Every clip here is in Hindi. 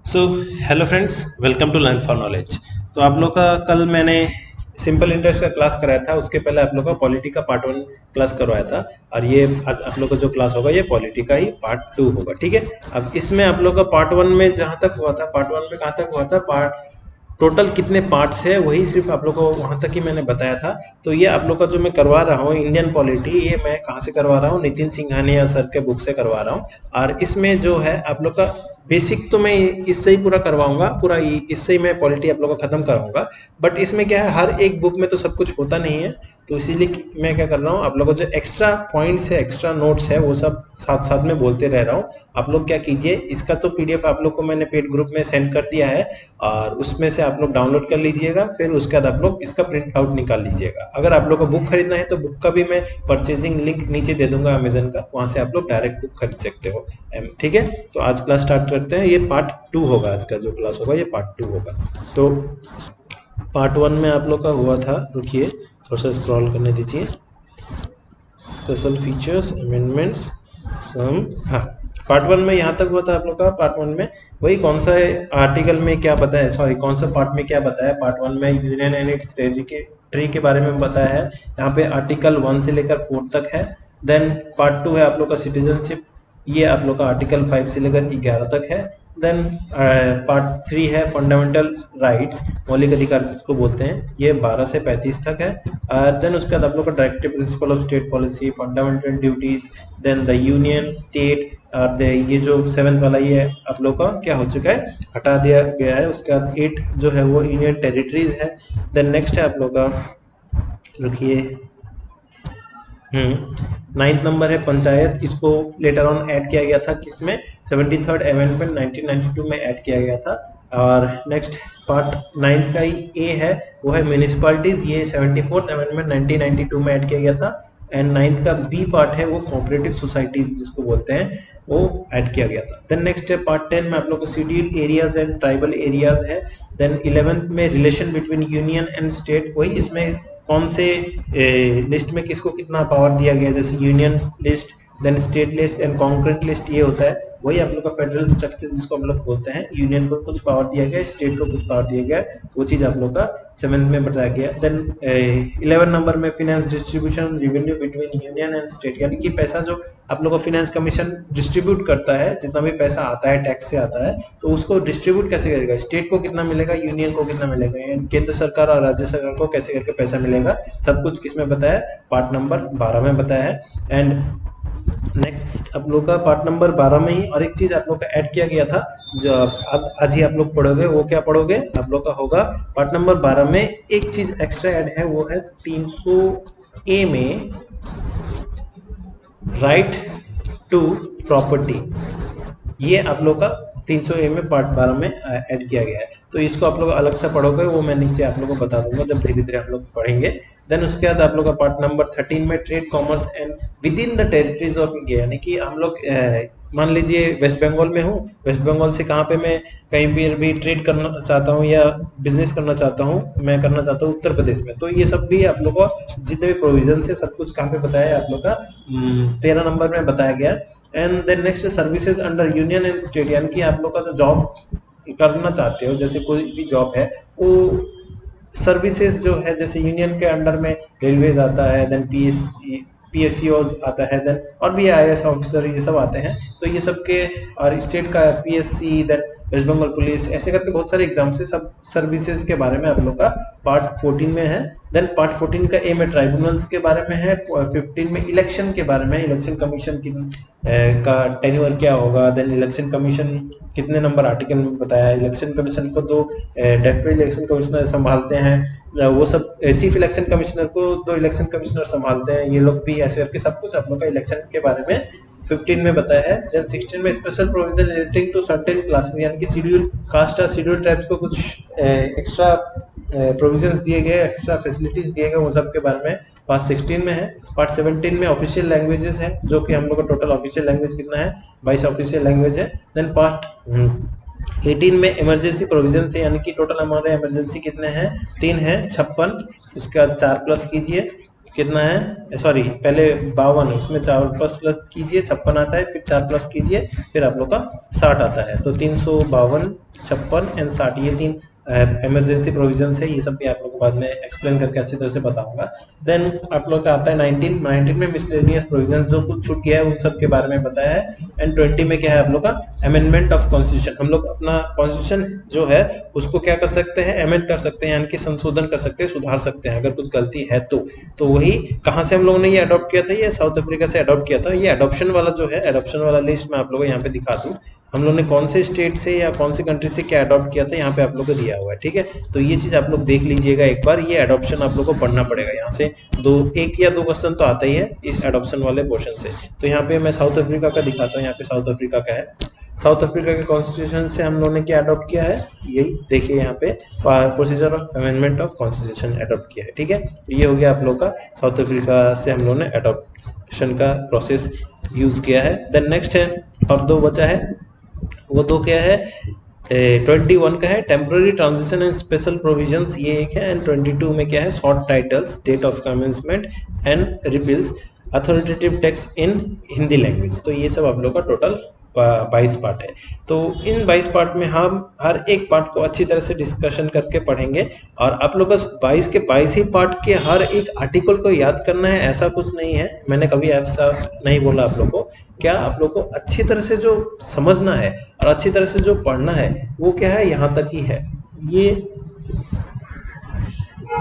So hello friends, welcome to learn for knowledge. तो आप लोग का कल मैंने सिंपल इंटरेस्ट का क्लास कराया था। उसके पहले आप लोग का पॉलिटी का पार्ट 1 क्लास करवाया था। और ये आज आप लोग का जो क्लास होगा ये पॉलिटी का ही पार्ट 2 होगा। ठीक है। अब इसमें आप लोग का पार्ट 1 में जहाँ तक हुआ था, पार्ट 1 में कहाँ तक हुआ था, पार्ट टोटल कितने पार्ट्स है वही सिर्फ आप लोग को वहां तक ही मैंने बताया था। तो ये आप लोग का जो मैं करवा रहा हूँ इंडियन पॉलिटी, ये मैं कहाँ से करवा रहा हूँ, नितिन सिंघानिया सर के बुक से करवा रहा हूँ। और इसमें जो है आप लोग का बेसिक तो मैं इससे ही पूरा करवाऊंगा, पूरा इससे ही मैं पॉलिटी आप लोग का खत्म कराऊंगा। बट इसमें क्या है, हर एक बुक में तो सब कुछ होता नहीं है। तो इसीलिए मैं क्या कर रहा हूँ, आप लोगों को जो एक्स्ट्रा पॉइंट्स है, एक्स्ट्रा नोट्स है, वो सब साथ साथ में बोलते रह रहा हूँ। आप लोग क्या कीजिए, इसका तो पीडीएफ आप लोग को मैंने पेड ग्रुप में सेंड कर दिया है। और उसमें से आप लोग डाउनलोड कर लीजिएगा। फिर उसके बाद आप लोग इसका प्रिंट आउट निकाल लीजिएगा। अगर आप लोग को बुक खरीदना है तो बुक का भी मैं परचेजिंग लिंक नीचे दे दूंगा अमेजन का, वहां से आप लोग डायरेक्ट बुक खरीद सकते हो। ठीक है। तो आज क्लास स्टार्ट करते हैं। ये पार्ट 2 होगा, आज का जो क्लास होगा ये पार्ट 2 होगा। तो पार्ट 1 में आप लोग का हुआ था, रुकिए थोड़ा सा स्क्रॉल करने दीजिए। स्पेशल फीचर्स, अमेंडमेंट्स, सम, हाँ, पार्ट 1 में यहाँ तक हुआ था आप लोग का। पार्ट 1 में वही कौन सा आर्टिकल में क्या बताया, सॉरी कौन सा पार्ट में क्या बताया। पार्ट 1 में यूनियन एंड इट्स टेरिटरी के बारे में बताया है। यहाँ पे आर्टिकल 1 से लेकर 4 तक है। देन पार्ट 2 है आप लोग का सिटीजनशिप, ये आप लोग का आर्टिकल 5 से लेकर 11 तक है। देन पार्ट 3 है फंडामेंटल राइट्स, मौलिक अधिकार जिसको बोलते हैं, ये 12 से 35 तक है। देन उसके बाद आप लोग का directive principle of state policy, fundamental duties, then the union state. और ये जो 7th वाला ये आप लोग का क्या हो चुका है, हटा दिया गया है। उसके बाद 8 जो है वो यूनियन टेरिटरीज है। देन नेक्स्ट है आप लोग का, रुकिए, 9th नंबर है पंचायत। इसको लेटर ऑन ऐड किया गया था किसमें, 73rd अमेंडमेंट 1992 में ऐड किया गया था। और नेक्स्ट पार्ट 9th का ही ए है, वो है म्यूनिसिपैलिटीज, ये 74th अमेंडमेंट 1992 में ऐड किया गया था। एंड 9th का बी पार्ट है वो कोऑपरेटिव सोसाइटीज जिसको बोलते हैं, वो ऐड किया गया था। देन नेक्स्ट है पार्ट 10 में आप लोग को scheduled areas and tribal areas है। देन 11th में relation between union and state, वही इसमें कौन से लिस्ट में किसको कितना पावर दिया गया, जैसे union list, then state list and concurrent list, ये होता है। वही आप लोग का फेडरल स्ट्रक्चर जिसको हम लोग बोलते हैं, यूनियन को कुछ पावर दिया गया, स्टेट को कुछ पावर दिया गया, वो चीज आप लोग का 7th में बताया गया। देन 11 नंबर में finance distribution revenue between union and state, यानी कि पैसा जो आप लोग का फिनेंस कमीशन डिस्ट्रीब्यूट करता है, जितना भी पैसा आता है टैक्स से आता है, तो उसको डिस्ट्रीब्यूट कैसे करेगा, स्टेट को कितना मिलेगा, यूनियन को कितना मिलेगा, केंद्र सरकार और राज्य सरकार को कैसे करके पैसा मिलेगा, सब कुछ किसमें बताया, पार्ट नंबर 12 में बताया है। एंड नेक्स्ट आप लोग का पार्ट नंबर 12 में ही और एक चीज आप लोग का ऐड किया गया था, जो अब आज ही आप लोग पढ़ोगे, वो क्या पढ़ोगे आप लोग का होगा पार्ट नंबर 12 में। एक चीज एक्स्ट्रा ऐड है, वो है 300 ए में राइट टू प्रॉपर्टी। ये आप लोग का 300 ए में पार्ट 12 में ऐड किया गया है। तो इसको आप लोग अलग से पढ़ोगे, वो मैं नीचे आप लोगों को बता दूंगा जब धीरे धीरे आप लोग पढ़ेंगे। देन उसके बाद आप लोग का पार्ट नंबर 13 में trade, commerce and with in the territories of India, यानी कि हम लोग मान लीजिए वेस्ट बंगाल में हूँ, वेस्ट बंगाल से कहाँ पे मैं कहीं पर भी ट्रेड करना चाहता हूँ या बिजनेस करना चाहता हूँ, मैं करना चाहता हूँ उत्तर प्रदेश में, तो ये सब भी आप लोग को जितने भी प्रोविजन है सब कुछ कहाँ पे बताया है आप लोग का 13 नंबर में बताया गया। And then next services under union and state, यानी कि आप लोग का जो जॉब करना चाहते हो, जैसे कोई भी जॉब है, वो सर्विसेज जो है, जैसे यूनियन के अंडर में रेलवेज आता है, देन पीएससीओज आता है, देन और भी आईएएस ऑफिसर ये सब आते हैं। तो ये सब के, और स्टेट का PSC, then West Bengal police, ऐसे करके बहुत सारे एग्जाम से सब सर्विसेज के बारे में आप लोग का पार्ट 14 में है। देन पार्ट 14 का ए में ट्राइब्यूनल्स के बारे में है। 15 में इलेक्शन के बारे में, इलेक्शन कमीशन की का टेन्योर क्या होगा, देन इलेक्शन कमीशन कितने नंबर आर्टिकल में बताया है। इलेक्शन कमीशन को 2 डेप्यूटी इलेक्शन कमिश्नर संभालते हैं, वो सब चीफ इलेक्शन कमिश्नर को 2 इलेक्शन कमिश्नर संभालते हैं, ये लोग भी ऐसे करके सब कुछ आप लोग का इलेक्शन के बारे में 15 में बताया है। देन 16 में special provision relating to certain classes, यानी कि शेड्यूल कास्ट और शेड्यूल ट्राइब्स को कुछ एक्स्ट्रा प्रोविजंस दिए गए, एक्स्ट्रा फैसिलिटीज दिए गए, वो सब के बारे में पार्ट 16 में है। पार्ट 17 में ऑफिशियल लैंग्वेजेस है, जो कि हम लोग का टोटल ऑफिशियल लैंग्वेज कितना है, 22 ऑफिशियल लैंग्वेज है। देन पार्ट 18 में इमरजेंसी प्रोविजन है, यानी कि टोटल हमारे इमरजेंसी कितने हैं, 3 है, 56। उसके बाद 4 प्लस कीजिए, कितना है, सॉरी पहले 52 है, उसमें 4 प्लस कीजिए 56 आता है, फिर 4 प्लस कीजिए, फिर आप लोग का 60 आता है। तो 352, 56 एंड 60 ये 3 इमरजेंसी प्रोविजंस है। ये सब भी आप लोग को बाद में एक्सप्लेन करके अच्छी तरह से बताऊंगा। देन आप लोग का आता है 19 में मिसलेनियस प्रोविजंस, जो कुछ छूट गया है उन सब के बारे में बताया है। एंड 20 में क्या है आप लोग का अमेंडमेंट ऑफ कॉन्स्टिट्यूशन। हम लोग अपना कॉन्स्टिट्यूशन जो है उसको क्या कर सकते हैं, अमेंड कर सकते हैं, यानी कि संशोधन कर सकते हैं, सुधार सकते हैं अगर कुछ गलती है तो वही कहाँ से हम लोगों ने ये अडॉप्ट किया था, ये साउथ अफ्रीका से अडॉप्ट किया था। ये अडॉप्शन वाला जो है, अडॉप्शन वाला लिस्ट मैं आप लोगों को यहाँ पे दिखा दूँ, हम लोग ने कौन से स्टेट से या कौन सी कंट्री से क्या अडॉप्ट किया था यहाँ पे आप लोग को दिया हुआ है। ठीक है, तो ये चीज़ आप लोग देख लीजिएगा एक बार। ये अडॉप्शन आप लोग को पढ़ना पड़ेगा, यहाँ से एक या दो क्वेश्चन तो आता ही है इस अडॉप्शन वाले पोर्शन से। तो यहाँ पे मैं साउथ अफ्रीका का दिखाता हूँ, यहाँ पे साउथ अफ्रीका का है। साउथ अफ्रीका के कॉन्स्टिट्यूशन से हम लोगों ने क्या अडॉप्ट किया है, यही देखिए यहाँ पे procedure of amendment of constitution adopt किया है। ठीक है, तो ये हो गया आप लोग का साउथ अफ्रीका से हम लोगों ने अडॉप्शन का प्रोसेस यूज किया है। देन नेक्स्ट है, और दो बचा है, वो दो क्या है, 21 का है temporary transition and special provisions, ये एक है। एंड 22 में क्या है, short titles, date of commencement and repeals, authoritative text in Hindi language. तो ये सब आप लोग का टोटल 22 पार्ट है। तो इन 22 पार्ट में हम हर एक पार्ट को अच्छी तरह से डिस्कशन करके पढ़ेंगे। और आप लोग को 22 के 22 ही पार्ट के हर एक आर्टिकल को याद करना है ऐसा कुछ नहीं है, मैंने कभी ऐसा नहीं बोला आप लोग को। क्या आप लोग को अच्छी तरह से जो समझना है और अच्छी तरह से जो पढ़ना है वो क्या है, यहाँ तक ही है। ये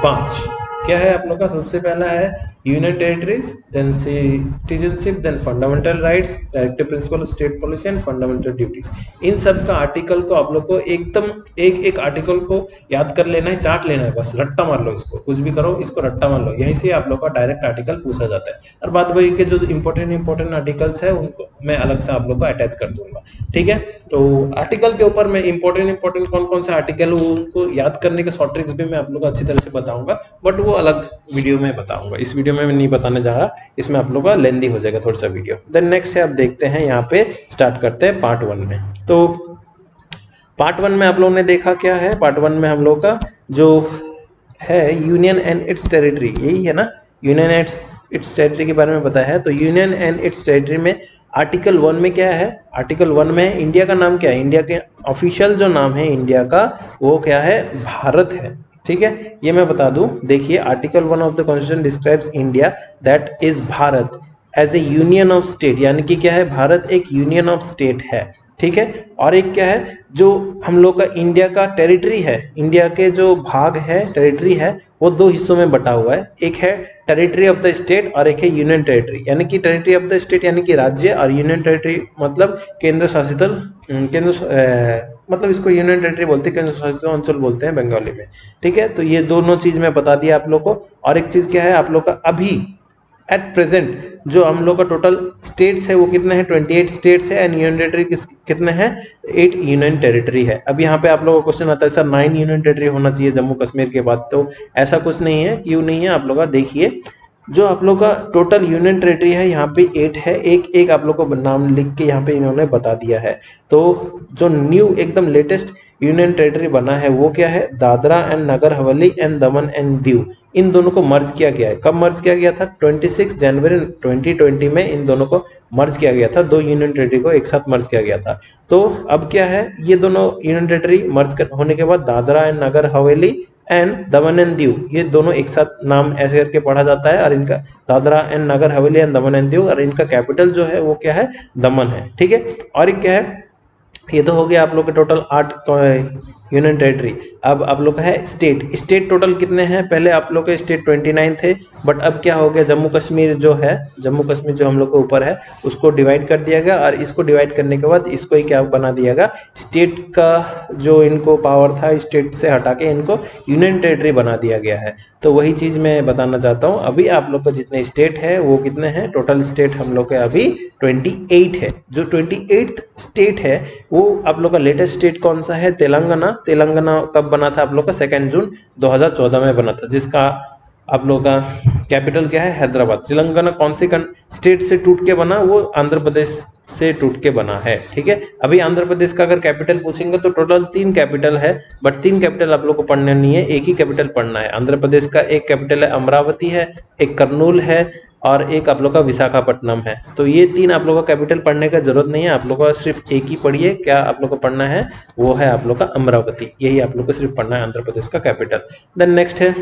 5 क्या है आप लोग का, सबसे पहला है union territories, then citizenship, then fundamental rights, directive principle of state policy and fundamental duties. इन सब का आर्टिकल को आप लोग को एकदम एक एक आर्टिकल को याद कर लेना है, चाट लेना है, बस रट्टा मार लो, इसको कुछ भी करो, इसको रट्टा मार लो, यहीं से आप लोग का डायरेक्ट आर्टिकल पूछा जाता है। और बाद बाकी के जो इंपॉर्टेंट आर्टिकल्स है उनको मैं अलग से आप लोग को अटैच कर दूंगा। ठीक है, तो आर्टिकल के ऊपर मैं इंपॉर्टेंट कौन कौन से आर्टिकल उनको याद करने के शॉर्ट ट्रिक्स भी मैं आप लोग को अच्छी तरह से बताऊंगा, बट वो अलग वीडियो में बताऊंगा। इस वीडियो में मैं नहीं बताने जा रहा, इसमें आप लोग का लेंदी हो जाएगा थोड़ा सा वीडियो। देन नेक्स्ट है, आप देखते हैं यहाँ पे स्टार्ट करते हैं पार्ट 1 में। तो पार्ट 1 में आप लोगों ने देखा क्या है, पार्ट 1 में हम लोग का जो है यूनियन एंड इट्स टेरिटरी, यही है ना, यूनियन एंड इट्स टेरिटरी के बारे में बताया है। तो यूनियन एंड इट्स टेरिटरी में आर्टिकल 1 में क्या है, आर्टिकल 1 में इंडिया का नाम क्या है, इंडिया के ऑफिशियल जो नाम है इंडिया का वो क्या है, भारत है। ठीक है, ये मैं बता दूं, देखिए article 1 of the constitution describes India that is Bharat as a union of state, यानी कि क्या है, भारत एक यूनियन ऑफ स्टेट है। ठीक है, और एक क्या है, जो हम लोग का इंडिया का टेरिटरी है, इंडिया के जो भाग है, टेरिटरी है, वो 2 हिस्सों में बटा हुआ है। एक है टेरिटरी ऑफ द स्टेट और एक है यूनियन टेरिटरी। यानी कि टेरिटरी ऑफ द स्टेट यानी कि राज्य, और यूनियन टेरिटरी मतलब केंद्र शासित मतलब इसको यूनियन टेरिटरी बोलते हैं, केंद्र शासित अंचल बोलते हैं बंगाली में। ठीक है, तो ये दोनों चीज मैं बता दिया आप लोग को। और एक चीज क्या है, आप लोग का अभी एट प्रेजेंट जो हम लोग का टोटल स्टेट्स है वो कितने हैं, 28 स्टेट्स है। एंड यूनियन टेरिटरी कितने हैं, 8 यूनियन टेरिटरी है। अब यहाँ पे आप लोगों का क्वेश्चन आता है, सर 9 यूनियन टेरिटरी होना चाहिए जम्मू कश्मीर के बाद, तो ऐसा कुछ नहीं है। क्यों नहीं है, आप लोग का देखिए, जो आप लोग का टोटल यूनियन टेरिटरी है यहाँ पे 8 है। एक एक आप लोग को नाम लिख के यहाँ पे इन्होंने बता दिया है। तो जो न्यू एकदम लेटेस्ट यूनियन टेरिटरी बना है वो क्या है, Dadra and Nagar Haveli and Daman and Diu, इन दोनों को मर्ज किया गया है। कब मर्ज किया गया था, 26 जनवरी 2020 में इन दोनों को मर्ज किया गया था। 2 यूनियन टेरिटरी को एक साथ मर्ज किया गया था। तो अब क्या है, ये दोनों यूनियन टेरिटरी मर्ज होने के बाद Dadra and Nagar Haveli and Daman and Diu, ये दोनों एक साथ नाम ऐसे करके पढ़ा जाता है। और इनका Dadra and Nagar Haveli and Daman and Diu, और इनका कैपिटल जो है वो क्या है, दमन है। ठीक है, और एक क्या है, ये तो हो गया आप लोग के टोटल 8 यूनियन टेरिटरी। अब आप लोग का है स्टेट टोटल कितने हैं, पहले आप लोग के स्टेट 29 थे, बट अब क्या हो गया, जम्मू कश्मीर जो है, जम्मू कश्मीर जो हम लोग के ऊपर है उसको डिवाइड कर दिया गया। और इसको डिवाइड करने के बाद इसको ही क्या बना दिया गया, स्टेट का जो इनको पावर था स्टेट से हटा के इनको यूनियन टेरिटरी बना दिया गया है। तो वही चीज़ मैं बताना चाहता हूँ। अभी आप लोग का जितने स्टेट है वो कितने हैं, टोटल स्टेट हम लोग के अभी 28 है। जो 28th स्टेट है वो आप लोग का लेटेस्ट स्टेट कौन सा है, तेलंगाना। तेलंगाना कब बना था आप लोग का, 2 जून 2014 में बना था, जिसका आप लोगों का कैपिटल क्या है, हैदराबाद। तेलंगाना कौन सी स्टेट से टूट के बना, वो आंध्र प्रदेश से टूट के बना है, ठीक है। अभी आंध्र प्रदेश का अगर कैपिटल पूछेंगे तो टोटल 3 कैपिटल है, बट 3 कैपिटल आप लोग को पढ़ना नहीं है, एक ही कैपिटल पढ़ना है। आंध्र प्रदेश का एक कैपिटल है अमरावती है, एक कर्नूल है, और एक आप लोग का विशाखापट्टनम है। तो ये 3 आप लोग का कैपिटल पढ़ने का जरूरत नहीं है, आप लोग का सिर्फ एक ही पढ़िए। क्या आप लोग को पढ़ना है, वो है आप लोग का अमरावती, यही आप लोग को सिर्फ पढ़ना है, आंध्र प्रदेश का कैपिटल। देन नेक्स्ट है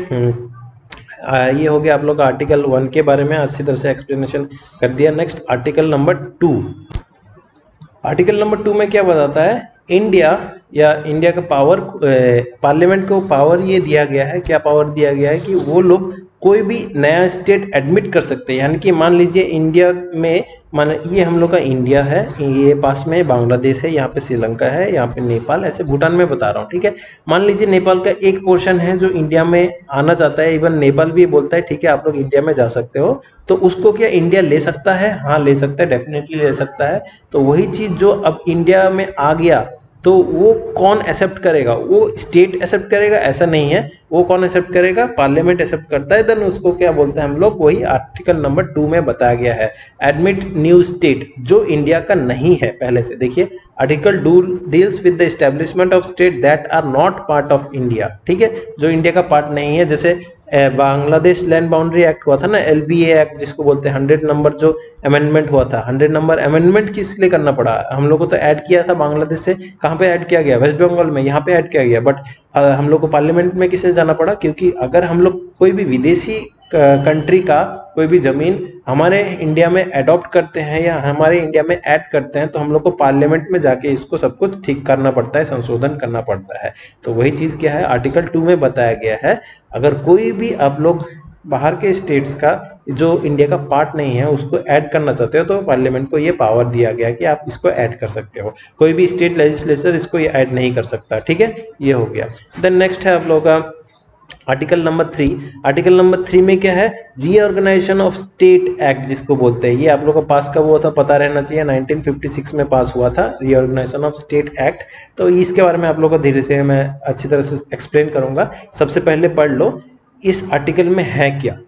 ये हो गया आप लोग का आर्टिकल 1 के बारे में अच्छी तरह से एक्सप्लेनेशन कर दिया। Next article number 2। Article number 2 में क्या बताता है, इंडिया का पावर, पार्लियामेंट को पावर ये दिया गया है, क्या पावर दिया गया है कि वो लोग कोई भी नया स्टेट एडमिट कर सकते हैं। यानी कि मान लीजिए इंडिया में, मान ये हम लोग का इंडिया है, ये पास में बांग्लादेश है, यहाँ पे श्रीलंका है, यहाँ पे नेपाल, ऐसे भूटान में बता रहा हूँ, ठीक है। मान लीजिए नेपाल का एक पोर्शन है जो इंडिया में आना चाहता है, इवन नेपाल भी बोलता है ठीक है आप लोग इंडिया में जा सकते हो, तो उसको क्या इंडिया ले सकता है? हाँ ले सकता है, डेफिनेटली ले सकता है। तो वही चीज़ जो अब इंडिया में आ गया, तो वो कौन एक्सेप्ट करेगा? वो स्टेट एक्सेप्ट करेगा? ऐसा नहीं है, वो कौन एक्सेप्ट करेगा? पार्लियामेंट एक्सेप्ट करता है। देन उसको क्या बोलते हैं हम लोग, वही आर्टिकल नंबर 2 में बताया गया है, एडमिट न्यू स्टेट जो इंडिया का नहीं है पहले से। देखिए article 2 deals with the establishment of state that are not part of India, ठीक है, जो इंडिया का पार्ट नहीं है। जैसे बांग्लादेश लैंड बाउंड्री एक्ट हुआ था ना, LBA एक्ट जिसको बोलते हैं, 100 नंबर जो अमेंडमेंट हुआ था, 100 नंबर अमेंडमेंट किस लिए करना पड़ा? हम लोग को तो ऐड किया था बांग्लादेश से, कहाँ पे ऐड किया गया? वेस्ट बंगाल में, यहाँ पे ऐड किया गया। बट हम लोग को पार्लियामेंट में किसे जाना पड़ा? क्योंकि अगर हम लोग कोई भी विदेशी कंट्री का कोई भी जमीन हमारे इंडिया में अडॉप्ट करते हैं या हमारे इंडिया में ऐड करते हैं, तो हम लोग को पार्लियामेंट में जाके इसको सब कुछ ठीक करना पड़ता है, संशोधन करना पड़ता है। तो वही चीज़ क्या है, आर्टिकल 2 में बताया गया है, अगर कोई भी आप लोग बाहर के स्टेट्स का जो इंडिया का पार्ट नहीं है उसको ऐड करना चाहते हो, तो पार्लियामेंट को ये पावर दिया गया कि आप इसको ऐड कर सकते हो। कोई भी स्टेट लेजिस्लेचर इसको ये ऐड नहीं कर सकता, ठीक है, ये हो गया। देन नेक्स्ट है आप लोगों का आर्टिकल नंबर 3। आर्टिकल नंबर 3 में क्या है, रीऑर्गेनाइजेशन ऑफ स्टेट एक्ट जिसको बोलते हैं। ये आप लोग का पास का वो था, पता रहना चाहिए, 1956 में पास हुआ था रीऑर्गेनाइजेशन ऑफ स्टेट एक्ट। तो इसके बारे में आप लोग को धीरे से मैं अच्छी तरह से एक्सप्लेन करूंगा। सबसे पहले पढ़ लो इस आर्टिकल में है क्या।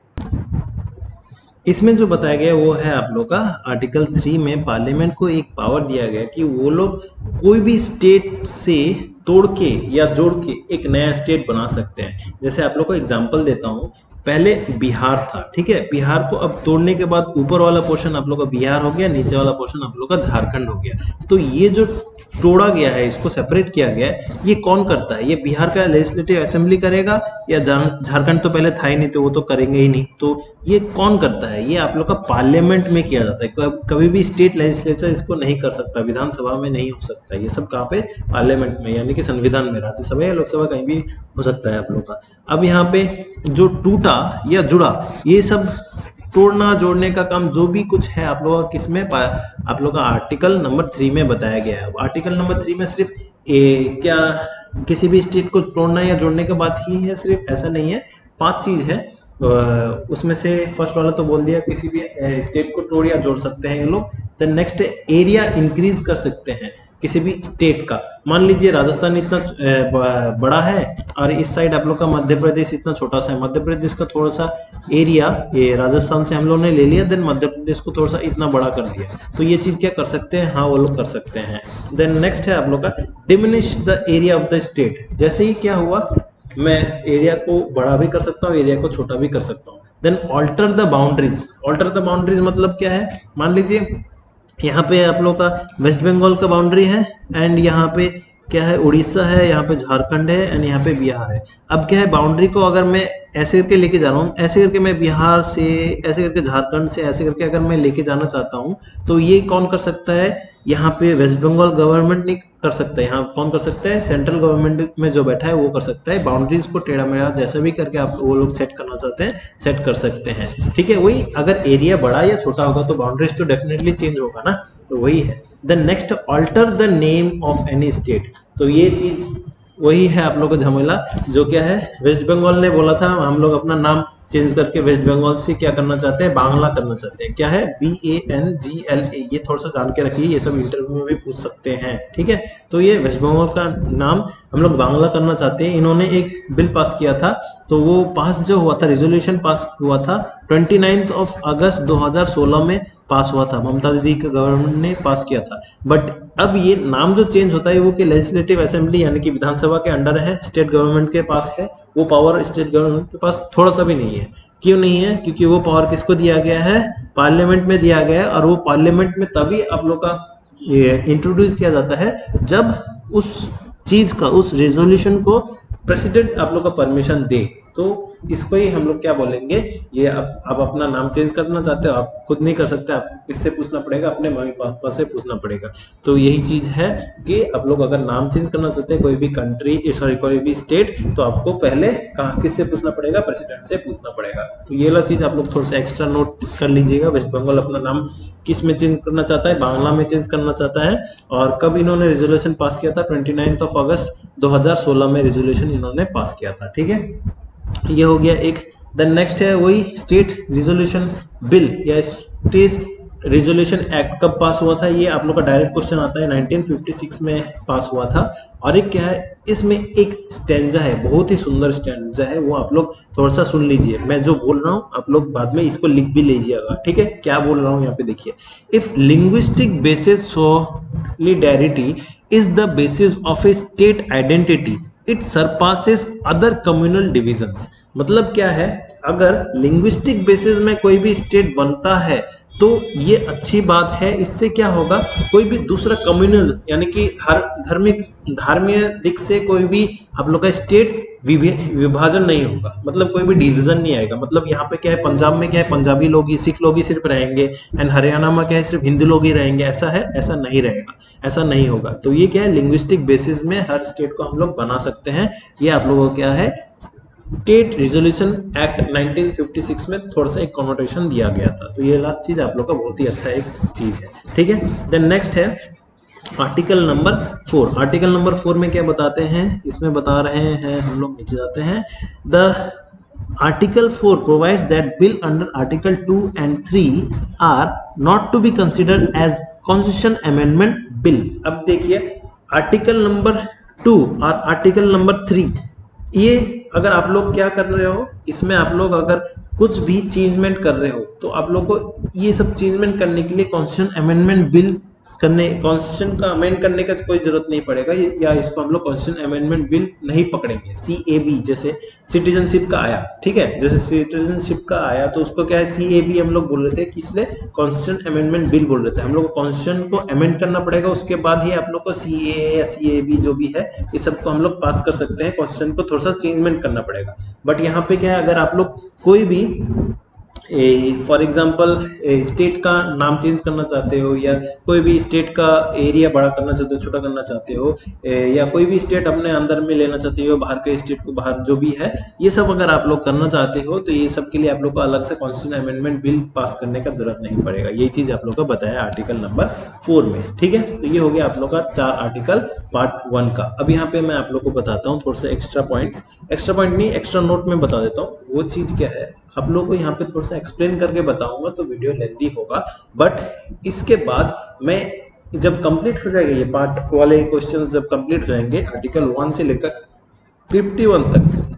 इसमें जो बताया गया वो है आप लोग का आर्टिकल 3 में पार्लियामेंट को एक पावर दिया गया कि वो लोग कोई भी स्टेट से तोड़ के या जोड़ के एक नया स्टेट बना सकते हैं। जैसे आप लोग को एग्जांपल देता हूँ, पहले बिहार था, ठीक है, बिहार को अब तोड़ने के बाद ऊपर वाला पोर्शन आप लोग का बिहार हो गया, नीचे वाला पोर्शन आप लोग का झारखंड हो गया। तो ये जो तोड़ा गया है, इसको सेपरेट किया गया है, ये कौन करता है? ये बिहार का लेजिस्लेटिव असेंबली करेगा या झारखंड तो पहले था ही नहीं, तो वो तो करेंगे ही नहीं। तो ये कौन करता है? ये आप लोग का पार्लियामेंट में किया जाता है। कभी भी स्टेट लेजिस्लेचर इसको नहीं कर सकता, विधानसभा में नहीं हो सकता। ये सब कहाँ पे? पार्लियामेंट में, यानी कि संविधान में, राज्यसभा या लोकसभा कहीं भी हो सकता है आप लोग का। अब यहाँ पे जो टूटा या जुड़ा, ये सब तोड़ना जोड़ने का काम जो भी कुछ है आप लोग का किसमें, आप लोग का आर्टिकल नंबर 3 में बताया गया है। आर्टिकल नंबर 3 में सिर्फ क्या किसी भी स्टेट को तोड़ना या जोड़ने की बात ही है सिर्फ, ऐसा नहीं है, 5 चीज है। उसमें से फर्स्ट वाला तो बोल दिया, किसी भी स्टेट को तोड़ या जोड़ सकते हैं ये लोग। देन नेक्स्ट एरिया इंक्रीज कर सकते हैं किसी भी स्टेट का। मान लीजिए राजस्थान इतना बड़ा है और इस साइड आप लोग का मध्य प्रदेश इतना छोटा सा है, मध्य प्रदेश का थोड़ा सा एरिया ये राजस्थान से हम लोग ने ले लिया, देन मध्य प्रदेश को थोड़ा सा इतना बड़ा कर दिया। तो ये चीज क्या कर सकते हैं? हाँ वो लोग कर सकते हैं। देन नेक्स्ट है आप लोग का diminish the area of the state. जैसे ही क्या हुआ, मैं एरिया को बड़ा भी कर सकता हूँ, एरिया को छोटा भी कर सकता हूँ। Then alter the boundaries. Alter the boundaries मतलब क्या है? मान लीजिए यहाँ पे आप लोग का वेस्ट बंगाल का बाउंड्री है, एंड यहाँ पे क्या है, उड़ीसा है, यहाँ पे झारखंड है, एंड यहाँ पे बिहार है। अब क्या है, बाउंड्री को अगर मैं ऐसे करके लेके जा रहा हूँ, ऐसे करके मैं बिहार से, ऐसे करके झारखंड से, ऐसे करके अगर मैं लेके जाना चाहता हूँ, तो ये कौन कर सकता है? यहाँ पे वेस्ट बंगाल गवर्नमेंट नहीं कर सकता है, यहाँ कौन कर सकता है? सेंट्रल गवर्नमेंट में जो बैठा है वो कर सकता है। बाउंड्रीज को टेढ़ा मेढ़ा जैसा भी करके आप वो लोग सेट करना चाहते हैं, सेट कर सकते हैं, ठीक है। वही अगर एरिया बड़ा या छोटा होगा तो बाउंड्रीज तो डेफिनेटली चेंज होगा ना, तो वही है। Then next alter the name of any state. तो ये चीज वही है आप लोग का झमेला, जो क्या है, वेस्ट बंगाल ने बोला था हम लोग अपना नाम चेंज करके वेस्ट बंगाल से क्या करना चाहते हैं, बांग्ला करना चाहते हैं। क्या है, BANGLA, ये थोड़ा सा जान के रखिए, ये सब इंटरव्यू में भी पूछ सकते हैं, ठीक है। तो ये वेस्ट बंगाल का नाम हम लोग बांग्ला करना चाहते हैं। इन्होंने एक बिल पास किया था, तो वो पास जो हुआ था, रेजोल्यूशन पास हुआ था 29 अगस्त 2016 में पास हुआ था। ममता दीदी के गवर्नमेंट ने पास किया था। बट अब ये नाम जो चेंज होता है वो कि लेजिस्लेटिव असेंबली यानी कि विधानसभा के अंडर है, स्टेट गवर्नमेंट के पास है। वो पावर स्टेट गवर्नमेंट के पास थोड़ा सा भी नहीं है। क्यों नहीं है? क्योंकि वो पावर किसको दिया गया है, पार्लियामेंट में दिया गया है। और वो पार्लियामेंट में तभी आप लोग का ये इंट्रोड्यूस किया जाता है जब उस चीज का, उस रेजोल्यूशन को प्रेसिडेंट आप लोग का परमिशन दे। तो इसको ही हम लोग क्या बोलेंगे, ये आप अपना नाम चेंज करना चाहते हो, आप खुद नहीं कर सकते, आप किससे पूछना पड़ेगा, अपने मम्मी पापा से पूछना पड़ेगा। तो यही चीज है कि आप लोग अगर नाम चेंज करना चाहते हैं कोई भी कंट्री, सॉरी कोई भी स्टेट, तो आपको पहले कहाँ किससे पूछना पड़ेगा, प्रेसिडेंट से पूछना पड़ेगा। तो ये वाला चीज आप लोग थोड़ा सा एक्स्ट्रा नोट कर लीजिएगा। वेस्ट बंगाल अपना नाम किस में चेंज करना चाहता है, बांग्ला में चेंज करना चाहता है। और कब इन्होंने रेजोल्यूशन पास किया था, 29 अगस्त 2016 में रेजोल्यूशन इन्होंने पास किया था, ठीक है। ये हो गया एक। देन नेक्स्ट है वही स्टेट रिजोल्यूशन बिल या स्टेट रिजोल्यूशन एक्ट कब पास हुआ था, ये आप लोग का डायरेक्ट क्वेश्चन आता है। 1956 में पास हुआ था। और एक क्या है, इसमें एक स्टैंजा है, बहुत ही सुंदर स्टैंजा है, वो आप लोग थोड़ा सा सुन लीजिए। मैं जो बोल रहा हूँ आप लोग बाद में इसको लिख भी लीजिएगा, ठीक है। क्या बोल रहा हूँ यहाँ पे देखिए, if linguistic basis solidarity is the basis of A state identity it surpasses other communal divisions. मतलब क्या है, अगर लिंग्विस्टिक बेसिस में कोई भी स्टेट बनता है तो ये अच्छी बात है। इससे क्या होगा, कोई भी दूसरा कम्युनल यानी कि धार्मिक दिख से कोई भी आप लोग का स्टेट विभाजन नहीं होगा, मतलब कोई भी डिवीजन नहीं आएगा। मतलब यहाँ पे क्या है, पंजाब में क्या है, पंजाबी लोग ही, सिख लोग ही सिर्फ रहेंगे, एंड हरियाणा में क्या है, सिर्फ हिंदू लोग ही रहेंगे। ऐसा है, ऐसा नहीं रहेगा, ऐसा नहीं होगा। तो ये क्या है, लिंग्विस्टिक बेसिस में हर स्टेट को हम लोग बना सकते हैं। ये आप लोगों को क्या है, स्टेट रिजोल्यूशन एक्ट 1956 में थोड़ा सा एक कॉनोटेशन दिया गया था। तो ये लास्ट चीज आप लोग का बहुत ही अच्छा एक चीज है, ठीक है। देन नेक्स्ट है आर्टिकल नंबर 4। आर्टिकल नंबर 4 में क्या बताते हैं, इसमें बता रहे हैं, हम लोग नीचे जाते हैं। The article 4 provides that bill under article 2 and 3 are not to be considered as constitution amendment bill. अब देखिए आर्टिकल नंबर 2 और आर्टिकल नंबर 3, ये अगर आप लोग क्या कर रहे हो, इसमें आप लोग अगर कुछ भी चेंजमेंट कर रहे हो तो आप लोग को ये सब चेंजमेंट करने के लिए कॉन्स्टिट्यूशन अमेंडमेंट बिल करने, कॉन्स्टिट्यूशन का अमेंड करने का कोई जरूरत नहीं पड़ेगा, या इसको हम लोग कॉन्स्टिट्यूशन अमेंडमेंट बिल नहीं पकड़ेंगे। CAB जैसे सिटीजनशिप का आया, ठीक है, जैसे सिटीजनशिप का आया तो उसको क्या है, CAB हम लोग बोल रहे थे, किसलिए, कॉन्स्टिट्यूशन अमेंडमेंट बिल बोल रहे थे। हम लोग को कॉन्स्टिट्यूशन को अमेंड करना पड़ेगा, उसके बाद ही आप लोग को CAA या CAB जो भी है ये सबको हम लोग पास कर सकते हैं। कॉन्स्टिट्यूशन को थोड़ा सा चेंजमेंट करना पड़ेगा। बट यहाँ पे क्या है, अगर आप लोग कोई भी फॉर एग्जाम्पल स्टेट का नाम चेंज करना चाहते हो, या कोई भी स्टेट का एरिया बड़ा करना चाहते हो, छोटा करना चाहते हो, या कोई भी स्टेट अपने अंदर में लेना चाहते हो, बाहर के स्टेट को बाहर, जो भी है ये सब अगर आप लोग करना चाहते हो तो ये सब के लिए आप लोग को अलग से कॉन्स्टिट्यूशन अमेंडमेंट बिल पास करने का जरूरत नहीं पड़ेगा। यही चीज आप लोग को बताया आर्टिकल नंबर 4 में, ठीक है। तो ये हो गया आप लोग का 4 आर्टिकल पार्ट 1 का। अब यहाँ पे मैं आप लोग को बताता हूँ थोड़ा सा एक्स्ट्रा पॉइंट नहीं, एक्स्ट्रा नोट में बता देता हूँ। वो चीज क्या है, आप लोग को यहाँ पे थोड़ा सा एक्सप्लेन करके बताऊंगा तो वीडियो लेंथी होगा। बट इसके बाद मैं जब कंप्लीट हो जाएगा ये पार्ट वाले क्वेश्चंस, जब कंप्लीट हो जाएंगे आर्टिकल 1 से लेकर 51 तक,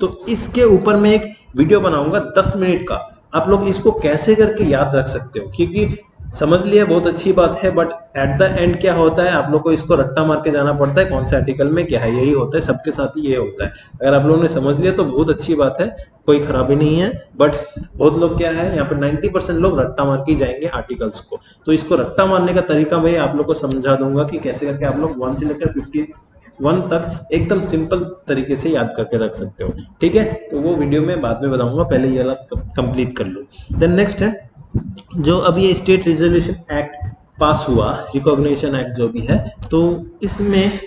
तो इसके ऊपर मैं एक वीडियो बनाऊंगा 10 मिनट का। आप लोग इसको कैसे करके याद रख सकते हो, क्योंकि समझ लिया बहुत अच्छी बात है, बट एट द एंड क्या होता है, आप लोग को इसको रट्टा मार के जाना पड़ता है, कौन से आर्टिकल में क्या है। यही होता है सबके साथ ही, ये होता है। अगर आप लोगों ने समझ लिया तो बहुत अच्छी बात है, कोई खराबी नहीं है। बट बहुत लोग क्या है, यहाँ पे 90% लोग रट्टा मार के जाएंगे आर्टिकल्स को। तो इसको रट्टा मारने का तरीका भाई आप लोग को समझा दूंगा कि कैसे करके आप लोग 1 से लेकर 51 तक एकदम सिंपल तरीके से याद करके रख सकते हो, ठीक है। तो वो वीडियो में बाद में बताऊंगा, पहले ये वाला कंप्लीट कर लो। देन नेक्स्ट है जो अब ये स्टेट रिजोल्यूशन एक्ट पास हुआ, रिकॉग्निशन एक्ट जो भी है, तो इसमें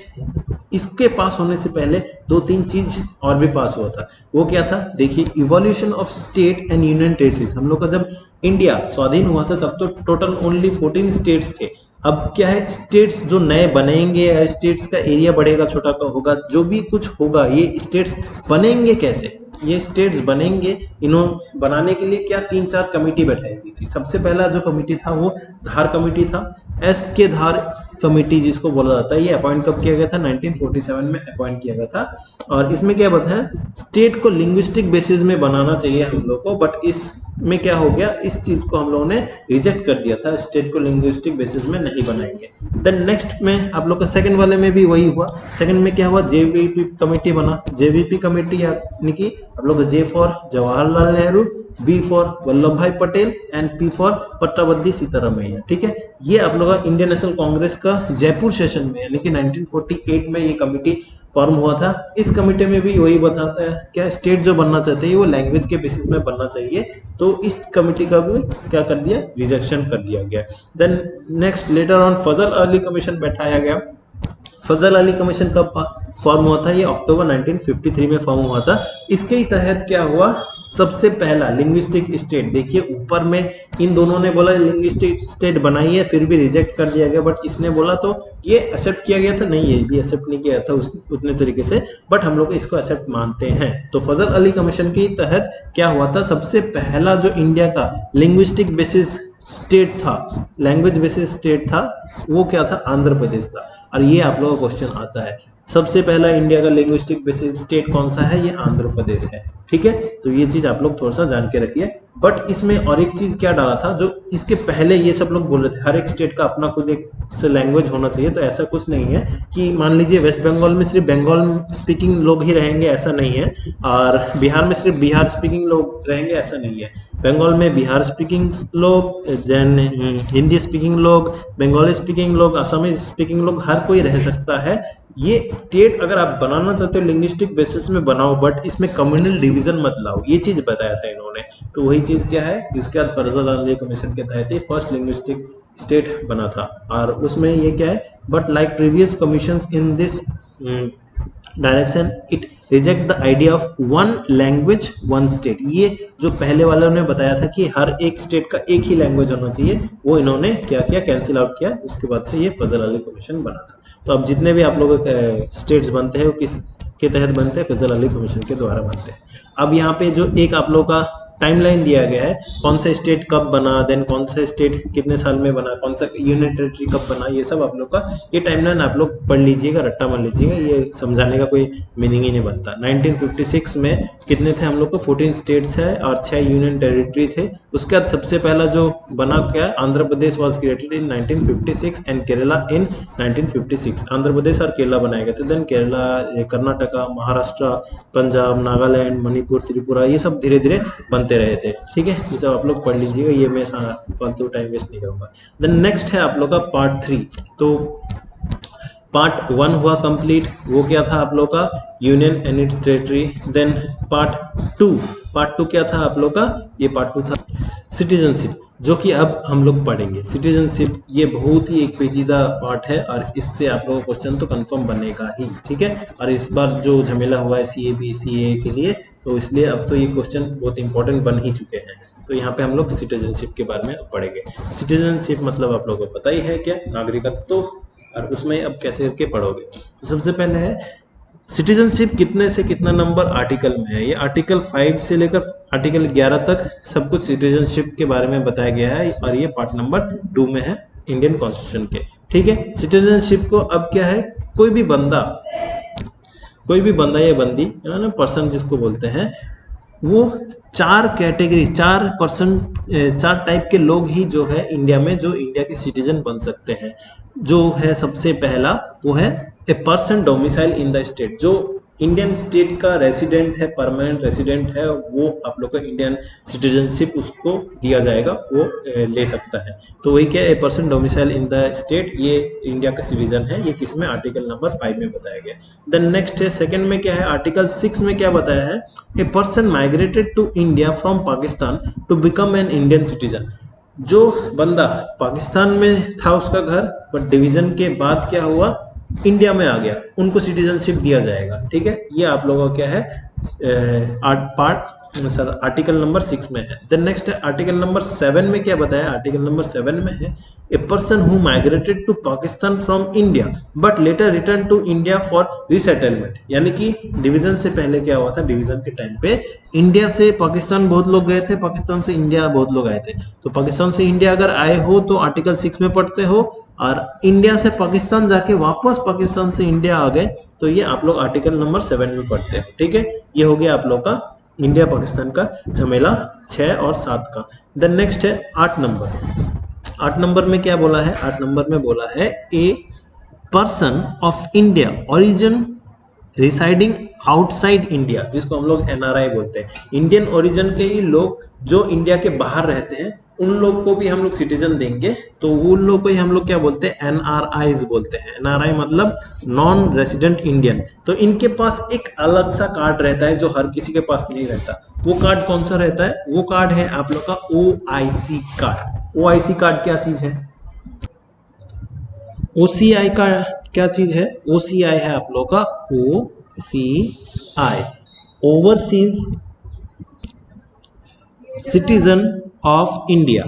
इसके पास होने से पहले 2-3 चीज और भी पास हुआ था। वो क्या था, देखिए, evolution of state and union territories. हम लोग का जब इंडिया स्वाधीन हुआ था तब तो टोटल ओनली 14 स्टेट्स थे। अब क्या है, स्टेट्स जो नए बनेंगे या स्टेट्स का एरिया बढ़ेगा, छोटा का होगा, जो भी कुछ होगा, ये स्टेट्स बनेंगे कैसे, ये स्टेट्स बनेंगे, इन्हों बनाने के लिए क्या 3-4 कमेटी बैठाई गई थी। सबसे पहला जो कमेटी था वो धार कमेटी था, एस के धार कमेटी जिसको बोला जाता है। ये अपॉइंट कब किया गया था? 1947 में अपॉइंट किया गया था। और इसमें क्या बताया, स्टेट को लिंग्विस्टिक बेसिस में बनाना चाहिए हम लोग को, बट इसमें क्या हो गया, इस चीज को हम लोगों ने रिजेक्ट कर दिया था, स्टेट को लिंग्विस्टिक बेसिस में नहीं बनाएंगे। देन नेक्स्ट में आप लोग का सेकंड वाले में भी वही हुआ। सेकंड में क्या हुआ, जेवीपी कमेटी बना। जेवीपी कमेटी यानी कि आप लोग J for Jawaharlal Nehru, B for Vallabh Bhai Patel and P for Pattabhi Sitaramayya. ठीक है, ये आप लोग का इंडियन नेशनल कांग्रेस का जयपुर सेशन में यानी कि 1948 में ये कमेटी फॉर्म हुआ था। इस कमेटी में भी वही बताता है क्या, स्टेट जो बनना चाहते हैं वो लैंग्वेज के बेसिस में बनना चाहिए, तो इस कमेटी का भी क्या कर दिया, रिजेक्शन कर दिया गया। Then next later on Fazal Ali commission बैठाया गया। फजल अली कमीशन कब फॉर्म हुआ था? ये अक्टूबर 1953 में फॉर्म हुआ था। इसके ही तहत क्या हुआ, सबसे पहला लिंग्विस्टिक स्टेट, देखिए ऊपर में इन दोनों ने बोला लिंग्विस्टिक स्टेट बनाई है, फिर भी रिजेक्ट कर दिया गया, बट इसने बोला तो ये एक्सेप्ट किया गया था, नहीं ये भी एक्सेप्ट नहीं किया था उतने तरीके से, बट हम लोग इसको एक्सेप्ट मानते हैं। तो फजल अली कमीशन के तहत क्या हुआ था, सबसे पहला जो इंडिया का लिंग्विस्टिक बेसिस स्टेट था, लैंग्वेज बेसिस स्टेट था, वो क्या था, आंध्र प्रदेश था। और ये आप लोगों का क्वेश्चन आता है, सबसे पहला इंडिया का लिंग्विस्टिक बेसिस स्टेट कौन सा है? ये आंध्र प्रदेश है। ठीक है, तो ये चीज आप लोग थोड़ा सा जान के रखिए। बट इसमें और एक चीज क्या डाला था, जो इसके पहले ये सब लोग बोल रहे थे हर एक स्टेट का अपना खुद एक लैंग्वेज होना चाहिए, तो ऐसा कुछ नहीं है कि मान लीजिए वेस्ट बंगाल में सिर्फ बंगाल स्पीकिंग लोग ही रहेंगे, ऐसा नहीं है, और बिहार में सिर्फ बिहार स्पीकिंग लोग रहेंगे, ऐसा नहीं है। बंगाल में बिहार स्पीकिंग लोग, देन हिंदी स्पीकिंग लोग, बंगाली स्पीकिंग लोग, असमी स्पीकिंग लोग, हर कोई रह सकता है। ये स्टेट अगर आप बनाना चाहते हो लिंग्विस्टिक बेसिस में बनाओ, बट इसमें कम्युनल डिवीजन मत लाओ, ये चीज बताया था इन्होंने। तो वही चीज क्या है, इसके बाद फजल अली कमीशन के तहत ही फर्स्ट लिंग्विस्टिक स्टेट बना था। और उसमें ये क्या है, but like previous commissions in this direction it reject the idea of one language one state. ये जो पहले वालों ने बताया था कि हर एक स्टेट का एक ही लैंग्वेज होना चाहिए, वो इन्होंने क्या किया, कैंसिल आउट किया। उसके बाद से ये फजल अली कमीशन बना था। तो अब जितने भी आप लोगों के स्टेट्स बनते हैं वो किस के तहत बनते हैं, फजल अली कमीशन के द्वारा बनते हैं। अब यहाँ पे जो एक आप लोगों का टाइमलाइन दिया गया है, कौन सा स्टेट कब बना, देन कौन सा स्टेट कितने साल में बना, कौन सा यूनियन टेरिटरी कब बना, ये सब आप लोग का ये टाइमलाइन आप लोग पढ़ लीजिएगा, रट्टा मार लीजिएगा, ये समझाने का कोई मीनिंग ही नहीं बनता। 1956 में कितने थे हम लोग को, 14 स्टेट्स है और 6 यूनियन टेरिटरी थे। उसके बाद सबसे पहला जो बना क्या, Andhra Pradesh was created in 1956 and Kerala in 1956। Andhra Pradesh और केरला बनाए गए थे। देन केरला, कर्नाटका, महाराष्ट्र, पंजाब, नागालैंड, मणिपुर, त्रिपुरा, ये सब धीरे धीरे बनते रहे थे। ठीक है, ये सब आप लोग पढ़ लीजिएगा, ये मैं फालतू टाइम वेस्ट नहीं करूंगा। देन नेक्स्ट है आप लोग का पार्ट 3। तो पार्ट 1 हुआ कंप्लीट, वो क्या था आप लोग का, union and its territory. Then part 2 क्या था आप लोग का, ये पार्ट 2 था सिटीजनशिप, जो कि अब हम लोग पढ़ेंगे। सिटीजनशिप ये बहुत ही एक पेचीदा पार्ट है और इससे आप लोगों को क्वेश्चन तो कंफर्म बनेगा ही। ठीक है, और इस बार जो झमेला हुआ है CAB के लिए, तो इसलिए अब तो ये क्वेश्चन बहुत इंपॉर्टेंट बन ही चुके हैं। तो यहाँ पे हम लोग सिटीजनशिप के बारे में अब पढ़ेंगे। सिटीजनशिप मतलब आप लोगों को पता ही है क्या, नागरिकत्व। तो और उसमें अब कैसे करके पढ़ोगे, तो सबसे पहले है सिटीजनशिप कितने से कितना नंबर आर्टिकल में है। ये आर्टिकल 5 से लेकर आर्टिकल 11 तक सब कुछ सिटीजनशिप के बारे में बताया गया है, और ये पार्ट नंबर 2 में है इंडियन कॉन्स्टिट्यूशन के। ठीक है, सिटीजनशिप को अब क्या है, कोई भी बंदा या बंदी है ना, पर्सन जिसको बोलते हैं, वो 4 कैटेगरी 4 टाइप के लोग ही जो है इंडिया में, जो इंडिया के सिटीजन बन सकते हैं। जो है सबसे पहला वो है a person domicile in the state, जो इंडियन स्टेट का रेसिडेंट है, परमानेंट रेसिडेंट है, वो आप लोग का इंडियन सिटीजनशिप उसको दिया जाएगा, वो ले सकता है। तो वही क्या, a person domicile in the state, ये इंडिया का सिटीजन है। ये किसमें, आर्टिकल नंबर 5 में बताया गया। देन नेक्स्ट है सेकंड में क्या है, आर्टिकल 6 में क्या बताया है, a person migrated to India from Pakistan to become an Indian citizen. जो बंदा पाकिस्तान में था उसका घर, बट डिवीजन के बाद क्या हुआ, इंडिया में आ गया, उनको सिटीजनशिप दिया जाएगा। ठीक है, ये आप लोगों का क्या है, पार्ट सर आर्टिकल नंबर 6 में है। देन नेक्स्ट है आर्टिकल नंबर 7 में क्या बताया, आर्टिकल नंबर 7 में है a person who migrated to Pakistan from India but later return to India for resettlement. यानी कि डिवीजन से पहले क्या हुआ था, डिवीजन के टाइम पे इंडिया से पाकिस्तान बहुत लोग गए थे, पाकिस्तान से इंडिया बहुत लोग आए थे। तो पाकिस्तान से इंडिया अगर आए हो तो आर्टिकल 6 में पढ़ते हो, और इंडिया से पाकिस्तान जाके वापस पाकिस्तान से इंडिया आ गए तो ये आप लोग आर्टिकल नंबर 7 में पढ़ते हो। ठीक है, ये हो गया आप लोग का इंडिया पाकिस्तान का झमेला 6 और 7 का। देन नेक्स्ट है 8 नंबर। 8 नंबर में क्या बोला है, 8 नंबर में बोला है a person of India origin residing outside India, जिसको हम लोग एनआरआई बोलते हैं। इंडियन ओरिजिन के ही लोग जो इंडिया के बाहर रहते हैं उन लोग को भी हम लोग सिटीजन देंगे, तो उन लोग को ही हम लोग क्या बोलते हैं, एनआरआईज बोलते हैं। एनआरआई मतलब नॉन रेसिडेंट इंडियन। तो इनके पास एक अलग सा कार्ड रहता है जो हर किसी के पास नहीं रहता। वो कार्ड कौन सा रहता है, वो कार्ड है आप लोग का ओआईसी कार्ड। ओआईसी कार्ड क्या चीज है, ओसीआई का क्या चीज है, ओसीआई है आप लोग का OCI, overseas citizen of India.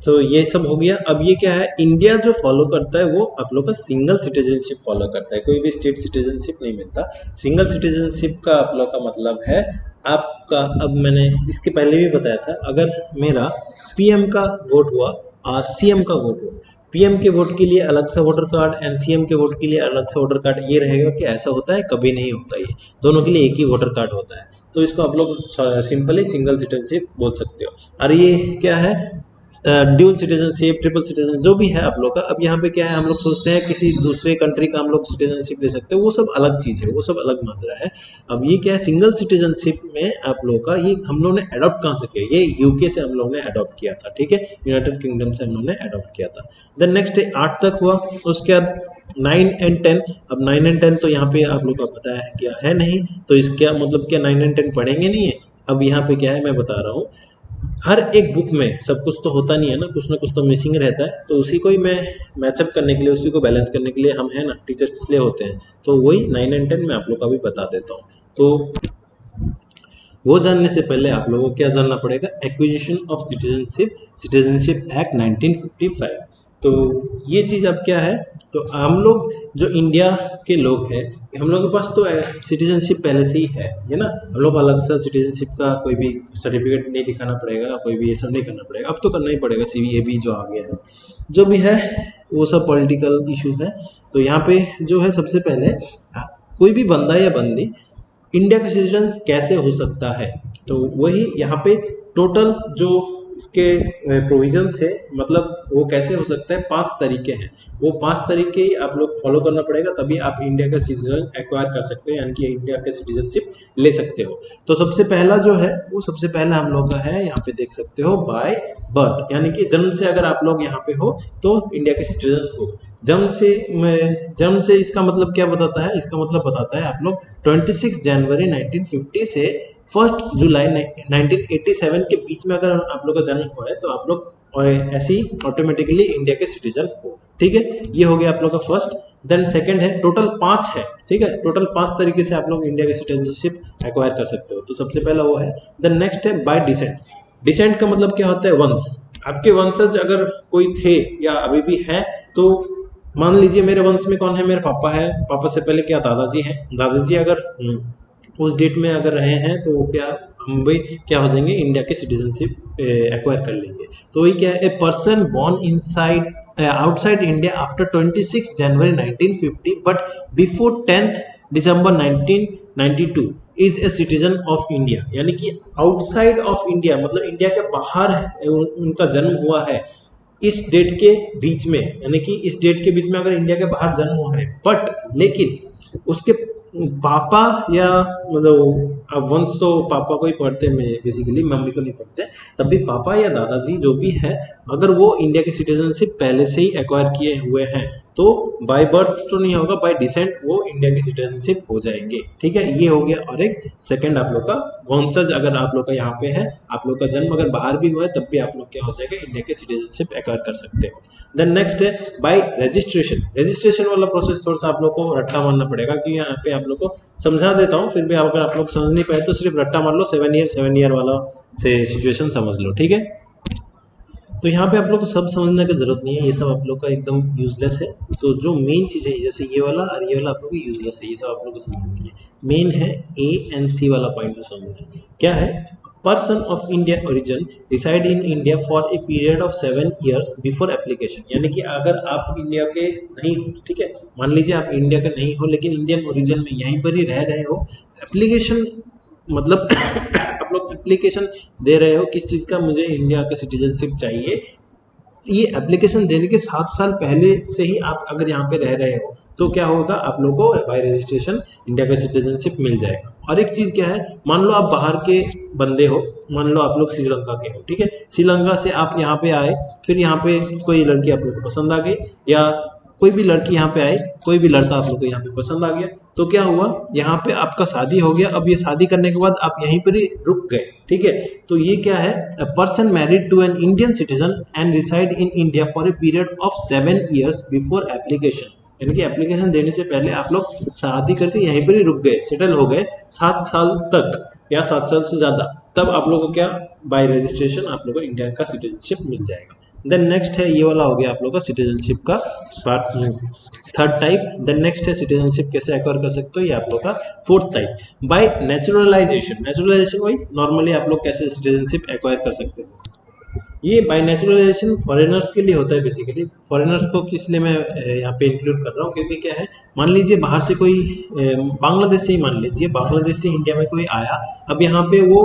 तो ये सब हो गया। अब ये क्या है, इंडिया जो फॉलो करता है वो आप लोग का सिंगल सिटीजनशिप फॉलो करता है, कोई भी स्टेट सिटीजनशिप नहीं मिलता। सिंगल सिटीजनशिप का आप लोग का मतलब है आपका, अब मैंने इसके पहले भी बताया था, अगर मेरा पीएम का वोट हुआ और सीएम का वोट हुआ, पीएम के वोट के लिए अलग सा वोटर कार्ड एंड सीएम के वोट के लिए अलग सा वोटर कार्ड, ये रहेगा कि ऐसा होता है, कभी नहीं होता, ये दोनों के लिए एक ही वोटर कार्ड होता है। तो इसको आप लोग सिंपली सिंगल सिटीजनशिप बोल सकते हो। और ये क्या है, ड्यूल सिटीजनशिप, ट्रिपल सिटीजन जो भी है आप लोग का। अब यहाँ पे क्या है, हम लोग सोचते हैं किसी दूसरे कंट्री का हम लोग सिटीजनशिप ले सकते हैं, वो सब अलग चीज़ है, वो सब अलग माजरा है। अब ये क्या है, सिंगल सिटीजनशिप में आप लोग का ये हम लोग ने अडॉप्ट कहाँ से किया, ये यूके से हम लोग ने अडॉप्ट किया था। ठीक है, यूनाइटेड किंगडम से हम लोग ने अडॉप्ट किया था। देन नेक्स्ट 8 तक हुआ, उसके बाद 9 एंड 10। अब 9 एंड 10 तो यहाँ पे आप लोग का पता है क्या है नहीं, तो इसका मतलब क्या 9 एंड 10 पढ़ेंगे नहीं है। अब यहाँ पे क्या है मैं बता रहा हूँ, हर एक बुक में सब कुछ तो होता नहीं है ना कुछ तो मिसिंग रहता है, तो उसी को ही मैं मैचअप करने के लिए, उसी को बैलेंस करने के लिए हम है ना टीचर इसलिए होते हैं, तो वही 9 एंड 10 मैं आप लोग का भी बता देता हूँ। तो वो जानने से पहले आप लोगों को क्या जानना पड़ेगा, acquisition of citizenship, citizenship act 1955। तो ये चीज़ अब क्या है, तो हम लोग जो इंडिया के लोग हैं, हम लोगों के पास तो सिटीजनशिप पहले से ही है ना, हम लोग अलग से सिटीजनशिप का कोई भी सर्टिफिकेट नहीं दिखाना पड़ेगा, कोई भी ये सब नहीं करना पड़ेगा। अब तो करना ही पड़ेगा, सीवीए जो आ गया है, जो भी है वो सब पॉलिटिकल इश्यूज हैं। तो यहाँ पे जो है सबसे पहले कोई भी बंदा या बंदी इंडिया का सिटीजन कैसे हो सकता है, तो वही यहाँ पे टोटल जो इसके प्रोविजंस है, मतलब वो कैसे हो सकता है, 5 तरीके हैं। वो 5 तरीके आप लोग फॉलो करना पड़ेगा, तभी आप इंडिया का सिटीजन एक्वायर कर सकते हो, यानी कि इंडिया का सिटीजनशिप ले सकते हो। तो सबसे पहला जो है वो सबसे पहला हम लोग का है, यहाँ पे देख सकते हो, बाय बर्थ, यानी कि जन्म से अगर आप लोग यहाँ पे हो तो इंडिया के सिटीजन हो। जन्म से इसका मतलब क्या बताता है, इसका मतलब बताता है आप लोग 26 जनवरी 1950 से 1 जुलाई 1987 के बीच में अगर आप लोग का जन्म हुआ है तो आप लोग ऐसी ऑटोमेटिकली इंडिया के सिटीजन हो। ठीक है, ये हो गया आप लोग का फर्स्ट। देन सेकंड है, टोटल 5 है। ठीक है, टोटल 5 तरीके से आप लोग इंडिया के सिटीजनशिप एक्वायर कर सकते हो। तो सबसे पहला वो है। देन नेक्स्ट है बाय डिसेंट। डिसेंट का मतलब क्या होता है, वंश। आपके वंशज अगर कोई थे या अभी भी है, तो मान लीजिए मेरे वंश में कौन है, मेरे पापा है, पापा से पहले क्या दादाजी हैं, दादाजी अगर उस डेट में अगर रहे हैं तो क्या हम भी क्या हो जाएंगे, इंडिया के सिटीजनशिप एक्वायर कर लेंगे। तो वही क्या है, a person born inside outside India after 26 January 1950 but before 10th December 1992 is a citizen of India. यानी कि आउटसाइड ऑफ इंडिया मतलब इंडिया के बाहर उनका जन्म हुआ है इस डेट के बीच में, यानी कि इस डेट के बीच में अगर इंडिया के बाहर जन्म हुआ है, बट लेकिन उसके पापा या मतलब अब वंश तो पापा को ही पढ़ते हैं, बेसिकली मम्मी को नहीं पढ़ते, तब भी पापा या दादाजी जो भी है अगर वो इंडिया की सिटीजनशिप पहले से ही एक्वायर किए हुए हैं तो बाय बर्थ तो नहीं होगा, बाय डिसेंट वो इंडिया की सिटीजनशिप हो जाएंगे। ठीक है, ये हो गया। और एक सेकंड आप लोग का वंशज अगर आप लोग का यहाँ पे है, आप लोग का जन्म अगर बाहर भी हुआ है तब भी आप लोग क्या हो जाएगा, इंडिया की सिटीजनशिप एक्वायर कर सकते हो। देन नेक्स्ट है बाय रजिस्ट्रेशन। रजिस्ट्रेशन वाला प्रोसेस थोड़ा सा आप लोग को रट्टा मारना पड़ेगा, कि यहाँ पे आप लोग को समझा देता हूँ, फिर भी अगर आप लोग समझ नहीं पाए तो सिर्फ रट्टा मार लो, 7 ईयर वाला से सिचुएशन समझ लो। ठीक है, तो यहाँ पे आप लोग को सब समझने की जरूरत नहीं है, ये सब आप लोग का एकदम यूजलेस है। तो जो मेन चीज़ है जैसे ये वाला और ये वाला आप लोग को यूजलेस है, ये सब आप लोग को समझना नहीं है। मेन है ए एंड सी वाला पॉइंट जो समझना है। क्या है, person of Indian origin reside in India for a period of 7 years before application. यानी कि अगर आप इंडिया के नहीं हो, ठीक है, मान लीजिए आप इंडिया के नहीं हो लेकिन इंडियन ओरिजिन में यहीं पर ही रह रहे हो, एप्लीकेशन मतलब आप लोग एप्लीकेशन दे रहे हो किस चीज़ का, मुझे इंडिया का सिटीजनशिप चाहिए, ये एप्लीकेशन देने के 7 साल पहले से ही आप अगर यहाँ पे रह रहे हो तो क्या होगा, आप लोग को बाय रजिस्ट्रेशन इंडिया का सिटीजनशिप मिल जाएगा। और एक चीज़ क्या है, मान लो आप बाहर के बंदे हो, मान लो आप लोग श्रीलंका के हो, ठीक है, श्रीलंका से आप यहाँ पे आए, फिर यहाँ पे कोई लड़की आप लोग को पसंद आ गई, या कोई भी लड़की यहाँ पे आई, कोई भी लड़का आप लोग को यहाँ पे पसंद आ गया, तो क्या हुआ, यहाँ पे आपका शादी हो गया। अब ये शादी करने के बाद आप यहीं पर ही रुक गए। ठीक है, तो ये क्या है, a person married to an Indian citizen and reside in India for a period of 7 years before application. यानी कि एप्लीकेशन देने से पहले आप लोग शादी करके यहीं पर ही रुक गए, सेटल हो गए 7 साल तक या 7 साल से ज्यादा, तब आप लोग को क्या, बाय रजिस्ट्रेशन आप लोग को इंडिया का सिटीजनशिप मिल जाएगा। देन नेक्स्ट है, ये वाला हो गया आप लोग का सिटीजनशिप का part third type. Then next है सिटीजनशिप कैसे एक्वायर कर सकते हो, ये आप लोग का fourth type by naturalization. Naturalization वही नॉर्मली आप लोग कैसे सिटीजनशिप एक्वायर कर सकते हो, ये बाय नेचुरलाइजेशन फॉरेनर्स के लिए होता है। बेसिकली फॉरेनर्स को किस लिए मैं यहाँ पे इंक्लूड कर रहा हूँ, क्योंकि क्या है, मान लीजिए बाहर से कोई बांग्लादेश से ही मान लीजिए, बांग्लादेश से इंडिया में कोई आया, अब यहाँ पे वो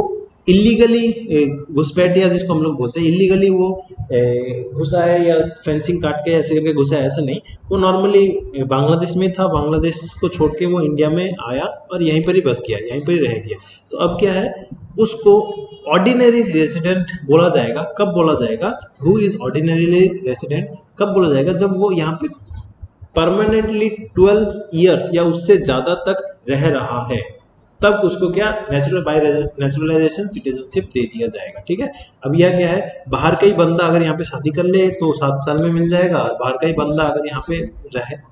इलीगली घुसपैठ या जिसको हम लोग बोलते हैं इलीगली वो घुसा है या फेंसिंग काट के ऐसे करके घुसा है, ऐसा नहीं, वो नॉर्मली बांग्लादेश में था, बांग्लादेश को छोड़ के वो इंडिया में आया और यहीं पर ही बस गया, यहीं पर ही रह गया। तो अब क्या है, उसको ऑर्डिनरी रेसिडेंट बोला जाएगा। कब बोला जाएगा, हु इज ऑर्डिनरीली रेसिडेंट कब बोला जाएगा, जब वो यहाँ पे परमानेंटली 12 ईयर्स या उससे ज्यादा तक रह रहा है, तब उसको क्या, नेचुरलाइजेशन सिटीजनशिप दे दिया जाएगा। ठीक है, अब यह क्या है, बाहर का ही बंदा अगर यहाँ पे शादी कर ले तो 7 साल में मिल जाएगा, बाहर का ही बंदा अगर यहाँ पे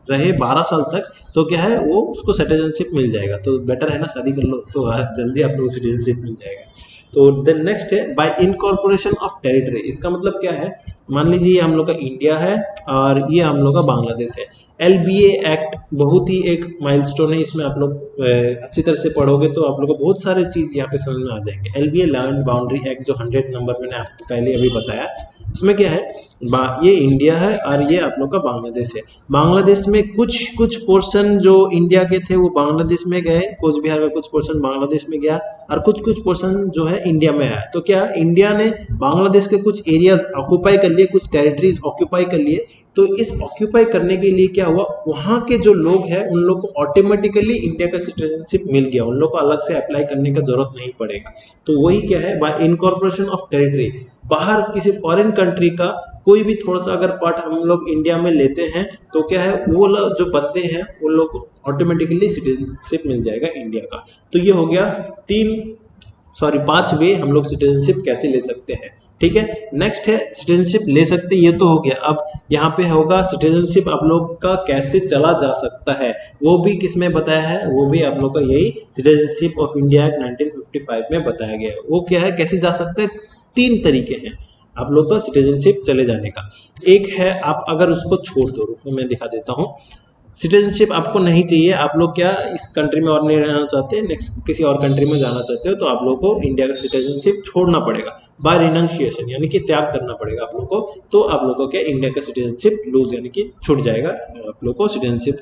रहे 12 साल तक तो क्या है, वो उसको सिटीजनशिप मिल जाएगा। तो बेटर है ना, शादी कर लो तो जल्दी आप लोग सिटीजनशिप मिल जाएगा। तो देन नेक्स्ट है बाय इनकॉर्पोरेशन ऑफ टेरिटरी। इसका मतलब क्या है, मान लीजिए हम लोग का इंडिया है और ये हम लोग का बांग्लादेश है। LBA एक्ट बहुत ही एक माइलस्टोन है, इसमें आप लोग अच्छी तरह से पढ़ोगे तो आप लोग को बहुत सारे चीज यहाँ पे समझ में आ जाएंगे। LBA लैंड बाउंड्री एक्ट जो 100 नंबर मैंने आपको पहले अभी बताया, उसमें क्या है, ये इंडिया है और ये आप लोग का बांग्लादेश है। बांग्लादेश में कुछ कुछ पोर्शन जो इंडिया के थे वो बांग्लादेश में गए, कोच बिहार का कुछ पोर्शन बांग्लादेश में गया और कुछ कुछ पोर्शन जो है इंडिया में आया। तो क्या इंडिया ने बांग्लादेश के कुछ एरियाज ऑक्यूपाई कर लिए, कुछ टेरिटरीज ऑक्यूपाई कर लिए। तो इस ऑक्यूपाई करने के लिए क्या हुआ, वहां के जो लोग हैं उन लोग को ऑटोमेटिकली इंडिया का सिटीजनशिप मिल गया, उन लोग को अलग से अप्लाई करने का जरूरत नहीं पड़ेगा। तो वही क्या है, बाय इनकॉर्पोरेशन ऑफ टेरिटरी। बाहर किसी फॉरेन कंट्री का कोई भी थोड़ा सा अगर पार्ट हम लोग इंडिया में लेते हैं तो क्या है, वो लोग जो बंदे हैं उन लोग को ऑटोमेटिकली सिटीजनशिप मिल जाएगा इंडिया का। तो ये हो गया 5 वे हम लोग सिटीजनशिप कैसे ले सकते हैं। ठीक है, नेक्स्ट है सिटीजनशिप ले सकते, ये तो हो गया। अब यहाँ पे होगा सिटीजनशिप आप लोग का कैसे चला जा सकता है, वो भी किसमें बताया है, वो भी आप लोग का यही सिटीजनशिप ऑफ इंडिया एक्ट 1955 में बताया गया है। वो क्या है, कैसे जा सकते हैं, 3 तरीके हैं आप लोग का सिटीजनशिप चले जाने का। एक है आप अगर उसको छोड़ दो, रुको मैं दिखा देता हूँ। सिटीजनशिप आपको नहीं चाहिए, आप लोग क्या इस कंट्री में और नहीं रहना चाहते, नेक्स्ट किसी और कंट्री में जाना चाहते हो, तो आप लोग को इंडिया का सिटीजनशिप छोड़ना पड़ेगा बाय रिनंशिएशन, यानी कि त्याग करना पड़ेगा आप लोग को। तो आप लोग को क्या इंडिया का सिटीजनशिप लूज यानी कि छूट जाएगा, आप लोग को सिटीजनशिप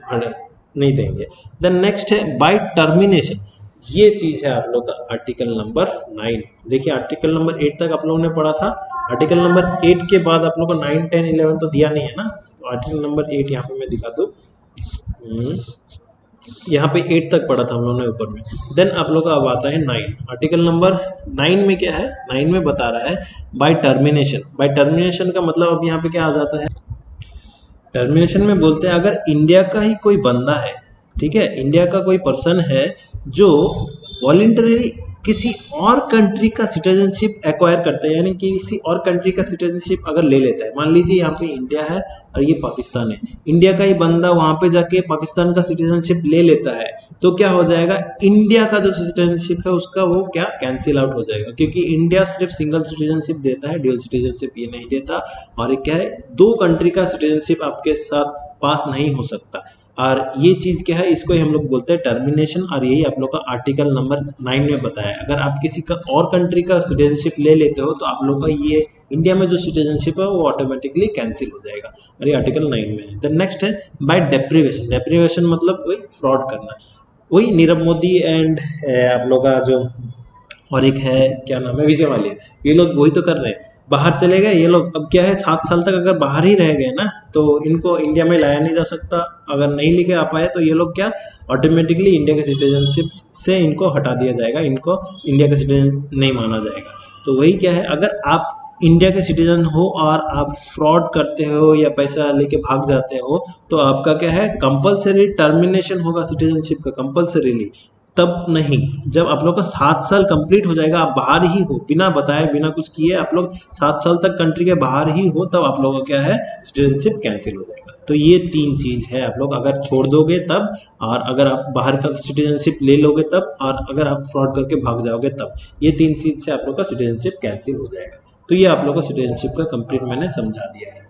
नहीं देंगे। देन नेक्स्ट है बाय टर्मिनेशन। ये चीज है आप लोग का आर्टिकल नंबर 9। देखिए आर्टिकल नंबर 8 तक आप लोगों ने पढ़ा था, आर्टिकल नंबर 8 के बाद आप लोग को 9, 10, 11 तो दिया नहीं है ना। तो आर्टिकल नंबर 8 यहाँ पे मैं दिखा दूँ, यहाँ पे 8 तक पढ़ा था हम लोगों ने ऊपर में। देन आप लोग का अब आता है 9। आर्टिकल नंबर 9 में क्या है, 9 में बता रहा है बाय टर्मिनेशन। बाय टर्मिनेशन का मतलब अब यहाँ पे क्या आ जाता है, टर्मिनेशन में बोलते हैं अगर इंडिया का ही कोई बंदा है, ठीक है, इंडिया का कोई पर्सन है जो वॉलंटरी किसी और कंट्री का सिटीजनशिप एक्वायर करता है, यानी कि किसी और कंट्री का सिटीजनशिप अगर ले लेता है, मान लीजिए यहाँ पे इंडिया है और ये पाकिस्तान है, इंडिया का ही बंदा वहां पे जाके पाकिस्तान का सिटीजनशिप ले लेता है, तो क्या हो जाएगा, इंडिया का जो सिटीजनशिप है उसका वो क्या कैंसिल आउट हो जाएगा, क्योंकि इंडिया सिर्फ सिंगल सिटीजनशिप देता है, ड्यूअल सिटीजनशिप ये नहीं देता। और ये क्या है, दो कंट्री का सिटीजनशिप आपके साथ पास नहीं हो सकता। और ये चीज क्या है, इसको ही हम लोग बोलते हैं टर्मिनेशन। और यही आप लोग का आर्टिकल नंबर 9 में बताया, अगर आप किसी का और कंट्री का सिटीजनशिप ले लेते हो तो आप लोग का ये इंडिया में जो सिटीजनशिप है वो ऑटोमेटिकली कैंसिल हो जाएगा, और ये आर्टिकल 9 में है। देन नेक्स्ट है बाय डेप्रिवेशन। डेप्रिवेशन मतलब वही फ्रॉड करना, वही नीरव मोदी एंड आप लोग का जो और एक है क्या नाम है विजय माल्या, ये लोग वही तो कर रहे हैं, बाहर चले गए ये लोग। अब क्या है, 7 साल तक अगर बाहर ही रह गए ना तो इनको इंडिया में लाया नहीं जा सकता, अगर नहीं लेके आ पाए तो ये लोग क्या ऑटोमेटिकली इंडिया के सिटीजनशिप से इनको हटा दिया जाएगा, इनको इंडिया का सिटीजन नहीं माना जाएगा। तो वही क्या है, अगर आप इंडिया के सिटीजन हो और आप फ्रॉड करते हो या पैसा लेके भाग जाते हो तो आपका क्या है, कंपलसरी टर्मिनेशन होगा सिटीजनशिप का, कंपलसरीली। तब नहीं, जब आप लोग का 7 साल कंप्लीट हो जाएगा, आप बाहर ही हो, बिना बताए बिना कुछ किए आप लोग 7 साल तक कंट्री के बाहर ही हो, तब आप लोगों का क्या है, सिटीजनशिप कैंसिल हो जाएगा। तो ये 3 चीज है, आप लोग अगर छोड़ दोगे तब, और अगर आप बाहर का सिटीजनशिप ले लोगे तब, और अगर आप फ्रॉड करके भाग जाओगे तब, ये 3 चीज से आप लोग का सिटीजनशिप कैंसिल हो जाएगा। तो ये आप लोग का सिटीजनशिप का कंप्लीट मैंने समझा दिया है।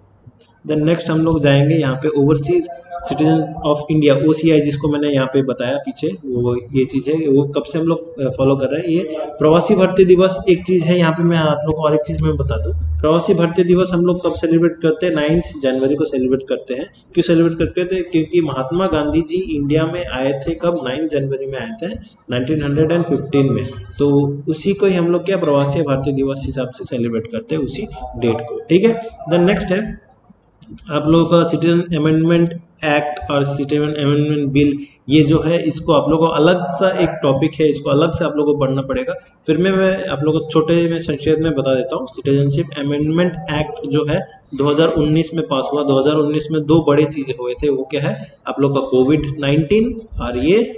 देन नेक्स्ट हम लोग जाएंगे यहाँ पे overseas citizen of India, OCI, जिसको मैंने यहाँ पे बताया पीछे, वो ये चीज़ है, वो कब से हम लोग फॉलो कर रहे हैं। ये प्रवासी भारतीय दिवस एक चीज़ है, यहाँ पे मैं आप लोग को और एक चीज़ मैं बता दूँ। प्रवासी भारतीय दिवस हम लोग कब सेलिब्रेट करते हैं, 9 जनवरी को सेलिब्रेट करते हैं। क्यों सेलिब्रेट करते थे, क्योंकि महात्मा गांधी जी इंडिया में आए थे, कब, 9 जनवरी में आए थे 1915 में। तो उसी को ही हम लोग क्या प्रवासी भारतीय दिवस हिसाब से सेलिब्रेट करते हैं, उसी डेट को, ठीक है। देन नेक्स्ट है आप लोगों का सिटीजन अमेंडमेंट एक्ट और सिटीजन अमेंडमेंट बिल, ये जो है इसको आप लोगों को अलग सा एक टॉपिक है, इसको अलग से आप लोगों को पढ़ना पड़ेगा। फिर मैं आप लोगों को छोटे में संक्षेप में बता देता हूँ। सिटीजनशिप अमेंडमेंट एक्ट जो है 2019 में पास हुआ। 2019 में 2 बड़े चीज़ें हुए थे, वो क्या है, आप लोग का कोविड-19 और ये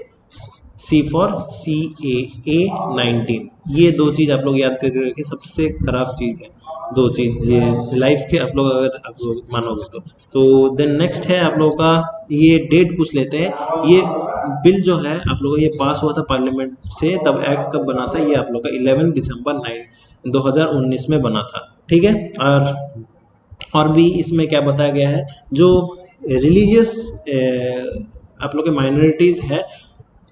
C फॉर CAA 19, ये 2 चीज़ आप लोग याद करके रखिए, सबसे खराब चीज़ है 2 चीज़ ये लाइफ के, आप लोग अगर आप लोग मानोगे तो। देन नेक्स्ट है आप लोगों का, ये डेट पूछ लेते हैं, ये बिल जो है आप लोगों का ये पास हुआ था पार्लियामेंट से, तब एक्ट कब बना था, ये आप लोग का 11 दिसंबर 2019 में बना था, ठीक है। और भी इसमें क्या बताया गया है, जो रिलीजियस आप लोग के माइनॉरिटीज़ है,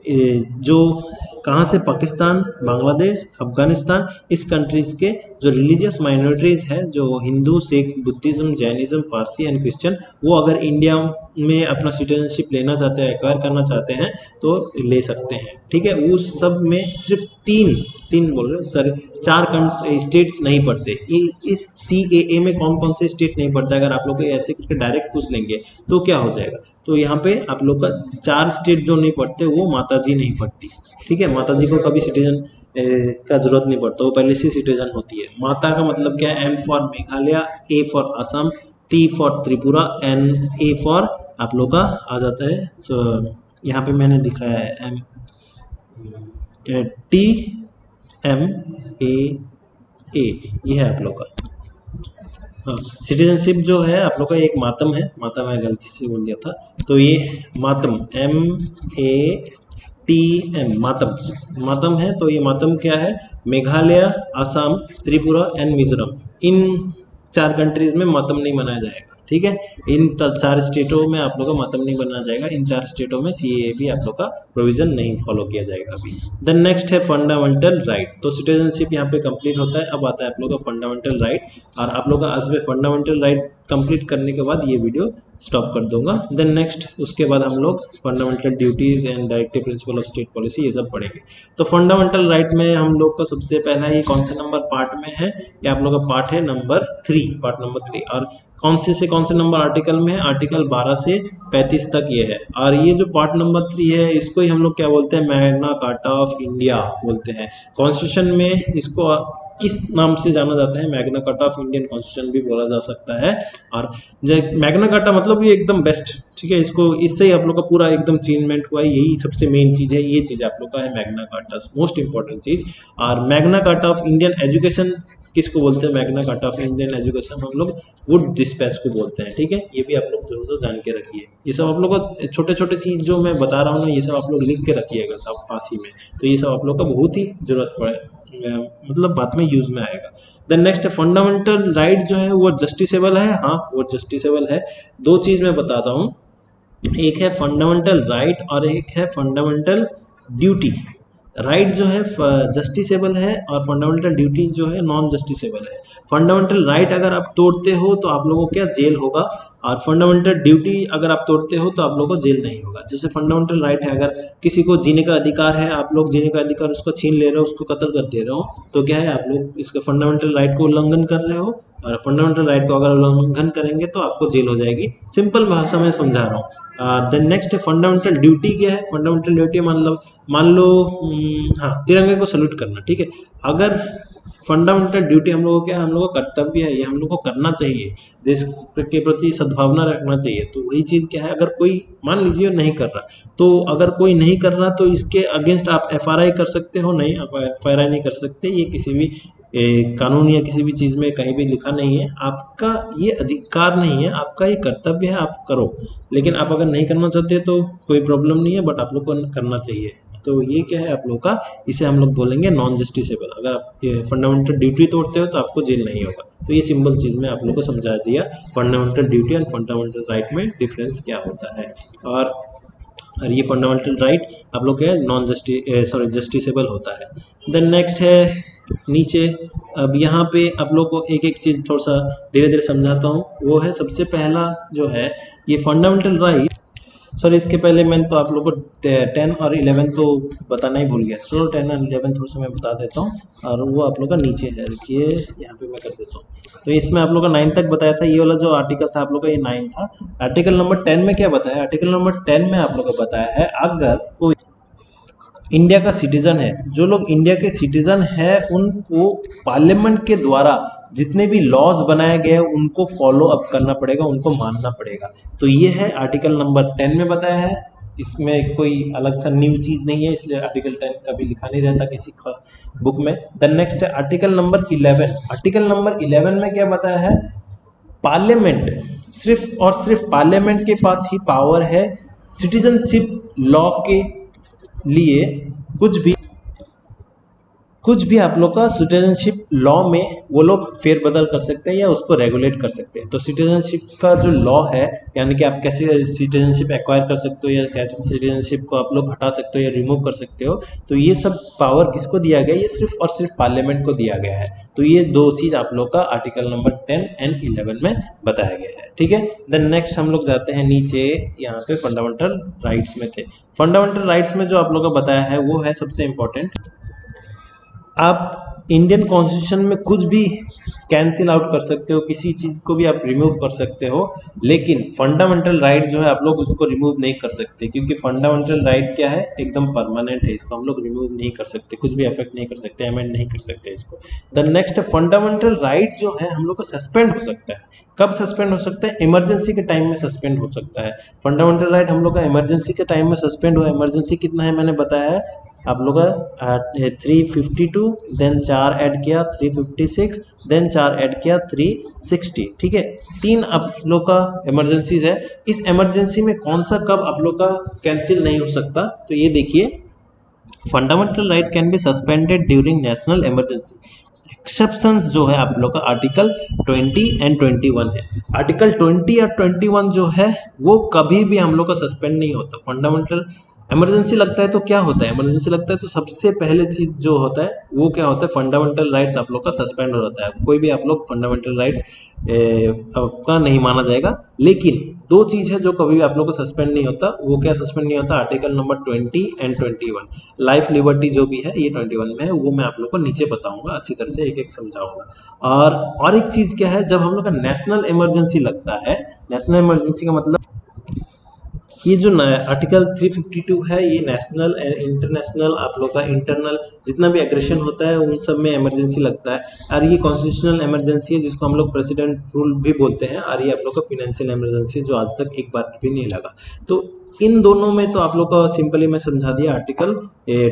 जो कहाँ से, पाकिस्तान, बांग्लादेश, अफगानिस्तान, इस कंट्रीज़ के जो रिलीजियस माइनॉरिटीज़ है, जो Hindu, Sikh, Buddhism, Jainism, Parsi and Christian, वो अगर इंडिया में अपना सिटीजनशिप लेना चाहते हैं, एक्वायर करना चाहते हैं तो ले सकते हैं, ठीक है। उस सब में सिर्फ तीन बोल रहे सर, 4 स्टेट्स नहीं पढ़ते। इस CAA में कौन कौन से स्टेट नहीं पढ़ता, अगर आप लोग को ऐसे करके डायरेक्ट पूछ लेंगे तो क्या हो जाएगा, तो यहाँ पे आप लोग का 4 स्टेट जो नहीं पढ़ते, वो माता जी नहीं पढ़ती, ठीक है। माता जी को कभी सिटीजन का जरूरत नहीं पड़ता, वो पहले से सिटीजन होती है। माता का मतलब क्या है, M for Meghalaya, A for Assam, T for Tripura, A for आप लोग का आ जाता है, सो यहाँ पे मैंने दिखाया है TMAA, ये है आप लोग का। हाँ, सिटीजनशिप जो है आप लोग का एक मातम है, माता मैं गलती से बोल दिया था, तो ये मातम MATM मातम है। तो ये मातम क्या है, Meghalaya, Assam, Tripura and Mizoram, in 4 countries में मातम नहीं मनाया जाएगा, ठीक है। इन 4 स्टेटों में आप लोग का मातम नहीं बनाया जाएगा, इन 4 स्टेटों में CAA भी आप लोग का प्रोविजन नहीं फॉलो किया जाएगा अभी। देन नेक्स्ट है फंडामेंटल राइट। तो सिटीजनशिप यहाँ पे कंप्लीट होता है, अब आता है आप लोग का फंडामेंटल राइट, और आप लोग का आज में फंडामेंटल राइट कंप्लीट करने के बाद ये वीडियो स्टॉप कर दूंगा। देन नेक्स्ट उसके बाद हम लोग fundamental duties and directive principle of state policy ये सब पढ़ेंगे। तो फंडामेंटल राइट में हम लोग का सबसे पहला ये कौन से नंबर पार्ट में है, ये आप लोग का पार्ट है नंबर 3, पार्ट नंबर 3। और कौन से नंबर आर्टिकल में है, आर्टिकल 12 से 35 तक ये है। और ये जो पार्ट नंबर 3 है, इसको ही हम लोग क्या बोलते हैं, मैग्ना कार्टा ऑफ इंडिया बोलते हैं। कॉन्स्टिट्यूशन में इसको किस नाम से जाना जाता है, Magna carta of Indian constitution भी बोला जा सकता है। और मैग्ना कार्टा मतलब ये एकदम बेस्ट, ठीक है, इसको इससे ही आप लोग का पूरा एकदम चेंजमेंट हुआ है, यही सबसे मेन चीज है, ये चीज आप लोग का है मैग्ना कार्टा, मोस्ट इंपॉर्टेंट चीज। और Magna carta of Indian education किसको बोलते हैं, Magna carta of Indian education हम लोग वुड डिस्पैच को बोलते हैं, ठीक है, ये भी आप लोग जरूर जान के रखिए। ये सब आप लोग को छोटे छोटे चीज जो मैं बता रहा हूँ ना, ये सब आप लोग लिख के रखिएगा सब पास ही में, तो ये सब आप लोग का बहुत ही जरूरत पड़े, मतलब बाद में यूज में आएगा। देन नेक्स्ट फंडामेंटल राइट जो है वो जस्टिसेबल है, हाँ वो जस्टिसेबल है। दो चीज मैं बताता हूँ, एक है फंडामेंटल राइट और एक है फंडामेंटल ड्यूटी। राइट जो है जस्टिसेबल है और फंडामेंटल ड्यूटी जो है नॉन जस्टिसेबल है। फंडामेंटल राइट अगर आप तोड़ते हो तो आप लोगों को क्या जेल होगा, और फंडामेंटल ड्यूटी अगर आप तोड़ते हो तो आप लोगों को जेल नहीं होगा। जैसे फंडामेंटल राइट है, अगर किसी को जीने का अधिकार है, आप लोग जीने का अधिकार उसको छीन ले रहे हो, उसको कत्ल कर दे रहे हो, तो क्या है, आप लोग इसके फंडामेंटल राइट को उल्लंघन कर रहे हो, और फंडामेंटल राइट को अगर उल्लंघन करेंगे तो आपको जेल हो जाएगी। सिंपल भाषा में समझा रहा हूँ। देन नेक्स्ट फंडामेंटल ड्यूटी क्या है, फंडामेंटल ड्यूटी मान लो हाँ तिरंगे को सल्यूट करना, ठीक है। अगर फंडामेंटल ड्यूटी हम लोगों को क्या है, हम लोगों का कर्तव्य है, ये हम लोग को करना चाहिए, देश के प्रति सद्भावना रखना चाहिए, तो वही चीज़ क्या है, अगर कोई मान लीजिए नहीं कर रहा, तो अगर कोई नहीं कर रहा तो इसके अगेंस्ट आप एफआरआई कर सकते हो, नहीं आप एफआरआई नहीं कर सकते, ये किसी भी कानून या किसी भी चीज़ में कहीं भी लिखा नहीं है, आपका ये अधिकार नहीं है, आपका ये कर्तव्य है, आप करो। लेकिन आप अगर नहीं करना चाहते तो कोई प्रॉब्लम नहीं है, बट आप लोग को करना चाहिए। तो ये क्या है आप लोग का, इसे हम लोग बोलेंगे नॉन जस्टिसेबल। अगर आप फंडामेंटल ड्यूटी तोड़ते हो तो आपको जेल नहीं होगा। तो ये सिंपल चीज़ में आप लोग को समझा दिया, fundamental duty and fundamental right में डिफरेंस क्या होता है। और ये फंडामेंटल राइट आप लोग क्या नॉन जस्टिसेबल होता है। देन नेक्स्ट है नीचे, अब यहाँ पे आप लोग को एक एक चीज़ थोड़ा सा धीरे धीरे समझाता हूँ। वो है सबसे पहला जो है ये फंडामेंटल राइट, सर इसके पहले मैंने तो आप लोगों को 10 और 11 तो बताना ही भूल गया, चलो 10 और 11 थोड़ा सा मैं बता देता हूँ, और वो आप लोग का नीचे है, देखिए यहाँ पे मैं कर देता हूँ। तो इसमें आप लोग का 9 तक बताया था, ये वाला जो आर्टिकल था आप लोग का ये 9 था। आर्टिकल नंबर 10 में क्या बताया, आर्टिकल नंबर 10 में आप लोग को बताया है अगर कोई इंडिया का सिटीजन है, जो लोग इंडिया के सिटीजन है उनको पार्लियामेंट के द्वारा जितने भी लॉज बनाए गए उनको फॉलो अप करना पड़ेगा, उनको मानना पड़ेगा। तो ये है आर्टिकल नंबर 10 में बताया है, इसमें कोई अलग सा न्यू चीज़ नहीं है, इसलिए आर्टिकल 10 कभी लिखा नहीं रहता किसी बुक में। देन नेक्स्ट है आर्टिकल नंबर 11। आर्टिकल नंबर 11 में क्या बताया है, पार्लियामेंट सिर्फ और सिर्फ पार्लियामेंट के पास ही पावर है सिटीजनशिप लॉ के लिए कुछ भी आप लोग का सिटीजनशिप लॉ में वो लोग फेरबदल कर सकते हैं या उसको रेगुलेट कर सकते हैं। तो सिटीजनशिप का जो लॉ है, यानी कि आप कैसे सिटीजनशिप एक्वायर कर सकते हो या कैसे सिटीजनशिप को आप लोग हटा सकते हो या रिमूव कर सकते हो, तो ये सब पावर किसको दिया गया, ये सिर्फ और सिर्फ पार्लियामेंट को दिया गया है। तो ये दो चीज़ आप लोग का आर्टिकल नंबर 10 एंड 11 में बताया गया है, ठीक है। देन नेक्स्ट हम लोग जाते हैं नीचे, यहाँ पे फंडामेंटल राइट्स में थे। फंडामेंटल राइट्स में जो आप लोग को बताया है वो है सबसे इम्पोर्टेंट, आप इंडियन कॉन्स्टिट्यूशन में कुछ भी कैंसिल आउट कर सकते हो, किसी चीज़ को भी आप रिमूव कर सकते हो, लेकिन फंडामेंटल राइट जो है आप लोग उसको रिमूव नहीं कर सकते, क्योंकि फंडामेंटल राइट क्या है, एकदम परमानेंट है, इसको हम लोग रिमूव नहीं कर सकते, कुछ भी अफेक्ट नहीं कर सकते, अमेंड नहीं कर सकते इसको। द नेक्स्ट फंडामेंटल राइट जो है हम लोग का सस्पेंड हो सकता है। कब सस्पेंड हो सकता है, इमरजेंसी के टाइम में सस्पेंड हो सकता है। फंडामेंटल राइट हम लोग का इमरजेंसी के टाइम में सस्पेंड हुआ। इमरजेंसी कितना है मैंने बताया है आप लोग का 352, देन 4 ऐड किया 356, देन 4 ऐड किया 360, ठीक है। 3 आप लोग का इमरजेंसीज है। इस इमरजेंसी में कौन सा कब आप लोग का कैंसिल नहीं हो सकता, तो ये देखिए, fundamental right can be suspended during national emergency. Exceptions जो है आप लोग का आर्टिकल 20 एंड 21 है। आर्टिकल 20 या 21 जो है वो कभी भी हम लोग का सस्पेंड नहीं होता। फंडामेंटल इमरजेंसी लगता है तो क्या होता है, इमरजेंसी लगता है तो सबसे पहले चीज जो होता है वो क्या होता है, फंडामेंटल राइट्स आप लोग का सस्पेंड हो जाता है। कोई भी आप लोग फंडामेंटल राइट्स आपका नहीं माना जाएगा। लेकिन दो चीज है जो कभी भी आप लोग को सस्पेंड नहीं होता, वो क्या सस्पेंड नहीं होता, article number 20 and 21। Life liberty जो भी है ये 21 में है, वो मैं आप लोग को नीचे बताऊंगा, अच्छी तरह से एक एक समझाऊंगा। और एक चीज क्या है, जब हम लोग का नेशनल इमरजेंसी लगता है, नेशनल इमरजेंसी का मतलब ये जो आर्टिकल 352 है ये नेशनल एंड इंटरनेशनल आप लोग का इंटरनल जितना भी एग्रेशन होता है उन सब में इमरजेंसी लगता है, और ये कॉन्स्टिट्यूशनल इमरजेंसी है जिसको हम लोग प्रेसिडेंट रूल भी बोलते हैं, और ये आप लोग का फिनेंशियल इमरजेंसी जो आज तक एक बार भी नहीं लगा। तो इन दोनों में तो आप लोग का सिंपली मैं समझा दिया, आर्टिकल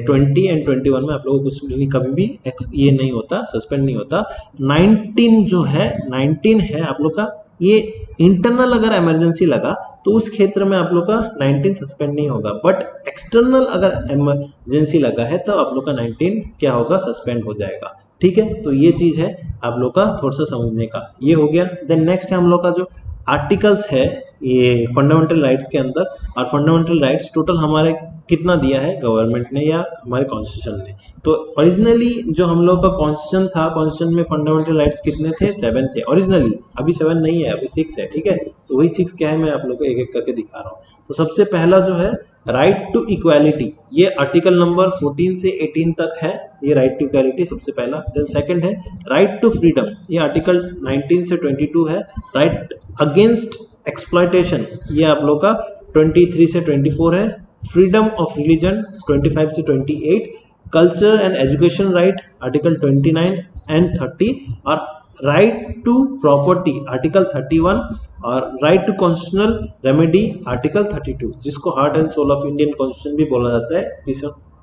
20 एंड 21 में आप लोगों को कुछ नहीं, कभी भी ये नहीं होता, सस्पेंड नहीं होता। 19 जो है 19 है आप लोग का, ये इंटरनल अगर इमरजेंसी लगा तो उस क्षेत्र में आप लोग का 19 सस्पेंड नहीं होगा, बट एक्सटर्नल अगर इमरजेंसी लगा है तो आप लोग का 19 क्या होगा, सस्पेंड हो जाएगा। ठीक है, तो ये चीज है आप लोग का थोड़ा सा समझने का, ये हो गया। देन नेक्स्ट है हम लोग का जो आर्टिकल्स है ये फंडामेंटल राइट्स के अंदर, और फंडामेंटल राइट्स टोटल हमारे कितना दिया है गवर्नमेंट ने या हमारे कॉन्स्टिट्यूशन ने। तो ओरिजिनली जो हम लोग का कॉन्स्टिट्यूशन था, कॉन्स्टिट्यूशन में फंडामेंटल राइट्स कितने थे, 7 थे ओरिजिनली, अभी 7 नहीं है, अभी 6 है। ठीक है, तो वही 6 क्या है मैं आप लोग को एक एक करके दिखा रहा हूँ। तो सबसे पहला जो है राइट टू इक्वालिटी, ये आर्टिकल नंबर 14 से 18 तक है, ये राइट टू इक्वालिटी सबसे पहला। देन सेकंड है राइट टू फ्रीडम, ये आर्टिकल 19 से 22 है। राइट अगेंस्ट एक्सप्लॉयटेशन, ये आप लोग का 23 से 24 है। फ्रीडम ऑफ रिलीजन 25 से 28। Culture and education right article 29 and 30, और राइट टू प्रॉपर्टी आर्टिकल 31, और right to constitutional remedy article 32, जिसको heart and soul of Indian constitution भी बोला जाता है।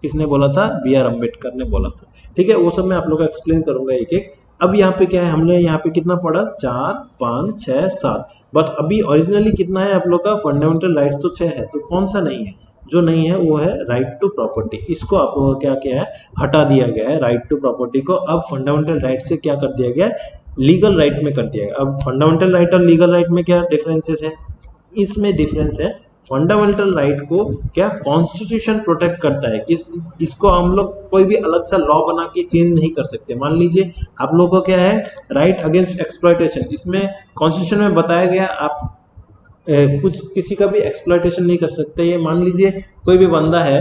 किसने बोला था, B.R. अम्बेडकर ने बोला था। ठीक है, वो सब मैं आप लोग को एक्सप्लेन करूंगा एक एक। अब यहाँ पे क्या है, हमने यहाँ पे कितना पढ़ा, 4 5 6 7, बट अभी ओरिजिनली कितना है आप लोग का, फंडामेंटल राइट्स तो 6 है, तो कौन सा नहीं है, जो नहीं है वो है राइट टू प्रॉपर्टी। इसको आप लोगों को क्या किया है, हटा दिया गया है राइट टू प्रॉपर्टी को। अब फंडामेंटल राइट से क्या कर दिया गया है, लीगल राइट में कर दिया गया। अब फंडामेंटल राइट और लीगल राइट में क्या डिफरेंसेस है, इसमें डिफरेंस है, फंडामेंटल राइट को क्या कॉन्स्टिट्यूशन प्रोटेक्ट करता है कि इसको हम लोग कोई भी अलग सा लॉ बना के चेंज नहीं कर सकते। मान लीजिए आप लोगों को क्या है, राइट अगेंस्ट एक्सप्लॉयटेशन, इसमें कॉन्स्टिट्यूशन में बताया गया आप कुछ किसी का भी एक्सप्लॉयटेशन नहीं कर सकते। ये मान लीजिए कोई भी बंदा है,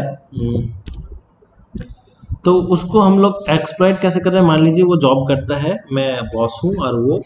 तो उसको हम लोग एक्सप्लॉइट कैसे कर रहे हैं, मान लीजिए वो जॉब करता है, मैं बॉस हूँ और वो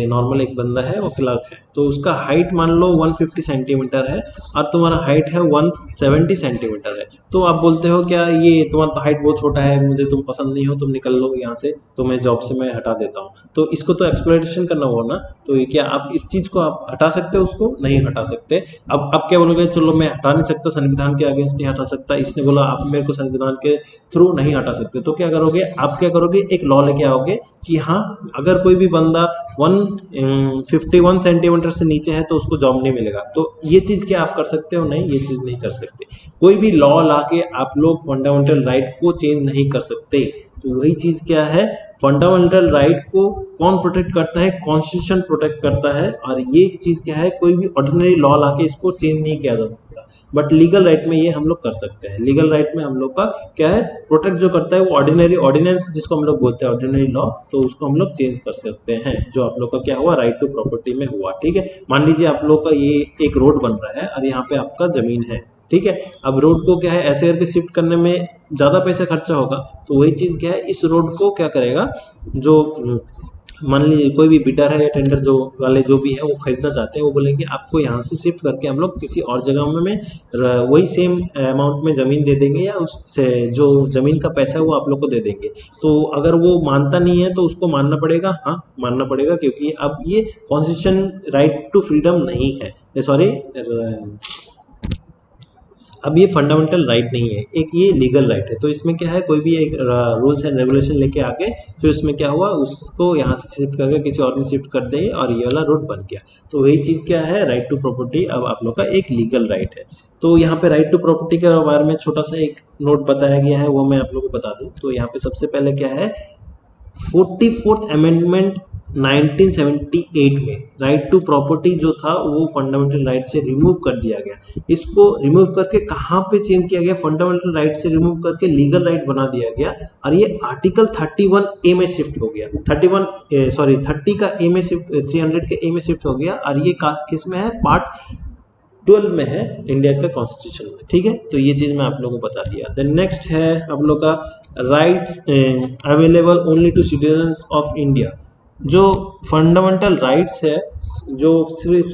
नॉर्मल एक बंदा है, वो क्लर्क है, तो उसका हाइट मान लो 150 सेंटीमीटर है और तुम्हारा हाइट है 170 सेंटीमीटर है। तो आप बोलते हो क्या ये तुम्हारा हाइट बहुत छोटा है, मुझे तुम पसंद नहीं हो, तुम निकल लो यहाँ से, तो मैं जॉब से मैं हटा देता हूँ। तो इसको तो एक्सप्लॉइटेशन करना होगा ना, तो ये क्या आप इस चीज को आप हटा सकते हो, उसको नहीं हटा सकते। अब क्या बोलोगे, चलो मैं हटा नहीं सकता, संविधान के अगेंस्ट नहीं हटा सकता, इसने बोला आप मेरे को संविधान के थ्रू नहीं हटा सकते, तो क्या करोगे आप, क्या करोगे एक लॉ लेके आओगे कि हाँ अगर कोई भी बंदा 151 सेंटीमीटर से नीचे है तो उसको जॉब नहीं मिलेगा। तो ये चीज क्या आप कर सकते हो, नहीं ये चीज नहीं कर सकते। कोई भी लॉ लाके आप लोग फंडामेंटल राइट को चेंज नहीं कर सकते। तो वही चीज क्या है, फंडामेंटल राइट को कौन प्रोटेक्ट करता है, कॉन्स्टिट्यूशन प्रोटेक्ट करता है, और ये चीज क्या है, कोई भी ऑर्डिनरी लॉ लाके इसको चेंज नहीं किया जा सकता। बट लीगल राइट में ये हम लोग कर सकते हैं। लीगल राइट में हम लोग का क्या है, प्रोटेक्ट जो करता है वो ऑर्डिनरी ऑर्डिनेंस, जिसको हम लोग बोलते हैं ऑर्डिनरी लॉ, तो उसको हम लोग चेंज कर सकते हैं, जो आप लोग का क्या हुआ, राइट टू प्रॉपर्टी में हुआ। ठीक है, मान लीजिए आप लोग का ये एक रोड बन रहा है और यहाँ पे आपका जमीन है, ठीक है। अब रोड को क्या है ऐसे करके शिफ्ट करने में ज्यादा पैसा खर्चा होगा, तो वही चीज क्या है, इस रोड को क्या करेगा, जो मान लीजिए कोई भी बिडर है या टेंडर जो वाले जो भी है वो खरीदना चाहते हैं, वो बोलेंगे आपको यहाँ से शिफ्ट करके हम लोग किसी और जगह में वही सेम अमाउंट में ज़मीन दे देंगे, या उससे जो ज़मीन का पैसा है वो आप लोग को दे देंगे। तो अगर वो मानता नहीं है तो उसको मानना पड़ेगा, हाँ मानना पड़ेगा, क्योंकि अब ये कॉन्स्टिट्यूशन राइट टू फ्रीडम नहीं है, सॉरी अब ये फंडामेंटल राइट नहीं है, एक ये लीगल राइट है। तो इसमें क्या है, कोई भी एक रूल्स एंड रेगुलेशन लेके आके फिर इसमें क्या हुआ, उसको यहाँ से शिफ्ट करके किसी और में शिफ्ट कर देंगे और ये वाला रोड बन गया। तो वही चीज़ क्या है, राइट टू प्रॉपर्टी अब आप लोग का एक लीगल राइट है। तो यहाँ पे राइट टू प्रॉपर्टी के बारे में छोटा सा एक नोट बताया गया है, वो मैं आप लोग को बता दूँ। तो यहाँ पे सबसे पहले क्या है, 44th अमेंडमेंट 1978 में राइट टू प्रॉपर्टी जो था वो फंडामेंटल राइट से रिमूव कर दिया गया। इसको रिमूव करके कहाँ पे चेंज किया गया, फंडामेंटल राइट से रिमूव करके लीगल राइट बना दिया गया, और ये आर्टिकल 31A में शिफ्ट हो गया। 30 का ए में शिफ्ट, 300 के ए में शिफ्ट हो गया, और ये किस में है, पार्ट 12 में है इंडिया का कॉन्स्टिट्यूशन में। ठीक है, तो ये चीज मैं आप लोगों को बता दिया। देन नेक्स्ट है आप लोग का rights available only to citizens of India. जो फंडामेंटल राइट्स है जो सिर्फ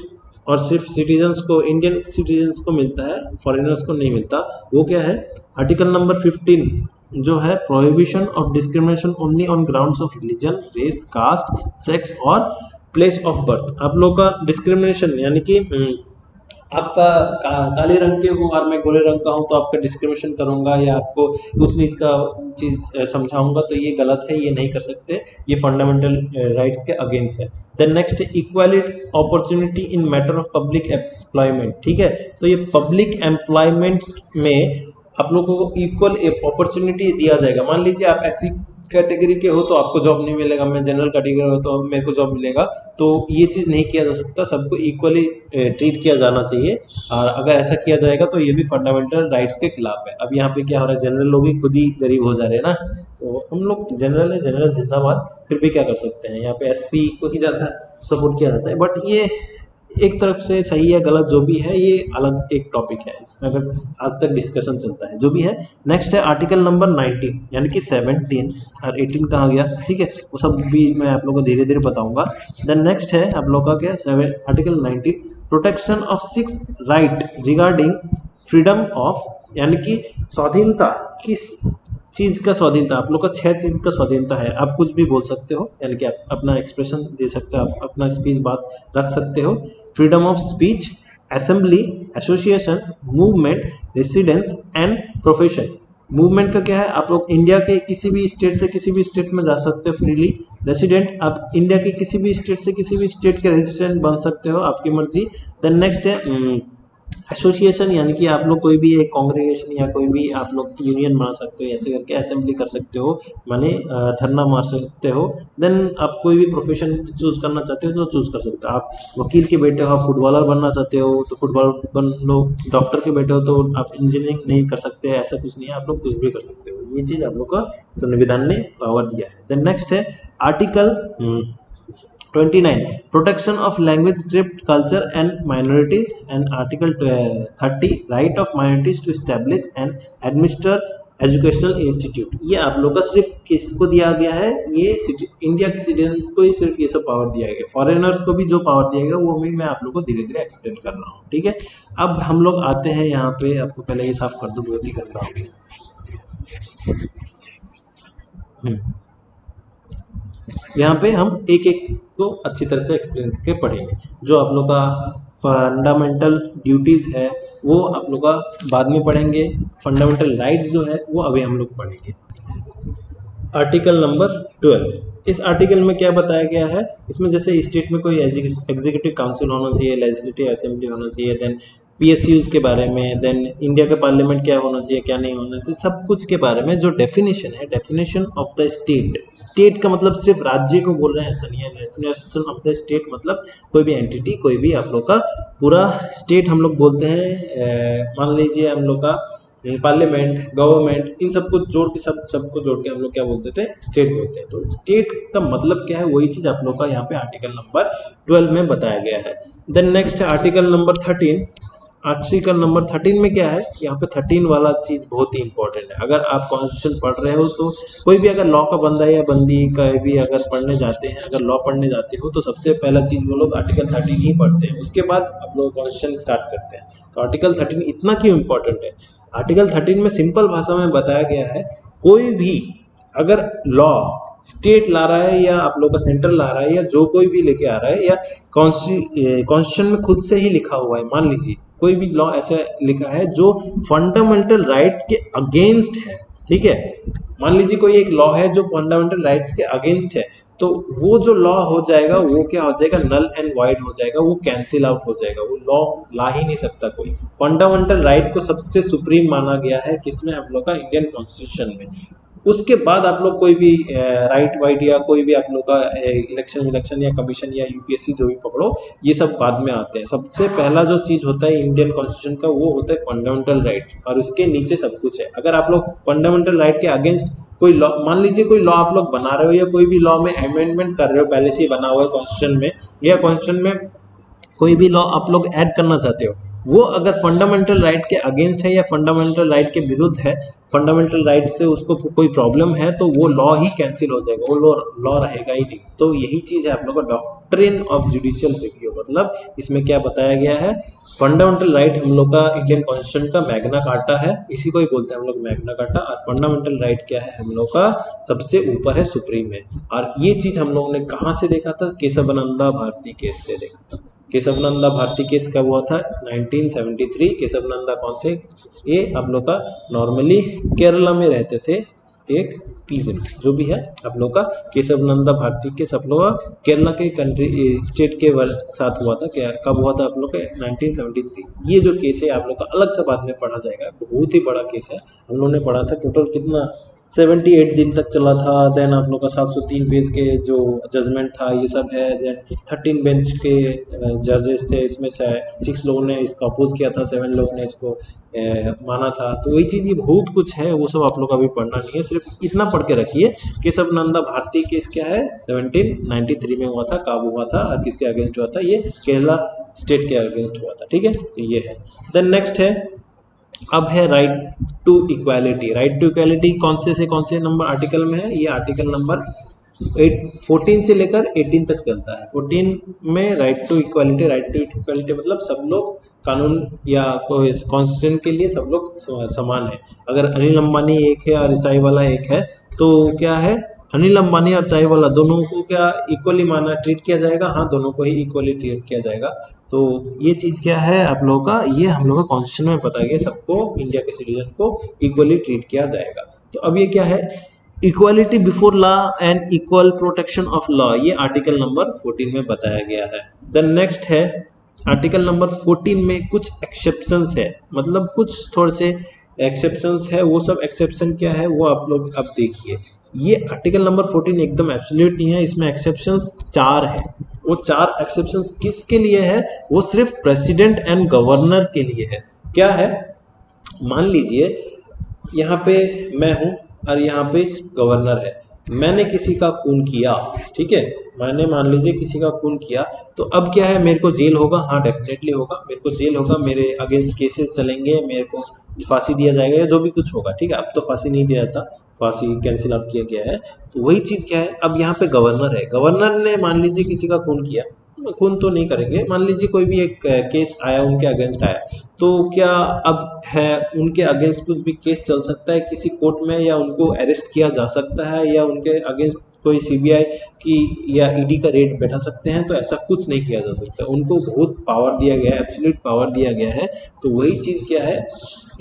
और सिर्फ सिटीजन्स को, इंडियन सिटीजन्स को मिलता है, फॉरेनर्स को नहीं मिलता। वो क्या है? आर्टिकल नंबर 15 जो है prohibition of discrimination only on grounds of religion, race, caste, sex और प्लेस ऑफ बर्थ। आप लोग का डिस्क्रिमिनेशन यानी कि आपका काले रंग के हो और मैं गोरे रंग का हूं तो आपका डिस्क्रिमिनेशन करूंगा या आपको ऊंच नीच का चीज समझाऊंगा, तो ये गलत है, ये नहीं कर सकते, ये फंडामेंटल राइट्स के अगेंस्ट है। Then next, equality opportunity in matter of public employment. ठीक है, तो ये पब्लिक एम्प्लॉयमेंट में आप लोगों को इक्वल अपॉर्चुनिटी दिया जाएगा। मान लीजिए आप ऐसी कैटेगरी के हो तो आपको जॉब नहीं मिलेगा, मैं जनरल कैटेगरी हो तो मेरे को जॉब मिलेगा, तो ये चीज़ नहीं किया जा सकता, सबको इक्वली ट्रीट किया जाना चाहिए। और अगर ऐसा किया जाएगा तो ये भी फंडामेंटल राइट्स के खिलाफ है। अब यहाँ पे क्या हो रहा है, जनरल लोग ही खुद ही गरीब हो जा रहे हैं ना, तो हम लोग जनरल है, जनरल जिंदाबाद, फिर भी क्या कर सकते हैं, यहाँ पे एससी को ही ज़्यादा सपोर्ट किया जाता है। बट ये एक तरफ से सही है गलत जो भी है, ये अलग एक टॉपिक है, इसमें अगर आज तक डिस्कशन चलता है जो भी है। नेक्स्ट है आर्टिकल नंबर 19 यानी कि 17 और 18 कहाँ गया, ठीक है, वो सब भी मैं आप लोगों को धीरे धीरे बताऊंगा। देन नेक्स्ट है आप लोग का क्या, article 19 protection of 6 right regarding freedom of, यानी कि स्वाधीनता, किस चीज का स्वाधीनता, आप लोग का 6 चीज का स्वाधीनता है। आप कुछ भी बोल सकते हो, यानी कि आप अपना एक्सप्रेशन दे सकते हो, आप अपना स्पीच बात रख सकते हो। Freedom of speech, assembly, association, movement, residence and profession. Movement का क्या है, आप लोग इंडिया के किसी भी स्टेट से किसी भी स्टेट में जा सकते हो फ्रीली। रेसिडेंट, आप इंडिया के किसी भी स्टेट से किसी भी स्टेट के रेजिडेंट बन सकते हो, आपकी मर्जी। देन नेक्स्ट है एसोसिएशन, यानी कि आप लोग कोई भी एक कांग्रेगेशन या कोई भी आप लोग यूनियन बना सकते हो, ऐसे करके असेंबली कर सकते हो, माने धरना मार सकते हो। देन आप कोई भी प्रोफेशन चूज करना चाहते हो तो चूज कर सकते हो। आप वकील के बेटे हो, आप फुटबॉलर बनना चाहते हो तो फुटबॉलर बन लो, डॉक्टर के बेटे हो तो आप इंजीनियरिंग नहीं कर सकते, ऐसा कुछ नहीं है, आप लोग कुछ भी कर सकते हो। ये चीज आप लोग का संविधान ने पावर दिया है। देन नेक्स्ट है article 29 protection of language, script, culture and minorities and article 30 right of minorities to establish and administer educational institute. ये आप लोग का सिर्फ किसको दिया गया है, ये इंडिया के सिटीजन्स को ही सिर्फ ये सब पावर दिया गया है। फॉरेनर्स को भी जो पावर दिया गया वो भी मैं आप लोग को धीरे धीरे एक्सप्लेन कर रहा हूँ, ठीक है। अब हम लोग आते हैं यहाँ पे, आपको पहले ये साफ कर दूँ, नहीं करता हूँ। यहाँ पे हम एक एक को अच्छी तरह से एक्सप्लेन करके पढ़ेंगे। जो आप लोग का फंडामेंटल ड्यूटीज है वो आप लोग का बाद में पढ़ेंगे, फंडामेंटल राइट्स जो है वो अभी हम लोग पढ़ेंगे। आर्टिकल नंबर 12, इस आर्टिकल में क्या बताया गया है, इसमें जैसे स्टेट में कोई एग्जीक्यूटिव काउंसिल होना चाहिए, लेजिस्लेटिव असेंबली होना चाहिए, देन पीएसयूज के बारे में, देन इंडिया का पार्लियामेंट क्या होना चाहिए क्या नहीं होना चाहिए, सब कुछ के बारे में जो डेफिनेशन है, definition of the state. State का मतलब सिर्फ राज्य को बोल रहे हैं, ऐसा नहीं है। डेफिनेशन ऑफ द स्टेट मतलब कोई भी एंटिटी, कोई भी आप लोग का पूरा स्टेट हम लोग बोलते हैं। मान लीजिए हम लोग का पार्लियामेंट, गवर्नमेंट, इन सबको जोड़ के सबको जोड़ के हम लोग क्या बोलते थे, स्टेट बोलते हैं। तो स्टेट का मतलब क्या है, वही चीज आप लोग का यहाँ पे आर्टिकल नंबर 12 में बताया गया है। देन नेक्स्ट है आर्टिकल नंबर 13। आर्टिकल नंबर 13 में क्या है, यहाँ पे 13 वाला चीज बहुत ही इंपॉर्टेंट है। अगर आप कॉन्स्टिट्यूशन पढ़ रहे हो तो कोई भी अगर लॉ का बंदा या बंदी का भी अगर पढ़ने जाते हैं, अगर लॉ पढ़ने जाते हो तो सबसे पहला चीज वो लोग आर्टिकल 13 ही पढ़ते हैं, उसके बाद आप लोग कॉन्स्टिट्यूशन स्टार्ट करते हैं। तो आर्टिकल 13 इतना क्यों इंपॉर्टेंट है, आर्टिकल 13 में सिंपल भाषा में बताया गया है, कोई भी अगर लॉ स्टेट ला रहा है या आप लोग का सेंटर ला रहा है या जो कोई भी लेके आ रहा है या कॉन्स्टिट्यूशन में खुद से ही लिखा हुआ है, मान लीजिए कोई भी लॉ ऐसा लिखा है जो फंडामेंटल राइट के अगेंस्ट है, ठीक है, मान लीजिए कोई एक लॉ है जो फंडामेंटल राइट के अगेंस्ट है, तो वो जो लॉ हो जाएगा वो क्या हो जाएगा, नल एंड वाइड हो जाएगा, वो कैंसिल आउट हो जाएगा, वो लॉ ला ही नहीं सकता कोई। फंडामेंटल राइट को सबसे सुप्रीम माना गया है किसमें, हम लोग का इंडियन कॉन्स्टिट्यूशन में। उसके बाद आप लोग कोई भी राइट वाइट या कोई भी आप लोग का इलेक्शन या कमीशन या यूपीएससी जो भी पकड़ो, ये सब बाद में आते हैं। सबसे पहला जो चीज होता है इंडियन कॉन्स्टिट्यूशन का वो होता है फंडामेंटल राइट, और उसके नीचे सब कुछ है। अगर आप लोग फंडामेंटल राइट के अगेंस्ट कोई लॉ, मान लीजिए कोई लॉ आप लोग बना रहे हो या कोई भी लॉ में अमेंडमेंट कर रहे हो, पहले से ही बना हुआ है कॉन्स्टिट्यूशन में, या कॉन्स्टिट्यूशन में कोई भी लॉ आप लोग ऐड करना चाहते हो, वो अगर फंडामेंटल राइट के अगेंस्ट है या फंडामेंटल राइट के विरुद्ध है, फंडामेंटल राइट से उसको कोई प्रॉब्लम है, तो वो लॉ ही कैंसिल हो जाएगा, वो लॉ रहेगा ही नहीं। तो यही चीज है आप लोग का डॉक्ट्रिन ऑफ जुडिशियल रिव्यू, मतलब इसमें क्या बताया गया है, फंडामेंटल राइट हम लोग का इंडियन कॉन्स्टिट्यूशन का मैग्ना कार्टा है, इसी को ही बोलते हैं हम लोग मैग्ना कार्टा। और फंडामेंटल राइट क्या है हम लोग का, सबसे ऊपर है, सुप्रीम है। और ये चीज हम लोगों ने कहाँ से देखा था, केशवानंदा भारती केस से देखा था। केशवानंदा भारती केस कब हुआ था, 1973। केशवानंदा कौन थे, ये आप लोग का नॉर्मली केरला में रहते थे, एक पीजन जो भी है आप लोग का। केशवानंदा भारती केस आप लोग का केरला के कंट्री स्टेट के साथ हुआ था, क्या कब हुआ था आप लोग का, 1973। ये जो केस है आप लोग का अलग से बाद में पढ़ा जाएगा, बहुत ही बड़ा केस है। हम लोगों ने पढ़ा था, टोटल कितना 78 दिन तक चला था। देन आप लोग का 703 पेज के जो जजमेंट था ये सब है। देन 13 बेंच के जजेस थे, इसमें से 6 लोगों ने इसको अपोज किया था, 7 लोगों ने इसको माना था। तो वही चीज़, ये बहुत कुछ है, वो सब आप लोग अभी पढ़ना नहीं है, सिर्फ इतना पढ़ के रखिए। केशवानंदा भारती केस क्या है, 1793 में हुआ था, कब हुआ था और किसके अगेंस्ट हुआ था, ये केरला स्टेट के अगेंस्ट हुआ था, ठीक है। तो ये है। देन नेक्स्ट है, अब है right to equality. Right to equality कौन से नंबर आर्टिकल में है, ये आर्टिकल नंबर 14 से लेकर 18 तक चलता है। 14 में right to equality, right to equality मतलब सब लोग कानून या कॉन्स्टिट्यूशन के लिए सब लोग समान है। अगर अनिल अंबानी एक है और चाय वाला एक है, तो क्या है, अनिल अंबानी और चाय वाला दोनों को क्या इक्वली माना, ट्रीट किया जाएगा, हाँ दोनों को ही इक्वली ट्रीट किया जाएगा। तो ये चीज़ क्या है आप लोगों का, ये हम लोग का कॉन्स्टिट्यूशन में पता है, सबको इंडिया के सिटीजन को इक्वली ट्रीट किया जाएगा। तो अब ये क्या है, equality before law and equal protection of law, ये आर्टिकल नंबर 14 में बताया गया है। देन नेक्स्ट है आर्टिकल नंबर 14 में कुछ एक्सेप्शंस है, मतलब कुछ थोड़े से एक्सेप्शंस है। वो सब एक्सेप्शन क्या है वो आप लोग अब देखिए। ये आर्टिकल नंबर 14 एकदम एब्सोल्यूट नहीं है, इसमें एक्सेप्शंस 4 है। वो 4 एक्सेप्शंस किसके लिए है, वो सिर्फ प्रेसिडेंट एंड गवर्नर के लिए है। क्या है, मान लीजिए यहाँ पे मैं हूँ और यहाँ पे गवर्नर है, मैंने किसी का खून किया, ठीक है, मैंने मान लीजिए किसी का खून किया, तो अब क्या है, मेरे को जेल होगा, हाँ डेफिनेटली होगा, मेरे को जेल होगा, मेरे अगेंस्ट केसेस चलेंगे, मेरे को फांसी दिया जाएगा या जो भी कुछ होगा, ठीक है। अब तो फांसी नहीं दिया जाता, फांसी कैंसिल अब किया गया है। तो वही चीज़ क्या है, अब यहाँ पे गवर्नर है, गवर्नर ने मान लीजिए किसी का खून किया, खून तो नहीं करेंगे, मान लीजिए कोई भी एक केस आया उनके अगेंस्ट आया, तो क्या अब है उनके अगेंस्ट कुछ भी केस चल सकता है किसी कोर्ट में, या उनको अरेस्ट किया जा सकता है, या उनके अगेंस्ट कोई सीबीआई की या ईडी का रेड बैठा सकते हैं, तो ऐसा कुछ नहीं किया जा सकता। उनको बहुत पावर दिया गया है, एब्सोल्यूट पावर दिया गया है। तो वही चीज़ क्या है,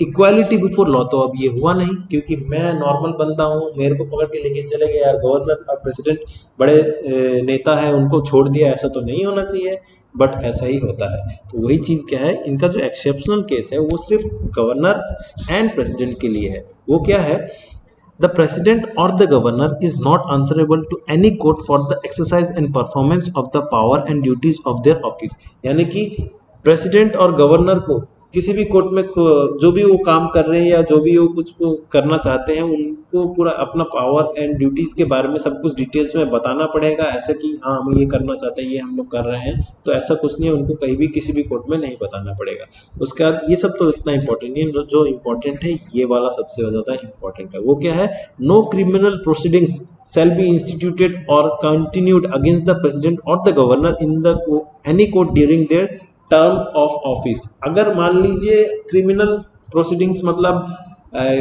इक्वालिटी बिफोर लॉ, तो अब ये हुआ नहीं, क्योंकि मैं नॉर्मल बंदा हूँ, मेरे को पकड़ के लेके चले गए यार गवर्नर और प्रेसिडेंट बड़े नेता है, उनको छोड़ दिया, ऐसा तो नहीं होना चाहिए, बट ऐसा ही होता है। तो वही चीज़ क्या है, इनका जो एक्सेप्शनल केस है वो सिर्फ गवर्नर एंड प्रेसिडेंट के लिए है। वो क्या है, The president or the governor is not answerable to any court for the exercise and performance of the power and duties of their office। यानी कि प्रेसिडेंट और गवर्नर को किसी भी कोर्ट में जो भी वो काम कर रहे हैं या जो भी वो कुछ को करना चाहते हैं, उनको पूरा अपना पावर एंड ड्यूटीज़ के बारे में सब कुछ डिटेल्स में बताना पड़ेगा। ऐसा कि हाँ हम ये करना चाहते हैं, ये हम लोग कर रहे हैं, तो ऐसा कुछ नहीं है, उनको कहीं भी किसी भी कोर्ट में नहीं बताना पड़ेगा। उसके बाद ये सब तो इतना इंपॉर्टेंट नहीं है, जो इम्पोर्टेंट है ये वाला सबसे ज़्यादा इंपॉर्टेंट है। वो क्या है, no criminal proceedings shall be instituted or continued against the president or the governor in the any court during their term of office. अगर मान लीजिए क्रिमिनल प्रोसीडिंग्स मतलब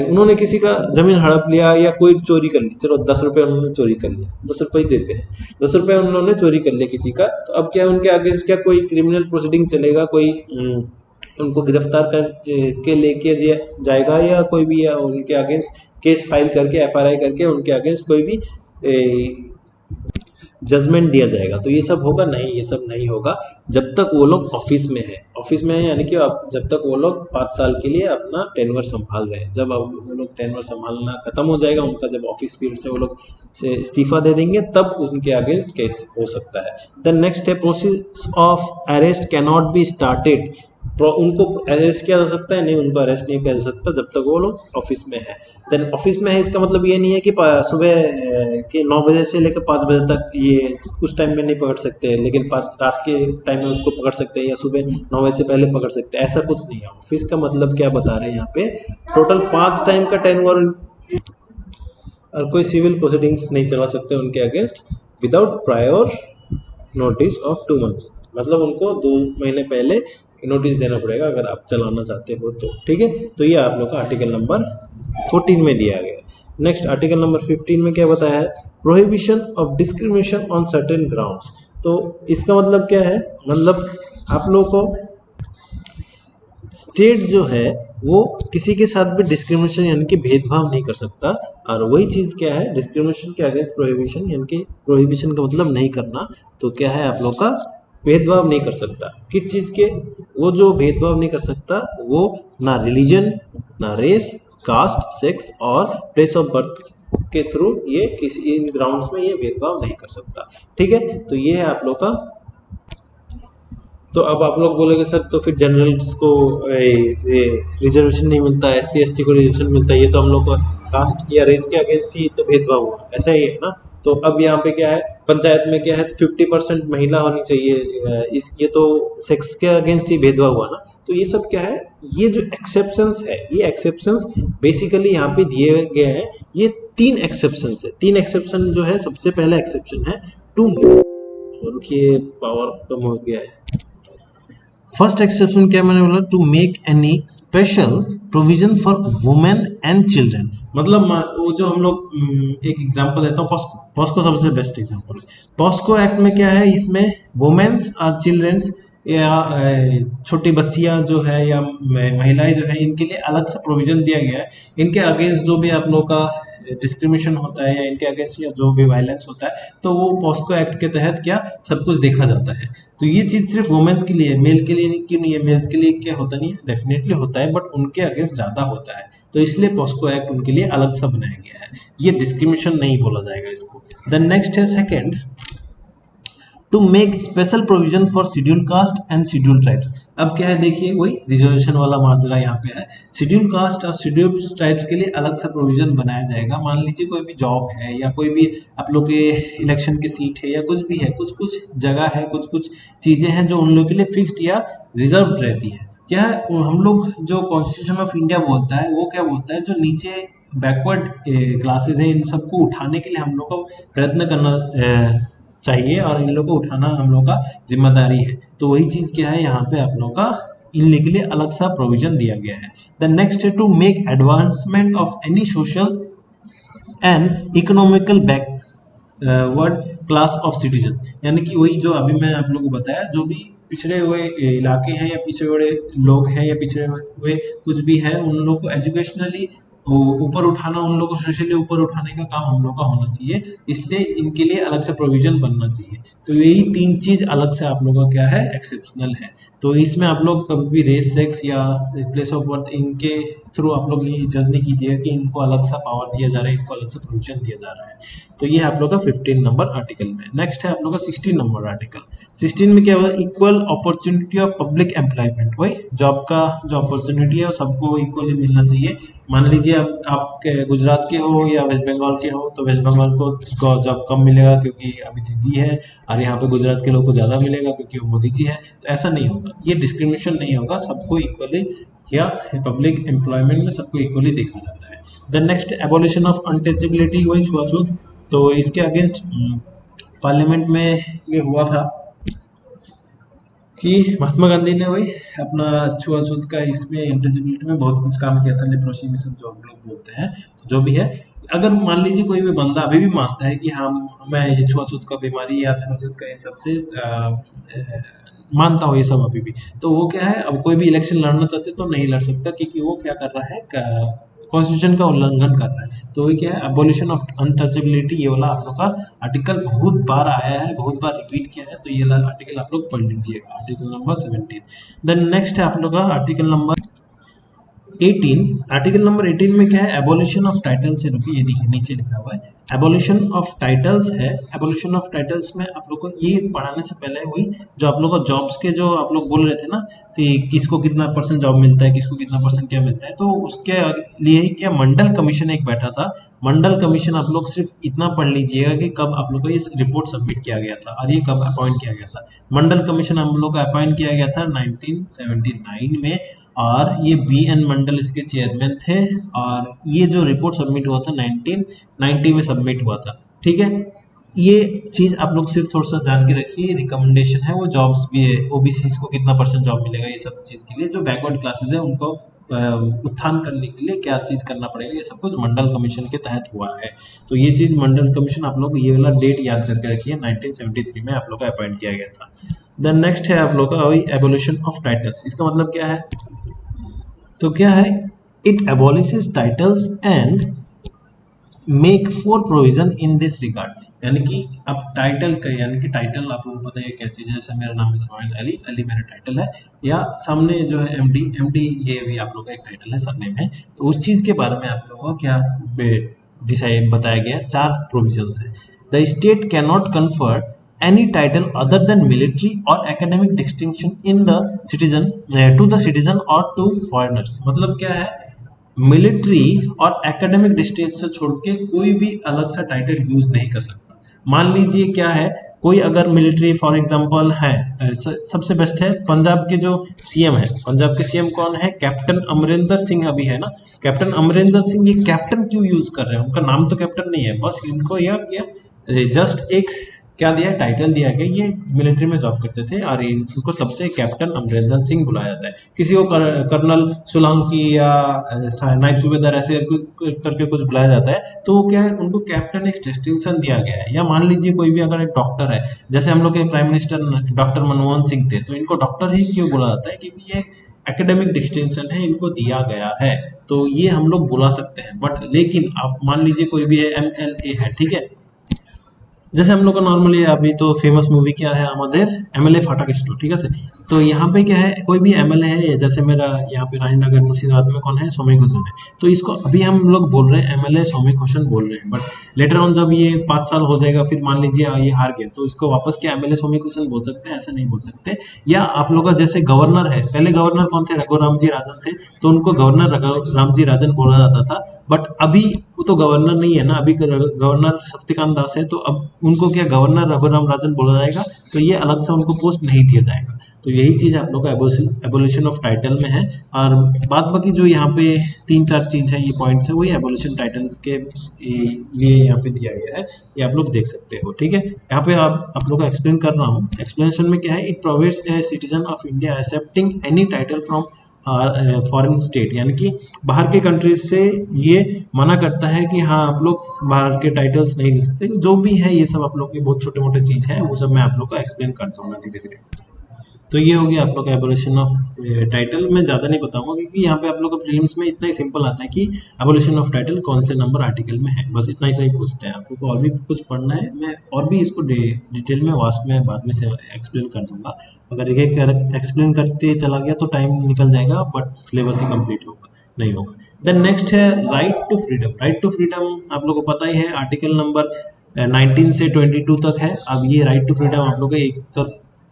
उन्होंने किसी का जमीन हड़प लिया या कोई चोरी कर ली, चलो 10 रुपये उन्होंने चोरी कर लिया, 10 रुपये ही देते हैं, 10 रुपये उन्होंने चोरी कर लिया किसी का, तो अब क्या उनके अगेंस्ट क्या कोई क्रिमिनल प्रोसीडिंग चलेगा, कोई उनको गिरफ्तार कर के लेके जाएगा, या कोई भी या उनके अगेंस्ट केस फाइल करके एफआईआर करके उनके अगेंस्ट कोई भी जजमेंट दिया जाएगा। तो ये सब होगा नहीं, ये सब नहीं होगा जब तक वो लोग ऑफिस में है। ऑफिस में है यानी कि जब तक वो लोग 5 साल के लिए अपना टेन्योर संभाल रहे हैं। जब वो लोग टेन्योर संभालना खत्म हो जाएगा उनका, जब ऑफिस पीरियड से वो लोग से इस्तीफा दे देंगे, तब उनके अगेंस्ट केस हो सकता है। देन नेक्स्ट है, process of arrest can not be started. उनको अरेस्ट किया जा सकता है नहीं, उनको अरेस्ट नहीं किया जा सकता जब तक वो लोग ऑफिस में है। देन ऑफिस में है इसका मतलब ये नहीं है कि सुबह के 9 बजे से लेकर 5 बजे तक ये उस टाइम में नहीं पकड़ सकते, लेकिन रात के टाइम में उसको पकड़ सकते हैं, या सुबह 9 बजे से पहले पकड़ सकते हैं, ऐसा कुछ नहीं है। ऑफिस का मतलब क्या बता रहे हैं यहाँ पे, टोटल 5 टाइम का टेन्योर, और कोई सिविल प्रोसीडिंग्स नहीं चला सकते उनके against without prior notice of 2 months, मतलब उनको 2 महीने पहले नोटिस देना पड़ेगा अगर आप चलाना चाहते हो तो। ठीक है, तो ये आप लोग का आर्टिकल नंबर 14 में दिया गया है। नेक्स्ट आर्टिकल नंबर 15 में क्या बताया है, prohibition of discrimination on certain grounds. तो इसका मतलब क्या है, मतलब आप लोगों को स्टेट जो है वो किसी के साथ भी डिस्क्रिमिनेशन यानी कि भेदभाव नहीं कर सकता। और वही चीज क्या है, डिस्क्रिमिनेशन के अगेंस्ट प्रोहिबिशन, यानी कि प्रोहिबिशन का मतलब नहीं करना, तो क्या है आप लोग का भेदभाव नहीं कर सकता। किस चीज के, वो जो भेदभाव नहीं कर सकता वो ना रिलीजन, ना रेस, कास्ट, सेक्स और प्लेस ऑफ बर्थ के थ्रू ये किसी इन ग्राउंड्स में ये भेदभाव नहीं कर सकता। ठीक है, तो ये है आप लोग का। तो अब आप लोग बोलेंगे सर तो फिर जनरल्स को रिजर्वेशन नहीं मिलता, SC ST को रिजर्वेशन मिलता है, ये तो हम लोग को कास्ट या रेस के अगेंस्ट ही तो भेदभाव हुआ, ऐसा ही है ना। तो अब यहाँ पे क्या है, पंचायत में क्या है 50% महिला होनी चाहिए, इस ये तो सेक्स के अगेंस्ट ही भेदभाव हुआ ना। तो ये सब क्या है, ये जो एक्सेप्शंस है, ये एक्सेप्शंस बेसिकली यहाँ पे दिए गए हैं। ये 3 एक्सेप्शंस है। 3 एक्सेप्शन जो है, सबसे पहला एक्सेप्शन है टू, रुकिए पावर कम हो गया है। फर्स्ट एक्सेप्शन क्या मैंने बोला, to make any special provision for women and children. मतलब वो जो हम लोग एक एग्जांपल देता हूँ, पॉस्को। पॉस्को सबसे बेस्ट एग्जांपल है। पॉस्को एक्ट में क्या है, इसमें वुमेन्स और चिल्ड्रंस या छोटी बच्चियां जो है या महिलाएं जो है, इनके लिए अलग से प्रोविजन दिया गया है। इनके अगेंस्ट जो भी आप लोग का डिस्क्रिमिनेशन होता है या इनके अगेंस्ट या जो भी वायलेंस होता है, तो वो पॉस्को एक्ट के तहत क्या सब कुछ देखा जाता है। तो ये चीज सिर्फ वुमेन्स के लिए है, मेल के लिए क्यों नहीं है, मेल्स के लिए क्या होता नहीं है, डेफिनेटली होता है, बट उनके अगेंस्ट ज्यादा होता है। तो इसलिए पॉस्को एक्ट उनके लिए अलग सा बनाया गया है, ये डिस्क्रिमिनेशन नहीं बोला जाएगा इसको। देन नेक्स्ट है second, to make special provision for schedule caste and schedule tribes. अब क्या है, देखिए वही रिजर्वेशन वाला माजरा यहाँ पे है। शेड्यूल कास्ट और शेड्यूल ट्राइब्स के लिए अलग सा प्रोविजन बनाया जाएगा। मान लीजिए कोई भी जॉब है या कोई भी आप लोग के इलेक्शन की सीट है या कुछ भी है, कुछ कुछ जगह है, कुछ कुछ चीजें हैं जो उन लोगों के लिए फिक्स्ड या रिजर्व रहती है। क्या है, हम लोग जो कॉन्स्टिट्यूशन ऑफ इंडिया बोलता है वो क्या बोलता है, जो नीचे बैकवर्ड क्लासेस हैं इन सबको उठाने के लिए हम लोग को प्रयत्न करना चाहिए, और इन लोगों को उठाना हम लोग का जिम्मेदारी है। तो वही चीज क्या है, यहाँ पे आप लोग का इन के लिए अलग सा प्रोविजन दिया गया है। द नेक्स्ट है to make advancement of any social and economical backward class of citizen. यानी कि वही जो अभी मैं आप लोगों को बताया, जो भी पिछड़े हुए इलाके हैं या पिछड़े हुए लोग हैं या पिछड़े हुए कुछ भी है, उन लोगों को एजुकेशनली ऊपर उठाना, उन लोगों को सोशली ऊपर उठाने का काम हम लोग का होना चाहिए। इसलिए इनके लिए अलग से प्रोविजन बनना चाहिए। तो यही 3 चीज अलग से आप लोगों का क्या है, एक्सेप्शनल है। तो इसमें आप लोग कभी भी रेस, सेक्स या प्लेस ऑफ बर्थ इनके थ्रू आप लोग ये जज नहीं कीजिएगा कि इनको अलग सा पावर दिया जा रहा है, इनको अलग से प्रोविजन दिया जा रहा है। तो ये आप लोग का 15 नंबर आर्टिकल में। नेक्स्ट है आप लोग का 16 नंबर आर्टिकल। 16 में क्या हुआ, equal opportunity of public employment. वही जॉब का जो अपॉर्चुनिटी है वो सबको इक्वली मिलना चाहिए। मान लीजिए आप गुजरात के हो या वेस्ट बंगाल के हो, तो वेस्ट बंगाल को जॉब कम मिलेगा क्योंकि अभी दीदी है, और यहाँ पे गुजरात के लोग को ज़्यादा मिलेगा क्योंकि वो मोदी जी है। तो ऐसा नहीं होगा, ये डिस्क्रिमिनेशन नहीं होगा, सबको इक्वली या पब्लिक एम्प्लॉयमेंट में सबको इक्वली देखा जाता है। Then next, abolition of untouchability, वही छुआछूत। तो इसके अगेंस्ट पार्लियामेंट में ये हुआ था कि महात्मा गांधी ने वही अपना छुआछूत का इसमें इंटरजेबिलिटी में बहुत कुछ काम किया था, लेप्रोसी मिशन जो हम लोग बोलते हैं। तो जो भी है, अगर मान लीजिए कोई भी बंदा अभी भी मानता है कि हम मैं ये छुआछूत का बीमारी या छुआछूत का इन सबसे मानता हूँ ये सब अभी भी, तो वो क्या है, अब कोई भी इलेक्शन लड़ना चाहते तो नहीं लड़ सकता, क्योंकि वो क्या कर रहा है, कॉन्स्टिट्यूशन का उल्लंघन कर रहा है। तो ये क्या है, अबोलिशन ऑफ अनटचेबिलिटी, ये वाला आप लोग का आर्टिकल बहुत बार आया है, बहुत बार रिपीट किया है। तो ये वाला आर्टिकल आप लोग पढ़ लीजिएगा, आर्टिकल नंबर 17। देन नेक्स्ट है आप लोग का आर्टिकल नंबर 18। आर्टिकल नंबर 18 में क्या है, एबोलिशन ऑफ टाइटल्स है। रुकिए, ये देखिए नीचे लिखा हुआ है एबोलिशन ऑफ टाइटल्स है। एबोलिशन ऑफ टाइटल्स में आप लोग को ये पढ़ाने से पहले वही जो आप लोग को जॉब्स के जो आप लोग बोल रहे थे ना कि किसको कितना % जॉब मिलता है, किसको कितना % क्या मिलता है, तो उसके लिए ही क्या मंडल कमीशन एक बैठा था। मंडल कमीशन आप लोग सिर्फ इतना पढ़ लीजिएगा कि कब आप लोग को ये रिपोर्ट सबमिट किया गया था और ये कब अपॉइंट किया गया था। मंडल कमीशन हम लोग का अपॉइंट किया गया था 1979 में, और ये BN मंडल इसके चेयरमैन थे, और ये जो रिपोर्ट सबमिट हुआ था 1990 में सबमिट हुआ था। ठीक है, ये चीज आप लोग सिर्फ थोड़ा सा जान के रखिए, रिकमेंडेशन है, वो जॉब्स भी है, ओबीसी को कितना परसेंट जॉब मिलेगा, ये सब चीज के लिए जो बैकवर्ड क्लासेस है उनको उत्थान करने के लिए क्या चीज करना पड़ेगा, ये सब कुछ मंडल कमीशन के तहत हुआ है। तो ये चीज मंडल कमीशन आप लोग ये वाला डेट याद करके रखिए, 1973 में आप लोग को अपॉइंट किया गया था। देन नेक्स्ट है आप लोग का वही एबोलिशन ऑफ टाइटल्स। इसका मतलब क्या है, तो क्या है, it abolishes titles and make for provision in this regard. यानी कि अब टाइटल का, यानी कि टाइटल आप लोगों को पता है क्या चीज है, जैसे मेरा नाम इस्माइल अली, अली मेरा टाइटल है, या सामने जो है एमडी, एमडी ये भी आप लोगों का एक टाइटल है, सरनेम है। तो उस चीज के बारे में आप लोगों को क्या डिसाइड बताया गया, चार प्रोविजंस है। The state can not confer any title other than military or academic distinction in the citizen to the citizen or to foreigners। मतलब क्या है, मिलिट्री और एकेडमिक डिस्टेंस से छोड़ के कोई भी अलग सा टाइटल यूज नहीं कर सकता। मान लीजिए क्या है, कोई अगर मिलिट्री फॉर एग्जांपल है, सबसे बेस्ट है पंजाब के जो सीएम है, पंजाब के सीएम कौन है, कैप्टन अमरिंदर सिंह अभी है ना, कैप्टन अमरिंदर सिंह, ये कैप्टन क्यों यूज कर रहे हैं, उनका नाम तो कैप्टन नहीं है, बस इनको यह जस्ट एक क्या दिया, टाइटल दिया गया, ये मिलिट्री में जॉब करते थे और इनको तब से कैप्टन अमरिंदर सिंह बुलाया जाता है। किसी को कर्नल सोलंकी या नायब सूबेदार ऐसे करके कुछ बुलाया जाता है, तो वो क्या है, उनको कैप्टन एक डिस्टिंक्शन दिया गया है। या मान लीजिए कोई भी अगर एक डॉक्टर है, जैसे हम लोग के prime minister doctor Manmohan Singh थे, तो इनको डॉक्टर ही क्यों बोला जाता है, क्योंकि ये एकेडमिक डिस्टिंक्शन है, इनको दिया गया है, तो ये हम लोग बुला सकते हैं। बट लेकिन आप मान लीजिए कोई भी है, एमएलए है, ठीक है, जैसे हम लोग का नॉर्मली अभी तो फेमस मूवी क्या है हमारे, एमएलए फाटक स्टोर, ठीक है सर। तो यहाँ पे क्या है, कोई भी एमएलए है, जैसे मेरा यहाँ पे रानीनगर मुर्शिदाबाद में कौन है, सौमिक हुसैन है, तो इसको अभी हम लोग बोल रहे हैं एमएलए सौमिक हुसैन बोल रहे हैं, बट लेटर ऑन जब ये 5 साल हो जाएगा, फिर मान लीजिए ये हार गया, तो इसको वापस क्या एमएलए सौमिक हुसैन बोल सकते हैं, ऐसे नहीं बोल सकते। या आप लोग का जैसे गवर्नर है, पहले गवर्नर कौन थे, रघुराम जी राजन थे, तो उनको गवर्नर रघुराम जी राजन बोला जाता था। बट अभी वो तो गवर्नर नहीं है ना, अभी गवर्नर शक्तिकांत दास है, तो अब उनको क्या गवर्नर रघुराम राजन बोला जाएगा, तो ये अलग से उनको पोस्ट नहीं दिया जाएगा। तो यही चीज आप लोग का एबोलिशन ऑफ टाइटल में है। और बाद बाकी जो यहाँ पे 3-4 चीज है, ये पॉइंट्स है, वही एबोलिशन टाइटल्स के लिए यहाँ पे दिया गया है, ये आप लोग देख सकते हो, ठीक है। यहाँ पे आप लोग को एक्सप्लेन कर रहा हूँ, एक्सप्लेनेशन में क्या है, it provides a citizen of India accepting any title from foreign state, यानी कि बाहर के कंट्रीज से ये मना करता है कि हाँ आप लोग बाहर के टाइटल्स नहीं ले सकते। जो भी है ये सब आप लोग की बहुत छोटे मोटे चीज है, वो सब मैं आप लोग को एक्सप्लेन कर दूंगा धीरे धीरे। तो ये हो गया आप लोग का एबोलिशन ऑफ टाइटल। मैं ज़्यादा नहीं बताऊंगा क्योंकि यहाँ पे आप लोग को प्रीलिम्स में इतना ही सिंपल आता है कि एबोलिशन ऑफ टाइटल कौन से नंबर आर्टिकल में है, बस इतना ही सही पूछते हैं। आपको और भी कुछ पढ़ना है, मैं और भी इसको डिटेल में वास्ट में बाद में से एक्सप्लेन कर दूंगा। अगर एक एक एक्सप्लेन करते चला गया तो टाइम निकल जाएगा, बट सिलेबस ही कंप्लीट होगा नहीं होगा। देन नेक्स्ट है right to freedom. Right to freedom आप लोग को पता ही है, आर्टिकल नंबर 19 से 22 तक है। अब ये राइट टू फ्रीडम आप लोग एक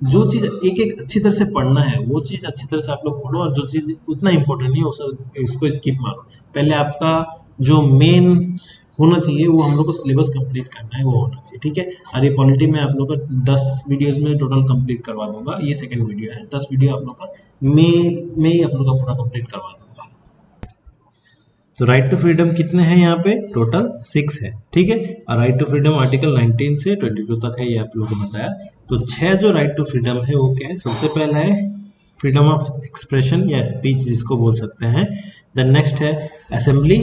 जो चीज एक एक अच्छी तरह से पढ़ना है, वो चीज अच्छी तरह से आप लोग पढ़ो, और जो चीज उतना इंपॉर्टेंट नहीं है उसे इसको स्किप मारो। पहले आपका जो मेन होना चाहिए वो हम लोग को सिलेबस कंप्लीट करना है, वो होना चाहिए, ठीक है। और ये पॉलिटी में आप लोग का 10 वीडियोस में टोटल कंप्लीट करवा दूंगा, ये सेकंड वीडियो है, 10 वीडियो आप लोग का में ही आप लोग का पूरा कंप्लीट करवा दूंगा। तो राइट टू फ्रीडम कितने हैं यहाँ पे, टोटल 6 है, ठीक है। और राइट टू फ्रीडम आर्टिकल 19 से 22 तक है, ये आप लोगों को बताया। तो 6 जो राइट टू फ्रीडम है वो क्या है, सबसे पहला है फ्रीडम ऑफ एक्सप्रेशन या स्पीच जिसको बोल सकते हैं। देन नेक्स्ट है असेंबली,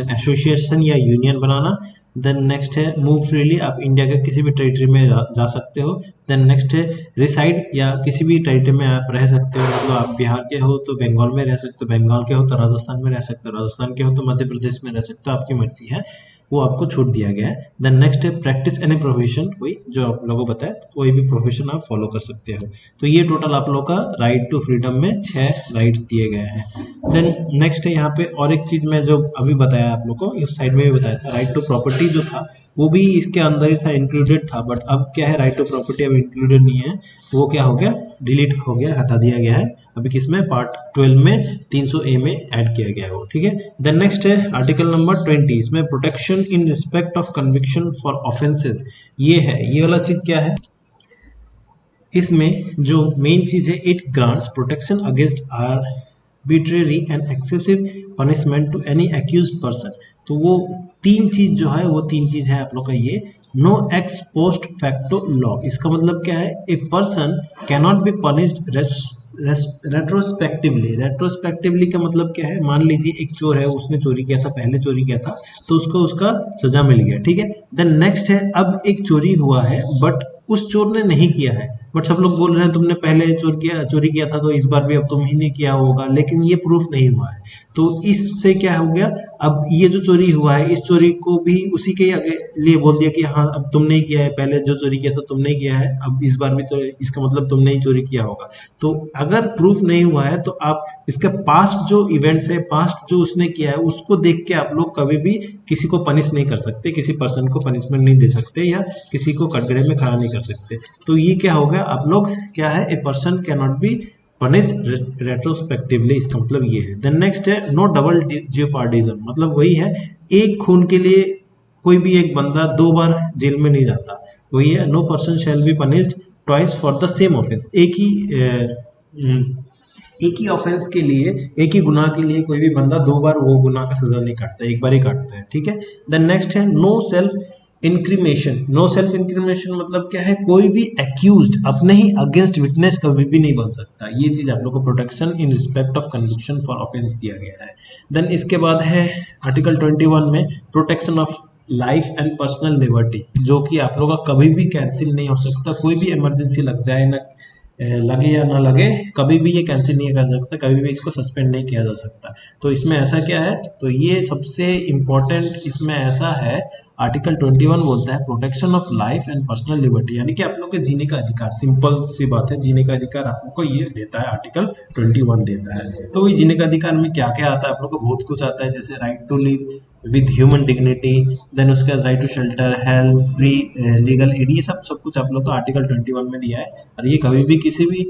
एसोसिएशन या यूनियन बनाना। देन नेक्स्ट है मूव फ्रीली, आप इंडिया के किसी भी टेरिटरी में जा सकते हो। देन नेक्स्ट है रिसाइड, या किसी भी टेरिटरी में आप रह सकते हो, मतलब आप बिहार के हो तो बंगाल में रह सकते हो, बंगाल के हो तो राजस्थान में रह सकते हो, राजस्थान के हो तो मध्य प्रदेश में रह सकते हो, आपकी मर्जी है, वो आपको छूट दिया गया है। देन नेक्स्ट है प्रैक्टिस एनी प्रोफेशन, वही जो आप लोगों को बताया, कोई भी प्रोफेशन आप फॉलो कर सकते हो। तो ये टोटल आप लोग का राइट टू फ्रीडम में 6 राइट्स दिए गए हैं। देन नेक्स्ट है यहाँ पे और एक चीज मैं जो अभी बताया आप लोग को, इस साइड में भी बताया था, राइट टू प्रॉपर्टी जो था वो भी इसके अंदर ही था, इंक्लूडेड था। बट अब क्या है, राइट टू प्रॉपर्टी अब इंक्लूडेड नहीं है, वो क्या हो गया, डिलीट हो गया, हटा दिया गया है। अभी किसमें, पार्ट 12 में 300A में ऐड किया गया है वो, ठीक है। देन नेक्स्ट है आर्टिकल नंबर 20, इसमें protection in respect of conviction for offences, ये है, ये वाला चीज क्या है, इसमें जो मेन चीज है, it grants protection against arbitrary and excessive punishment to any accused person. तो वो 3 चीज जो है, वो 3 चीज है आप लोग का ये, no ex post facto law, इसका मतलब क्या है, a person cannot be punished retrospectively. Retrospectively का मतलब क्या है, मान लीजिए एक चोर है, उसने चोरी किया था, पहले चोरी किया था, तो उसको उसका सजा मिल गया, ठीक है। देन नेक्स्ट है, अब एक चोरी हुआ है बट उस चोर ने नहीं किया है, बट सब लोग बोल रहे हैं तुमने पहले चोरी किया था तो इस बार भी अब तुम ही ने किया होगा, लेकिन ये प्रूफ नहीं हुआ है। तो इससे क्या हो गया, अब ये जो चोरी हुआ है इस चोरी को भी उसी के लिए बोल दिया कि हाँ अब तुमने ही किया है, पहले जो चोरी किया था तुमने ही किया है, अब इस बार भी तो इसका मतलब तुमने ही चोरी किया होगा। तो अगर प्रूफ नहीं हुआ है तो आप इसके पास्ट जो इवेंट्स है, पास्ट जो उसने किया है उसको देख के आप लोग कभी भी किसी को पनिश नहीं कर सकते, किसी पर्सन को पनिशमेंट नहीं दे सकते या किसी को कटघरे में खड़ा नहीं कर सकते। तो ये क्या हो गया, आप लोग क्या है, a person can not be punish retrospectively, इसका मतलब ये है। देन नेक्स्ट है, नो डबल जियोपार्डिज्म, मतलब वही है, एक खून के लिए कोई भी एक बंदा दो बार जेल में नहीं जाता, वही है, no person shall be punished twice for the same offence, एक ही ऑफेंस के लिए, एक ही गुनाह के लिए कोई भी बंदा दो बार वो गुनाह का सजा नहीं काटता, एक बार ही काटता है, ठीक है। देन नेक्स्ट है, नो सेल्फ इंक्रीमेशन। नो सेल्फ इंक्रीमेशन मतलब क्या है, कोई भी एक्यूज्ड अपने ही अगेंस्ट विटनेस कभी भी नहीं बन सकता, ये चीज आप लोग को protection in respect of conviction for offence दिया गया है। देन इसके बाद है आर्टिकल 21 में protection of life and personal liberty, जो कि आप लोग का कभी भी कैंसिल नहीं हो सकता, कोई भी इमरजेंसी लग जाए ना, लगे या ना लगे, कभी भी ये कैंसिल नहीं कर सकता, कभी भी इसको सस्पेंड नहीं किया जा सकता। तो इसमें ऐसा क्या है, तो ये सबसे इम्पोर्टेंट इसमें ऐसा है, आर्टिकल 21 बोलता है protection of life and personal liberty, यानी कि आप लोग के जीने का अधिकार, सिंपल सी बात है, जीने का अधिकार आप लोग को ये देता है, आर्टिकल 21 देता है। तो ये जीने का अधिकार में क्या क्या आता है, आप लोग को बहुत कुछ आता है, जैसे right to live with human dignity, then उसके बाद right to shelter, health, free legal aid, ये सब कुछ आप लोग को आर्टिकल 21 में दिया है, और ये कभी भी किसी भी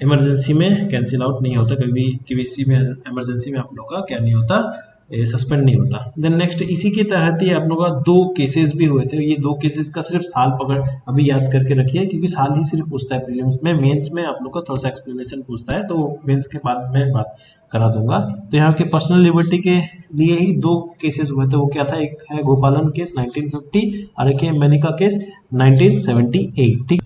इमरजेंसी में कैंसिल आउट नहीं होता, कभी भी किसी में इमरजेंसी में आप लोग का क्या नहीं होता, सस्पेंड नहीं होता। देन नेक्स्ट, इसी के तहत ही आप लोग का दो केसेस भी हुए थे, ये दो केसेस का सिर्फ साल पकड़ अभी याद करके रखिए, क्योंकि साल ही सिर्फ पूछता है प्रीलिम्स में, मेंस में आप लोग का थोड़ा सा एक्सप्लेनेशन पूछता है, तो मेंस के बाद में बात करा दूंगा। तो यहाँ के पर्सनल लिबर्टी के लिए ही दो केसेस हुए थे, वो क्या था, एक है गोपालन केस 1950 और एक है मेनिका केस 1978, ठीक।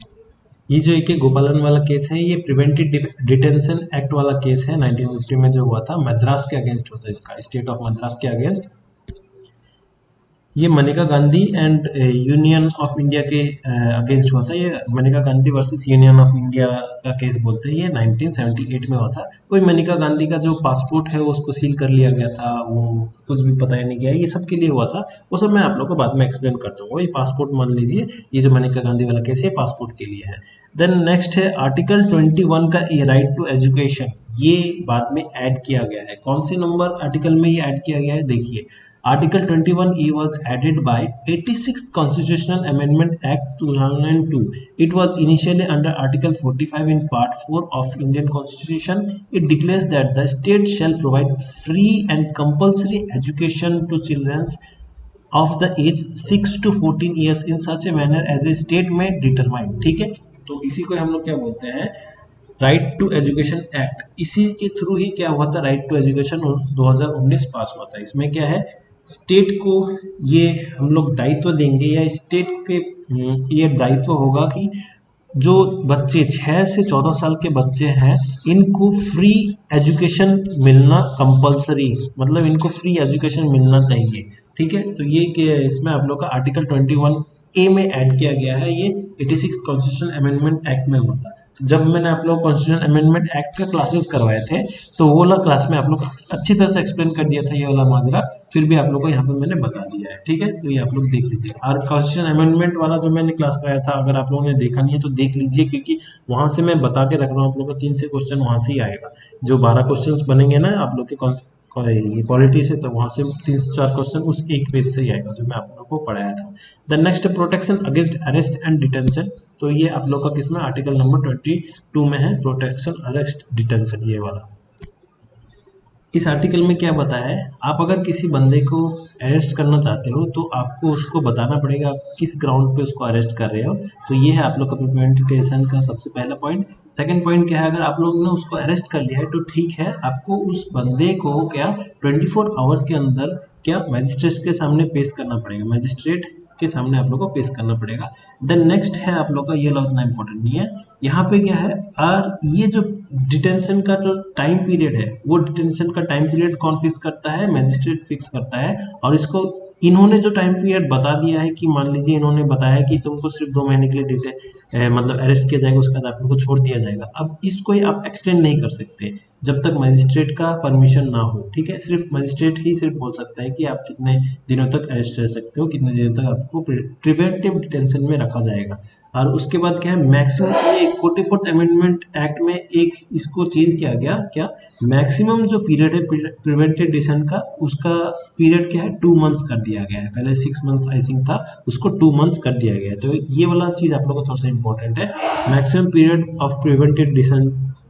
ये जो एक गोपालन वाला केस है, ये प्रिवेंटिव डिटेंशन एक्ट वाला केस है, 1950 में जो हुआ था, मद्रास के अगेंस्ट होता है, इसका स्टेट ऑफ मद्रास के अगेंस्ट। ये Maneka Gandhi and union of India के अगेंस्ट हुआ था, ये Maneka Gandhi versus union of India का केस बोलते हैं, ये 1978 में हुआ था। कोई मनेका गांधी का जो पासपोर्ट है वो उसको सील कर लिया गया था, वो कुछ भी पता ही नहीं गया, ये सब के लिए हुआ था, वो सब मैं आप लोग को बाद में एक्सप्लेन कर दूंगा। ये पासपोर्ट मान लीजिए, ये जो मनेका गांधी वाला केस है पासपोर्ट के लिए है। देन नेक्स्ट है आर्टिकल 21 का ये राइट टू एजुकेशन, ये बाद में ऐड किया गया है, कौन से नंबर आर्टिकल में ये ऐड किया गया है, देखिए Article 21E was added by 86th Constitutional Amendment Act 2002. It was initially under Article 45 in Part 4 of Indian Constitution. It declares that the state shall provide free and compulsory education to children of the age 6 to 14 years in such a manner as a state may determine. ठीक है, तो इसी को हम लोग क्या बोलते हैं, राइट टू एजुकेशन एक्ट, इसी के थ्रू ही क्या हुआ था, राइट टू एजुकेशन 2019 पास हुआ था। इसमें क्या है, स्टेट को ये हम लोग दायित्व देंगे, या स्टेट के ये दायित्व होगा कि जो बच्चे 6 से 14 साल के बच्चे हैं, इनको फ्री एजुकेशन मिलना कंपलसरी, मतलब इनको फ्री एजुकेशन मिलना चाहिए, ठीक है। तो ये इसमें आप लोग का आर्टिकल 21A में ऐड किया गया है, ये 86 कॉन्स्टिट्यूशन अमेंडमेंट एक्ट में हुआ था। जब मैंने आप लोग कॉन्स्टिट्यूशन अमेंडमेंट एक्ट का क्लासेस करवाए थे, तो वो वाला क्लास में आप लोग अच्छी तरह से एक्सप्लेन कर दिया था ये वाला माजरा, फिर भी आप लोग को यहाँ पे मैंने बता दिया है, ठीक है। तो ये आप लोग देख लीजिए, और कॉन्स्टिट्यूशन अमेंडमेंट वाला जो मैंने क्लास कराया था, अगर आप लोगों ने देखा नहीं है तो देख लीजिए, क्योंकि वहां से मैं बता के रख रहा हूँ आप लोग को, 3 से क्वेश्चन वहां से ही आएगा, जो 12 क्वेश्चन बनेंगे ना आप लोग के पॉलिटी से, तो वहां से 3 से 4 क्वेश्चन उस एक पेज से ही आएगा जो मैं आप लोग को पढ़ाया था। The next protection against arrest and detention, तो ये आप लोग का किसमें, आर्टिकल नंबर 22 में है, प्रोटेक्शन अरेस्ट डिटेंशन, ये वाला। इस आर्टिकल में क्या बताया है, आप अगर किसी बंदे को अरेस्ट करना चाहते हो तो आपको उसको बताना पड़ेगा आप किस ग्राउंड पे उसको अरेस्ट कर रहे हो, तो ये है आप लोग का प्रिवेंटिव का सबसे पहला पॉइंट। सेकंड पॉइंट क्या है, अगर आप लोगों ने उसको अरेस्ट कर लिया है तो ठीक है, आपको उस बंदे को क्या 24 आवर्स के अंदर क्या मजिस्ट्रेट के सामने पेश करना पड़ेगा। मजिस्ट्रेट के सामने आप लोग को पेश करना पड़ेगा। देन नेक्स्ट है आप लोग का, ये लॉ इतना इंपॉर्टेंट नहीं है, यहाँ पे क्या है, और ये जो डिटेंशन का जो टाइम पीरियड है, वो डिटेंशन का टाइम पीरियड कौन फिक्स करता है, मैजिस्ट्रेट फिक्स करता है। और इसको इन्होंने जो टाइम पीरियड बता दिया है कि मान लीजिए इन्होंने बताया कि तुमको सिर्फ 2 महीने के लिए मतलब अरेस्ट किया जाएगा, उसके बाद आप लोग को छोड़ दिया जाएगा। अब इसको आप एक्सटेंड नहीं कर सकते जब तक मजिस्ट्रेट का परमिशन ना हो, ठीक है। सिर्फ मजिस्ट्रेट ही सिर्फ बोल सकता है कि आप कितने दिनों तक अरेस्ट रह सकते हो, कितने दिनों तक आपको प्रिवेंटिव डिटेंशन में रखा जाएगा। और उसके बाद क्या है, मैक्सिमम, ये 44th अमेंडमेंट एक्ट में एक इसको चेंज किया गया, क्या मैक्सिमम जो पीरियड है प्रिवेंटिव डिटेंशन का, उसका पीरियड क्या है 2 मंथ्स कर दिया गया है। पहले 6 मंथ आई थिंक था, उसको 2 मंथ्स कर दिया गया है। तो ये वाला चीज आप लोग को थोड़ा सा इंपॉर्टेंट है, maximum period of preventive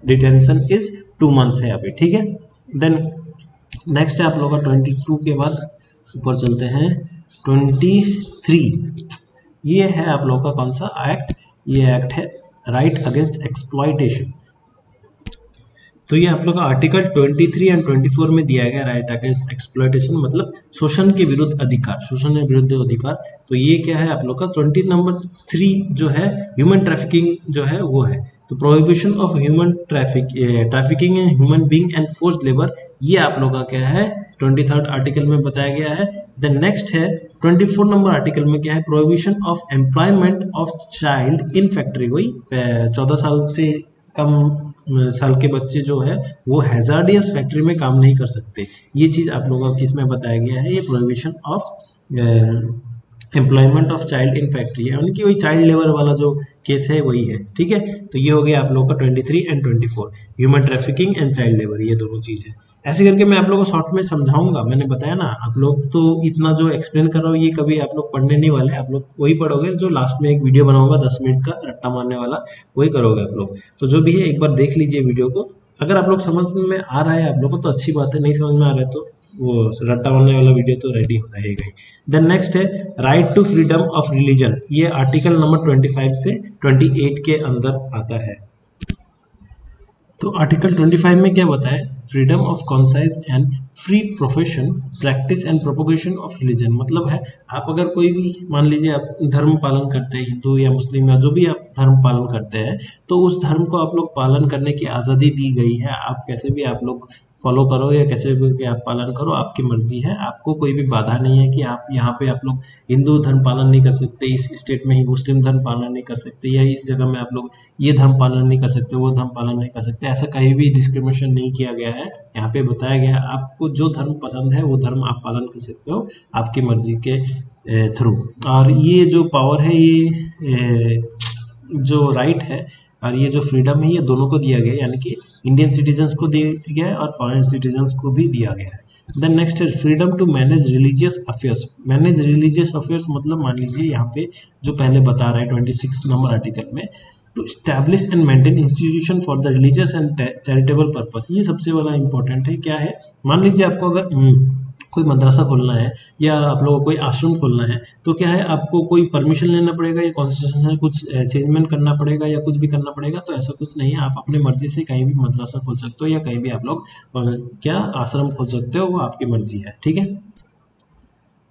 detention is 2 months है अभी, ठीक है। देन नेक्स्ट है आप लोग का 22 के बाद ऊपर चलते हैं 23, ये है आप लोग का कौन सा एक्ट, ये एक्ट है राइट अगेंस्ट एक्सप्लॉइटेशन। तो ये आप लोग का आर्टिकल 23 एंड 24 में दिया गया, राइट अगेंस्ट एक्सप्लॉइटेशन मतलब शोषण के विरुद्ध अधिकार, शोषण के विरुद्ध अधिकार। तो ये क्या है आप लोग का 20 नंबर 3 जो है ह्यूमन ट्रैफिकिंग जो है वो है। तो prohibition of human trafficking in human being and forced labour, ये आप लोग का क्या है 23rd आर्टिकल में बताया गया है। देन नेक्स्ट है 24 नंबर आर्टिकल में क्या है, prohibition of employment of child in factory. वही 14 साल से कम साल के बच्चे जो है वो हैजार्डियस फैक्ट्री में काम नहीं कर सकते। ये चीज आप लोगों को किसमें बताया गया है, ये prohibition of employment of child in factory, यानी कि वही चाइल्ड लेबर वाला जो केस है वही है, ठीक है। तो ये हो गया आप लोगों का 23 and 24, human trafficking and child labour, ये दोनों चीज है। ऐसे करके मैं आप लोगों को शॉर्ट में समझाऊंगा, मैंने बताया ना, आप लोग तो इतना जो एक्सप्लेन कर रहा हूँ ये कभी आप लोग पढ़ने नहीं वाले, आप लोग वही पढ़ोगे जो लास्ट में एक वीडियो बनाऊंगा 10 मिनट का रट्टा मारने वाला, वही करोगे आप लोग। तो जो भी है एक बार देख लीजिए वीडियो को, अगर आप लोग समझ में आ रहा है आप लोग को तो अच्छी बात है, नहीं समझ में आ रहा है तो वो रट्टा मारने वाला वीडियो तो रेडी हो रहेगा ही। देन नेक्स्ट है right to freedom of religion, ये आर्टिकल नंबर 25 से 28 के अंदर आता है। तो आर्टिकल 25 में क्या बताया, freedom of conscience and free profession practice and propagation of religion, मतलब है आप अगर कोई भी मान लीजिए आप धर्म पालन करते हैं, हिंदू या मुस्लिम या जो भी आप धर्म पालन करते हैं, तो उस धर्म को आप लोग पालन करने की आज़ादी दी गई है। आप कैसे भी आप लोग फॉलो करो या कैसे भी आप पालन करो, आपकी मर्जी है, आपको कोई भी बाधा नहीं है कि आप यहाँ पे आप लोग हिंदू धर्म पालन नहीं कर सकते, इस स्टेट में ही मुस्लिम धर्म पालन नहीं कर सकते, या इस जगह में आप लोग ये धर्म पालन नहीं कर सकते, वो धर्म पालन नहीं कर सकते, ऐसा कहीं भी डिस्क्रिमिनेशन नहीं किया गया है। यहाँ पे बताया गया है आपको जो धर्म पसंद है वो धर्म आप पालन कर सकते हो आपकी मर्जी के थ्रू। और ये जो पावर है, ये जो राइट है और ये जो फ्रीडम है, ये दोनों को दिया गया है, यानी कि इंडियन सिटीजन्स को दिया गया है और फॉरेन सिटीजन्स को भी दिया गया है। देन नेक्स्ट है freedom to manage religious affairs. Manage religious affairs मतलब मान लीजिए यहाँ पे जो पहले बता रहा है 26 नंबर आर्टिकल में, to establish and maintain institution for the religious and charitable purpose. ये सबसे वाला इंपॉर्टेंट है। क्या है, मान लीजिए आपको अगर कोई मदरसा खोलना है या आप लोगों को कोई आश्रम खोलना है, तो क्या है आपको कोई परमिशन लेना पड़ेगा या कॉन्स्टिट्यूशन में कुछ चेंजमेंट करना पड़ेगा या कुछ भी करना पड़ेगा, तो ऐसा कुछ नहीं है। आप अपनी मर्जी से कहीं भी मदरसा खोल सकते हो या कहीं भी आप लोग क्या आश्रम खोल सकते हो, वो आपकी मर्जी है, ठीक है।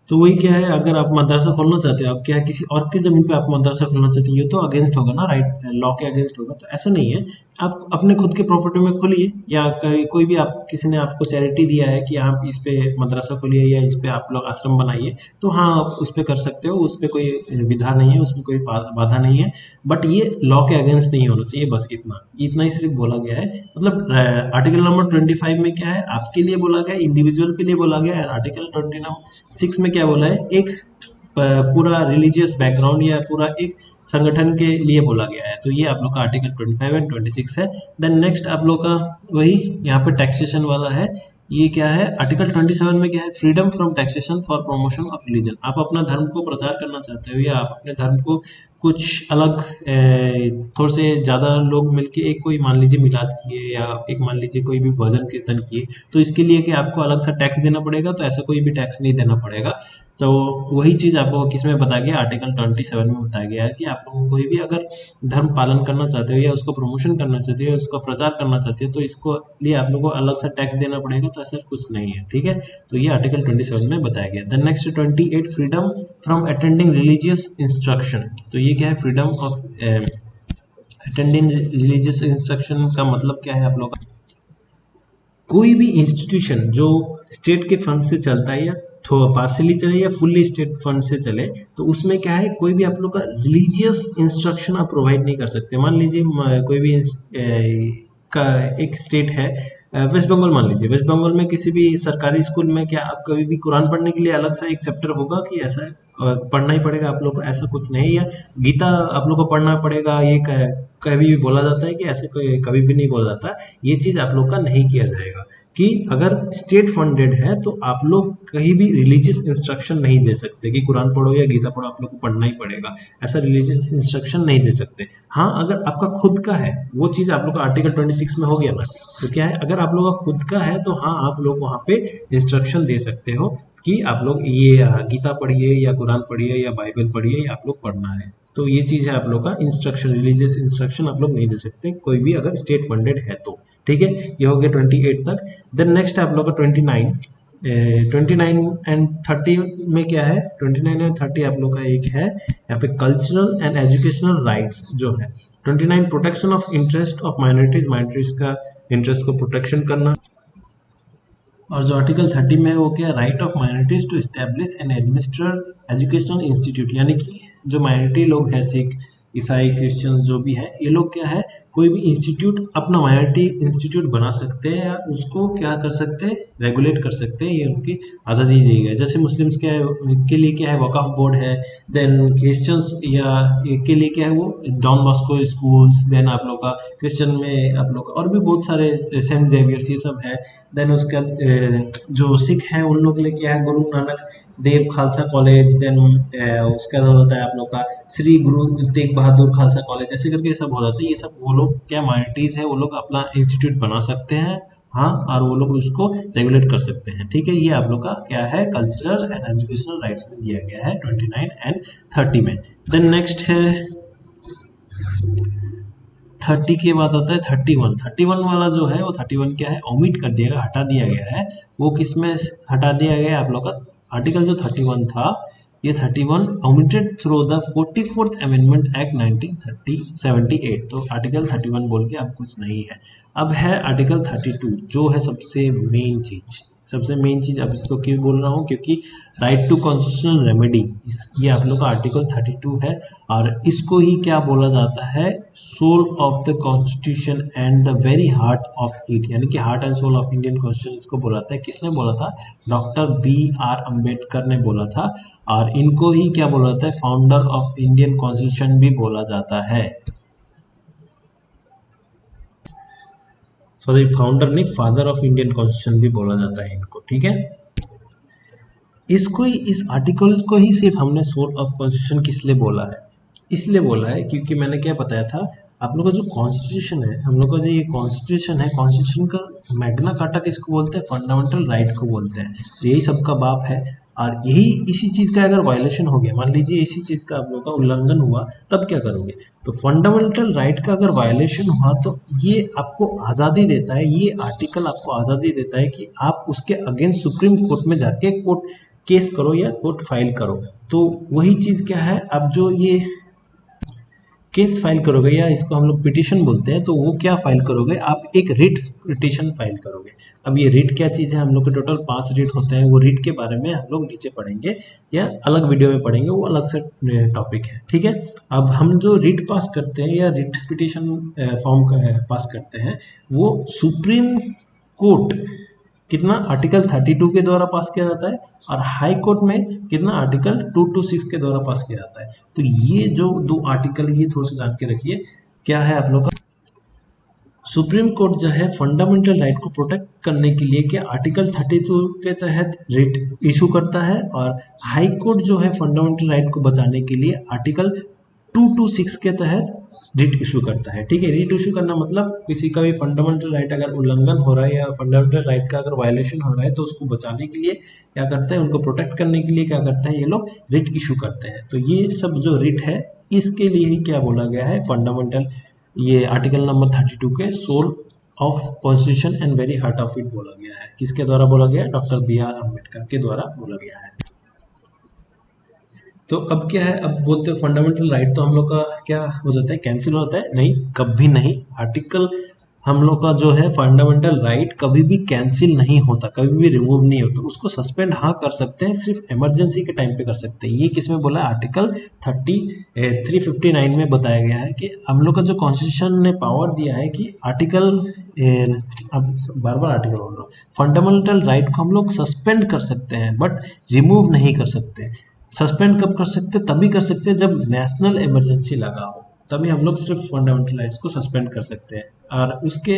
तो वही क्या है, अगर आप मदरसा खोलना चाहते हो, आप क्या है किसी और की जमीन पे आप मदरसा खोलना चाहते हो, ये तो अगेंस्ट होगा ना, राइट, लॉ के अगेंस्ट होगा। तो ऐसा नहीं है, आप अपने खुद के प्रॉपर्टी में खोलिए, या कोई भी आप किसी ने आपको चैरिटी दिया है कि आप इस पे मदरसा खोलिए या इस पे आप लोग आश्रम बनाइए, तो हाँ आप उस पर कर सकते हो, उस पर कोई विधा नहीं है, उसमें कोई बाधा नहीं है, बट ये लॉ के अगेंस्ट नहीं होना चाहिए, बस इतना इतना ही सिर्फ बोला गया है। मतलब आर्टिकल नंबर 25 में क्या है, आपके लिए बोला गया, इंडिविजुअल के लिए बोला गया है। आर्टिकल 26 में क्या बोला है, एक पूरा रिलीजियस बैकग्राउंड या पूरा एक संगठन के लिए बोला गया है। तो ये आप लोग का आर्टिकल 25 एंड 26 है। देन नेक्स्ट आप लोग का वही यहाँ पे टैक्सेशन वाला है। ये क्या है, आर्टिकल 27 में क्या है, freedom from taxation for promotion of religion. आप अपना धर्म को प्रचार करना चाहते हो या आप अपने धर्म को कुछ अलग थोड़े से ज़्यादा लोग मिलके एक कोई मान लीजिए मिलाद किए या एक मान लीजिए कोई भी भजन कीर्तन किए, तो इसके लिए कि आपको अलग सा टैक्स देना पड़ेगा, तो ऐसा कोई भी टैक्स नहीं देना पड़ेगा। तो वही चीज़ आपको किसमें बताया गया, आर्टिकल 27 में बताया गया है कि आप लोगों को कोई भी अगर धर्म पालन करना चाहते हो या उसको प्रमोशन करना चाहते हो या उसका प्रचार करना चाहते हो तो इसको लिए आप लोगों को अलग से टैक्स देना पड़ेगा, तो ऐसा कुछ नहीं है, ठीक है। तो ये आर्टिकल 27 में बताया गया। Then next 28 freedom from attending religious instruction. तो ये क्या है, freedom of attending religious instruction का मतलब क्या है आप लोग, कोई भी इंस्टीट्यूशन जो स्टेट के फंड से चलता है या पार्सली चले या फुल्ली स्टेट फंड से चले, तो उसमें क्या है, कोई भी आप लोग का रिलीजियस इंस्ट्रक्शन आप प्रोवाइड नहीं कर सकते। मान लीजिए कोई भी का एक स्टेट है, वेस्ट बंगाल मान लीजिए, वेस्ट बंगाल में किसी भी सरकारी स्कूल में क्या आप कभी भी कुरान पढ़ने के लिए अलग सा एक चैप्टर होगा कि ऐसा पढ़ना ही पड़ेगा आप लोग को, ऐसा कुछ नहीं। या गीता आप लोग को पढ़ना पड़ेगा, ये कभी भी बोला जाता है कि ऐसे कभी भी नहीं बोला जाता। ये चीज़ आप लोग का नहीं किया जाएगा कि अगर स्टेट फंडेड है तो आप लोग कहीं भी रिलीजियस इंस्ट्रक्शन नहीं दे सकते कि कुरान पढ़ो या गीता पढ़ो, आप लोग को पढ़ना ही पड़ेगा, ऐसा रिलीजियस इंस्ट्रक्शन नहीं दे सकते। हाँ, अगर आपका खुद का है, वो चीज़ आप लोग का आर्टिकल 26 में हो गया ना, तो क्या है, अगर आप लोग का खुद का है तो हाँ आप लोग वहाँ पे इंस्ट्रक्शन दे सकते हो कि आप लोग ये गीता पढ़िए या कुरान पढ़िए या बाइबल पढ़िए, या आप लोग पढ़ना है। तो ये चीज़ है आप लोग का इंस्ट्रक्शन, रिलीजियस इंस्ट्रक्शन आप लोग नहीं दे सकते कोई भी अगर स्टेट फंडेड है तो, ठीक है। ये हो गया 28 तक। देन नेक्स्ट आप लोग का 29 एंड 30 में क्या है, 29 एंड 30 आप लोग का एक है यहाँ पे कल्चरल एंड एजुकेशनल राइट्स जो है। 29 protection of interest of minorities, minorities का इंटरेस्ट को प्रोटेक्शन करना। और जो आर्टिकल 30 में है वो क्या, right of minorities to establish and administer educational institute, यानी कि जो माइनॉरिटी लोग हैं, सिख ईसाई क्रिश्चियंस जो भी है, ये लोग क्या है, कोई भी इंस्टीट्यूट अपना माइनॉरिटी इंस्टीट्यूट बना सकते हैं या उसको क्या कर सकते हैं, रेगुलेट कर सकते हैं, ये उनकी आज़ादी दी गई है। जैसे मुस्लिम्स के लिए क्या है, वकाफ बोर्ड है। देन क्रिश्चियंस या के लिए क्या है, वो डॉन बॉस्को स्कूल्स। देन आप लोग का क्रिश्चियन में आप लोग और भी बहुत सारे सेंट जेवियर्स ये सब है। देन उसका जो सिख है उन लोग के लिए क्या है, गुरु नानक देव खालसा कॉलेज। देन उसके बाद होता है आप लोग का श्री गुरु तेग बहादुर खालसा कॉलेज, ऐसे करके सब हो जाता है। ये सब वो लोग क्या माइनॉरिटीज है, वो लोग अपना इंस्टीट्यूट बना सकते हैं, हाँ, और वो लोग उसको रेगुलेट कर सकते हैं, ठीक है। ये आप लोग का क्या है, कल्चरल एंड एजुकेशनल राइट्स में दिया गया है 29 एंड 30 में। देन नेक्स्ट है 30 के बाद आता है 31। 31 वाला जो है वो 31 क्या है, ओमिट कर दिया गया, हटा दिया गया है। वो किस में हटा दिया गया है आप लोग का, आर्टिकल जो 31 था, ये 31 omitted through the 44th amendment act 1978। तो आर्टिकल 31 बोल के अब कुछ नहीं है। अब है आर्टिकल 32 जो है सबसे मेन चीज, सबसे मेन चीज। अब इसको क्यों बोल रहा हूँ, क्योंकि राइट टू कॉन्स्टिट्यूशनल रेमेडी, ये आप लोग का आर्टिकल 32 है। और इसको ही क्या बोला जाता है, soul of the constitution and the very heart of it, यानी कि heart and soul of Indian constitution इसको बोला था। किसने बोला था, डॉक्टर BR अम्बेडकर ने बोला था। और इनको ही क्या बोला जाता है, फाउंडर ऑफ इंडियन कॉन्स्टिट्यूशन भी बोला जाता है। सॉरी, फाउंडर नहीं, फादर ऑफ इंडियन कॉन्स्टिट्यूशन भी बोला जाता है इनको, ठीक है। इसको ही, इस आर्टिकल को ही सिर्फ हमने सोल ऑफ कॉन्स्टिट्यूशन किस लिए बोला है, इसलिए बोला है क्योंकि मैंने क्या बताया था आप लोग का, जो कॉन्स्टिट्यूशन है, हम लोग का जो ये कॉन्स्टिट्यूशन है, कॉन्स्टिट्यूशन का मैग्ना कार्टा किसको बोलते हैं, फंडामेंटल राइट्स को बोलते हैं। तो यही सबका बाप है। और यही इसी चीज़ का अगर वायलेशन हो गया, मान लीजिए इसी चीज़ का आप लोग का उल्लंघन हुआ, तब क्या करोगे। तो फंडामेंटल राइट का अगर वायलेशन हुआ तो ये आपको आज़ादी देता है, ये आर्टिकल आपको आज़ादी देता है कि आप उसके अगेंस्ट सुप्रीम कोर्ट में जाके कोर्ट केस करो या कोर्ट फाइल करो। तो वही चीज़ क्या है, अब जो ये केस फाइल करोगे या इसको हम लोग पिटीशन बोलते हैं, तो वो क्या फाइल करोगे, आप एक रिट पिटीशन फाइल करोगे। अब ये रिट क्या चीज़ है, हम लोग के टोटल 5 रिट होते हैं। वो रिट के बारे में हम लोग नीचे पढ़ेंगे या अलग वीडियो में पढ़ेंगे, वो अलग से टॉपिक है, ठीक है। अब हम जो रिट पास करते हैं या रिट पिटीशन फॉर्म पास करते हैं, वो सुप्रीम कोर्ट कितना आर्टिकल 32 के द्वारा पास किया जाता है, और हाई कोर्ट में कितना आर्टिकल 226 के द्वारा पास किया जाता है। तो ये जो दो आर्टिकल, ये थोड़ा सा जान के रखिए क्या है आप लोग का। सुप्रीम कोर्ट जो है फंडामेंटल राइट को प्रोटेक्ट करने के लिए क्या आर्टिकल 32 के तहत रिट इशू करता है, और हाई कोर्ट जो है फंडामेंटल राइट को बचाने के लिए आर्टिकल 226 के तहत रिट इशू करता है। ठीक है, रिट इशू करना मतलब किसी का भी फंडामेंटल राइट अगर उल्लंघन हो रहा है या फंडामेंटल राइट का अगर वायलेशन हो रहा है तो उसको बचाने के लिए क्या करते हैं, उनको प्रोटेक्ट करने के लिए क्या करते हैं ये लोग, रिट इशू करते हैं। तो ये सब जो रिट है इसके लिए ही क्या बोला गया है, फंडामेंटल, ये आर्टिकल नंबर 32 के soul of constitution and very heart of it बोला गया है। किसके द्वारा बोला गया है, डॉक्टर बी आर अम्बेडकर के द्वारा बोला गया है। तो अब क्या है, अब बोलते हैं फंडामेंटल राइट तो हम लोग का क्या हो जाता है, कैंसिल होता है, नहीं, कभी नहीं। आर्टिकल हम लोग का जो है फंडामेंटल राइट कभी भी कैंसिल नहीं होता, कभी भी रिमूव नहीं होता। उसको सस्पेंड हाँ कर सकते हैं, सिर्फ इमरजेंसी के टाइम पे कर सकते हैं। ये किसमें बोला है, आर्टिकल 359 में बताया गया है कि हम लोग का जो कॉन्स्टिट्यूशन ने पावर दिया है कि आर्टिकल, अब बार बार आर्टिकल बोल रहा हूँ, फंडामेंटल राइट को हम लोग सस्पेंड कर सकते हैं बट रिमूव नहीं कर सकते। सस्पेंड कब कर सकते, तभी कर सकते हैं जब नेशनल इमरजेंसी लगा हो, तभी हम लोग सिर्फ फंडामेंटल राइट्स को सस्पेंड कर सकते हैं, और उसके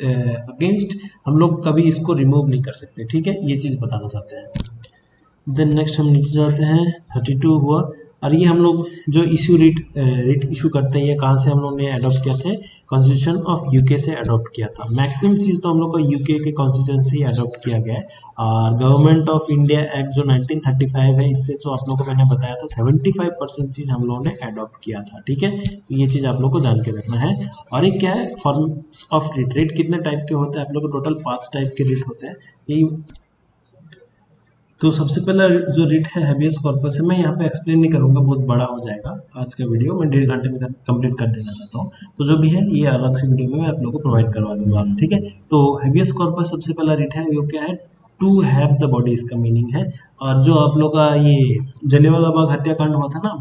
अगेंस्ट हम लोग कभी इसको रिमूव नहीं कर सकते। ठीक है, ये चीज़ बताना चाहते हैं। देन नेक्स्ट हम नीचे जाते हैं, 32 हुआ, और ये हम लोग जो इशू रिट इशू करते हैं, ये कहाँ से हम लोग ने अडॉप्ट किया था, कॉन्स्टिट्यूशन ऑफ यूके से अडॉप्ट किया था। मैक्सिमम चीज़ तो हम लोग का यूके के कॉन्स्टिट्यूशन से ही अडॉप्ट किया गया है। और गवर्नमेंट ऑफ इंडिया एक्ट जो 1935 है, इससे तो आप लोगों को मैंने बताया था 75% चीज़ हम लोगों ने अडॉप्ट किया था। ठीक है, तो ये चीज़ आप लोग को जान के रखना है। और एक क्या है, फॉर्म्स ऑफ रिट, रिट कितने टाइप के होते हैं, आप लोग को टोटल 5 टाइप के रिट होते हैं। यही तो सबसे पहला जो रिट है हैबियस कॉर्पस है, मैं यहाँ पे एक्सप्लेन नहीं करूँगा, बहुत बड़ा हो जाएगा आज का वीडियो, मैं 1.5 घंटे में कंप्लीट कर देना चाहता हूँ। तो जो भी है ये अलग से वीडियो में मैं आप लोगों को प्रोवाइड करवा दूंगा। ठीक है, तो हैबियस कॉर्पस सबसे पहला रिट है, वो क्या है, टू हैव द बॉडी, इसका मीनिंग है। और जो आप लोग का ये जलियांवाला बाग हत्याकांड हुआ था ना,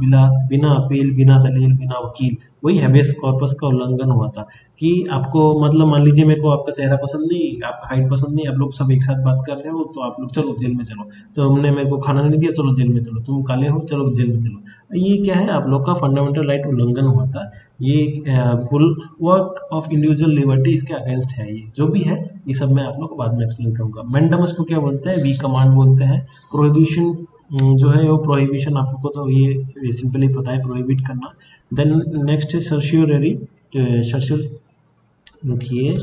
बिना अपील, बिना दलील, बिना वकील, वही हैबियस कॉर्पस का उल्लंघन हुआ था। कि आपको मतलब मान लीजिए मेरे को आपका चेहरा पसंद नहीं, आपका हाइट पसंद नहीं, आप लोग सब एक साथ बात कर रहे हो, तो आप लोग चलो जेल में चलो, तो हमने मेरे को खाना नहीं दिया, चलो जेल में चलो, तुम काले हो, चलो जेल में चलो। ये क्या है, आप लोग का फंडामेंटल राइट उल्लंघन हुआ था। ये full work of individual liberty, इसके अगेंस्ट है। ये जो भी है ये सब मैं आप लोग को बाद में एक्सप्लेन करूंगा। मैंडमस को क्या बोलते हैं, वी कमांड बोलते हैं। प्रोहिबिशन जो है वो प्रोहिबिशन, आप लोग को तो ये सिंपली पता है, प्रोहिबिट करना। देन नेक्स्ट है सर्शियरी, रुकिए,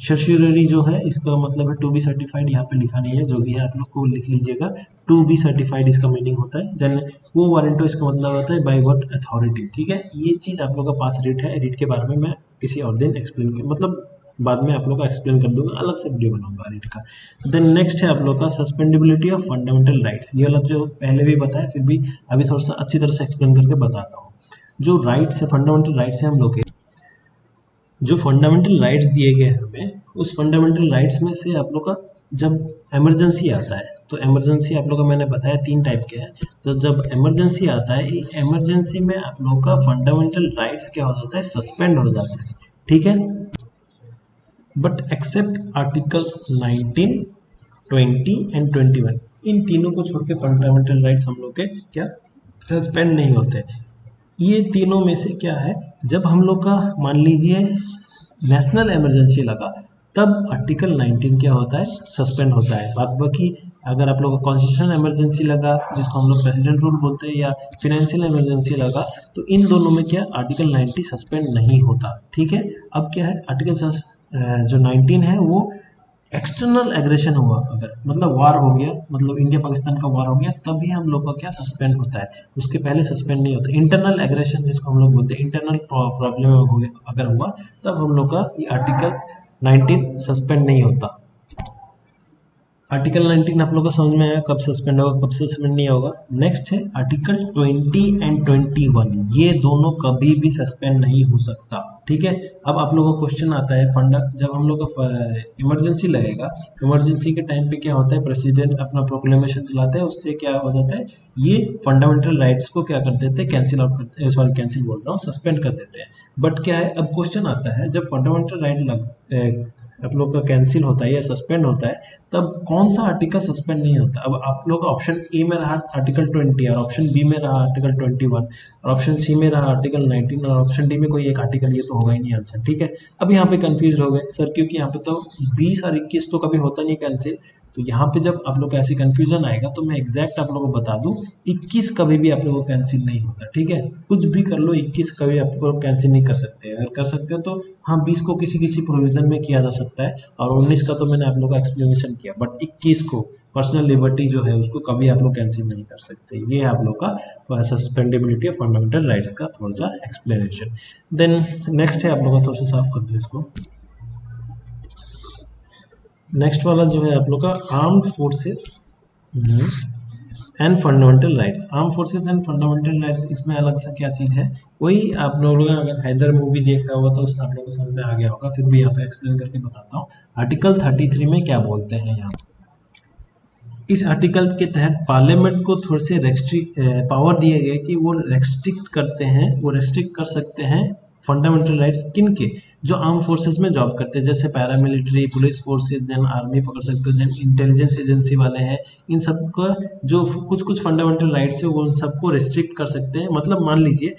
सर्शियरी जो है इसका मतलब है टू बी सर्टिफाइड, यहाँ पे लिखा नहीं है, जो भी है आप लोग को लिख लीजिएगा। टू बी सर्टिफाइड इसका मीनिंग होता है। देन वो वारंटो, इसका मतलब होता है बाय व्हाट अथॉरिटी। ठीक है, ये चीज़ आप लोग का 5 रिट है। रिट के बारे में मैं किसी और दिन एक्सप्लेन मतलब बाद में आप लोग का एक्सप्लेन कर दूंगा, अलग से वीडियो बनाऊंगा रिट का। देन नेक्स्ट है आप लोग का सस्पेंडेबिलिटी ऑफ फंडामेंटल राइट्स। ये अलग जो पहले भी बताया, फिर भी अभी थोड़ा सा अच्छी तरह से एक्सप्लेन करके बताता हूँ। जो राइट्स है, फंडामेंटल राइट्स है हम लोग के, जो फंडामेंटल राइट्स दिए गए हैं हमें, उस फंडामेंटल राइट्स में से आप लोग का जब इमरजेंसी आता है, तो इमरजेंसी आप लोग का मैंने बताया 3 टाइप के हैं। तो जब इमरजेंसी आता है, इमरजेंसी में आप लोग का फंडामेंटल राइट्स क्या हो जाता है, सस्पेंड हो जाता है। ठीक है, बट एक्सेप्ट आर्टिकल 19, 20 एंड 21, इन तीनों को छोड़ के फंडामेंटल राइट्स हम लोग के क्या सस्पेंड नहीं होते। ये तीनों में से क्या है, जब हम लोग का मान लीजिए नेशनल इमरजेंसी लगा, तब आर्टिकल 19 क्या होता है, सस्पेंड होता है। बाद बाकी अगर आप लोग का कॉन्स्टिट्यूशनल इमरजेंसी लगा, जिसको हम लोग प्रेसिडेंट रूल बोलते हैं, या फिनेंशियल इमरजेंसी लगा, तो इन दोनों में क्या आर्टिकल 90 सस्पेंड नहीं होता। ठीक है, अब क्या है, आर्टिकल जो 19 है वो एक्सटर्नल एग्रेशन हुआ, अगर मतलब वार हो गया, मतलब इंडिया पाकिस्तान का वार हो गया, तभी हम लोग का क्या सस्पेंड होता है, उसके पहले सस्पेंड नहीं होता। इंटरनल एग्रेशन जिसको हम लोग बोलते हैं, इंटरनल प्रॉब्लम अगर हुआ, तब हम लोग का ये आर्टिकल 19 सस्पेंड नहीं होता। आर्टिकल 19 आप लोग को समझ में आया, कब सस्पेंड होगा, कब सस्पेंड नहीं होगा। नेक्स्ट है आर्टिकल 20 एंड 21, ये दोनों कभी भी सस्पेंड नहीं हो सकता। ठीक है, अब आप लोगों को क्वेश्चन आता है, जब हम लोग का इमरजेंसी लगेगा, इमरजेंसी के टाइम पे क्या होता है, प्रेसिडेंट अपना प्रोक्लेमेशन चलाता है, उससे क्या हो जाता है, ये फंडामेंटल राइट्स को क्या कर देते हैं, कैंसिल आउट करते हैं, सॉरी कैंसिल बोल रहा हूँ, सस्पेंड कर देते हैं। बट क्या है, अब क्वेश्चन आता है, जब फंडामेंटल राइट आप लोग का कैंसिल होता है या सस्पेंड होता है, तब कौन सा आर्टिकल सस्पेंड नहीं होता। अब आप लोग का ऑप्शन ए में रहा आर्टिकल 20, और ऑप्शन बी में रहा आर्टिकल 21, और ऑप्शन सी में रहा आर्टिकल 19, और ऑप्शन डी में कोई एक आर्टिकल, ये तो होगा ही नहीं आंसर। ठीक है, अब यहाँ पे कंफ्यूज हो गए सर, क्योंकि यहाँ पे तो 20 और 21 तो कभी होता नहीं कैंसिल, तो यहाँ पे जब आप लोग का ऐसी कंफ्यूजन आएगा तो मैं एग्जैक्ट आप लोगों को बता दूं, 21 कभी भी आप लोगों को कैंसिल नहीं होता, ठीक है। कुछ भी कर लो, 21 कभी आप लोग कैंसिल नहीं कर सकते। अगर कर सकते हो तो हाँ 20 को किसी किसी प्रोविजन में किया जा सकता है, और 19 का तो मैंने आप लोग का एक्सप्लेनेशन किया, बट 21 को पर्सनल लिबर्टी जो है उसको कभी आप लोग कैंसिल नहीं कर सकते। ये है आप लोग का सस्पेंडेबिलिटी ऑफ फंडामेंटल राइट्स का थोड़ा सा एक्सप्लेनेशन। देन नेक्स्ट है आप लोग का, थोड़ा सा साफ कर दो इसको। नेक्स्ट वाला जो है आप लोग का armed forces and fundamental rights. Arm forces and fundamental rights, इसमें अलग सा क्या चीज़ है, वही आप लोगों ने अगर हैदर मूवी देखा होगा तो उसमें आप लोगों को समझ में आ गया होगा, फिर भी यहाँ पे एक्सप्लेन करके बताता हूँ। आर्टिकल 33 में क्या बोलते हैं यहाँ, इस आर्टिकल के तहत पार्लियामेंट को थोड़े से पावर दिए गए कि वो रेस्ट्रिक्ट करते हैं, वो रेस्ट्रिक्ट कर सकते हैं फंडामेंटल राइट्स किन के, जो आर्म फोर्सेस में जॉब करते हैं, जैसे paramilitary, police forces, then army पकड़ सकते हो, देन इंटेलिजेंस एजेंसी वाले हैं, इन सबका जो कुछ कुछ फंडामेंटल राइट्स है वो उन सबको रिस्ट्रिक्ट कर सकते हैं। मतलब मान लीजिए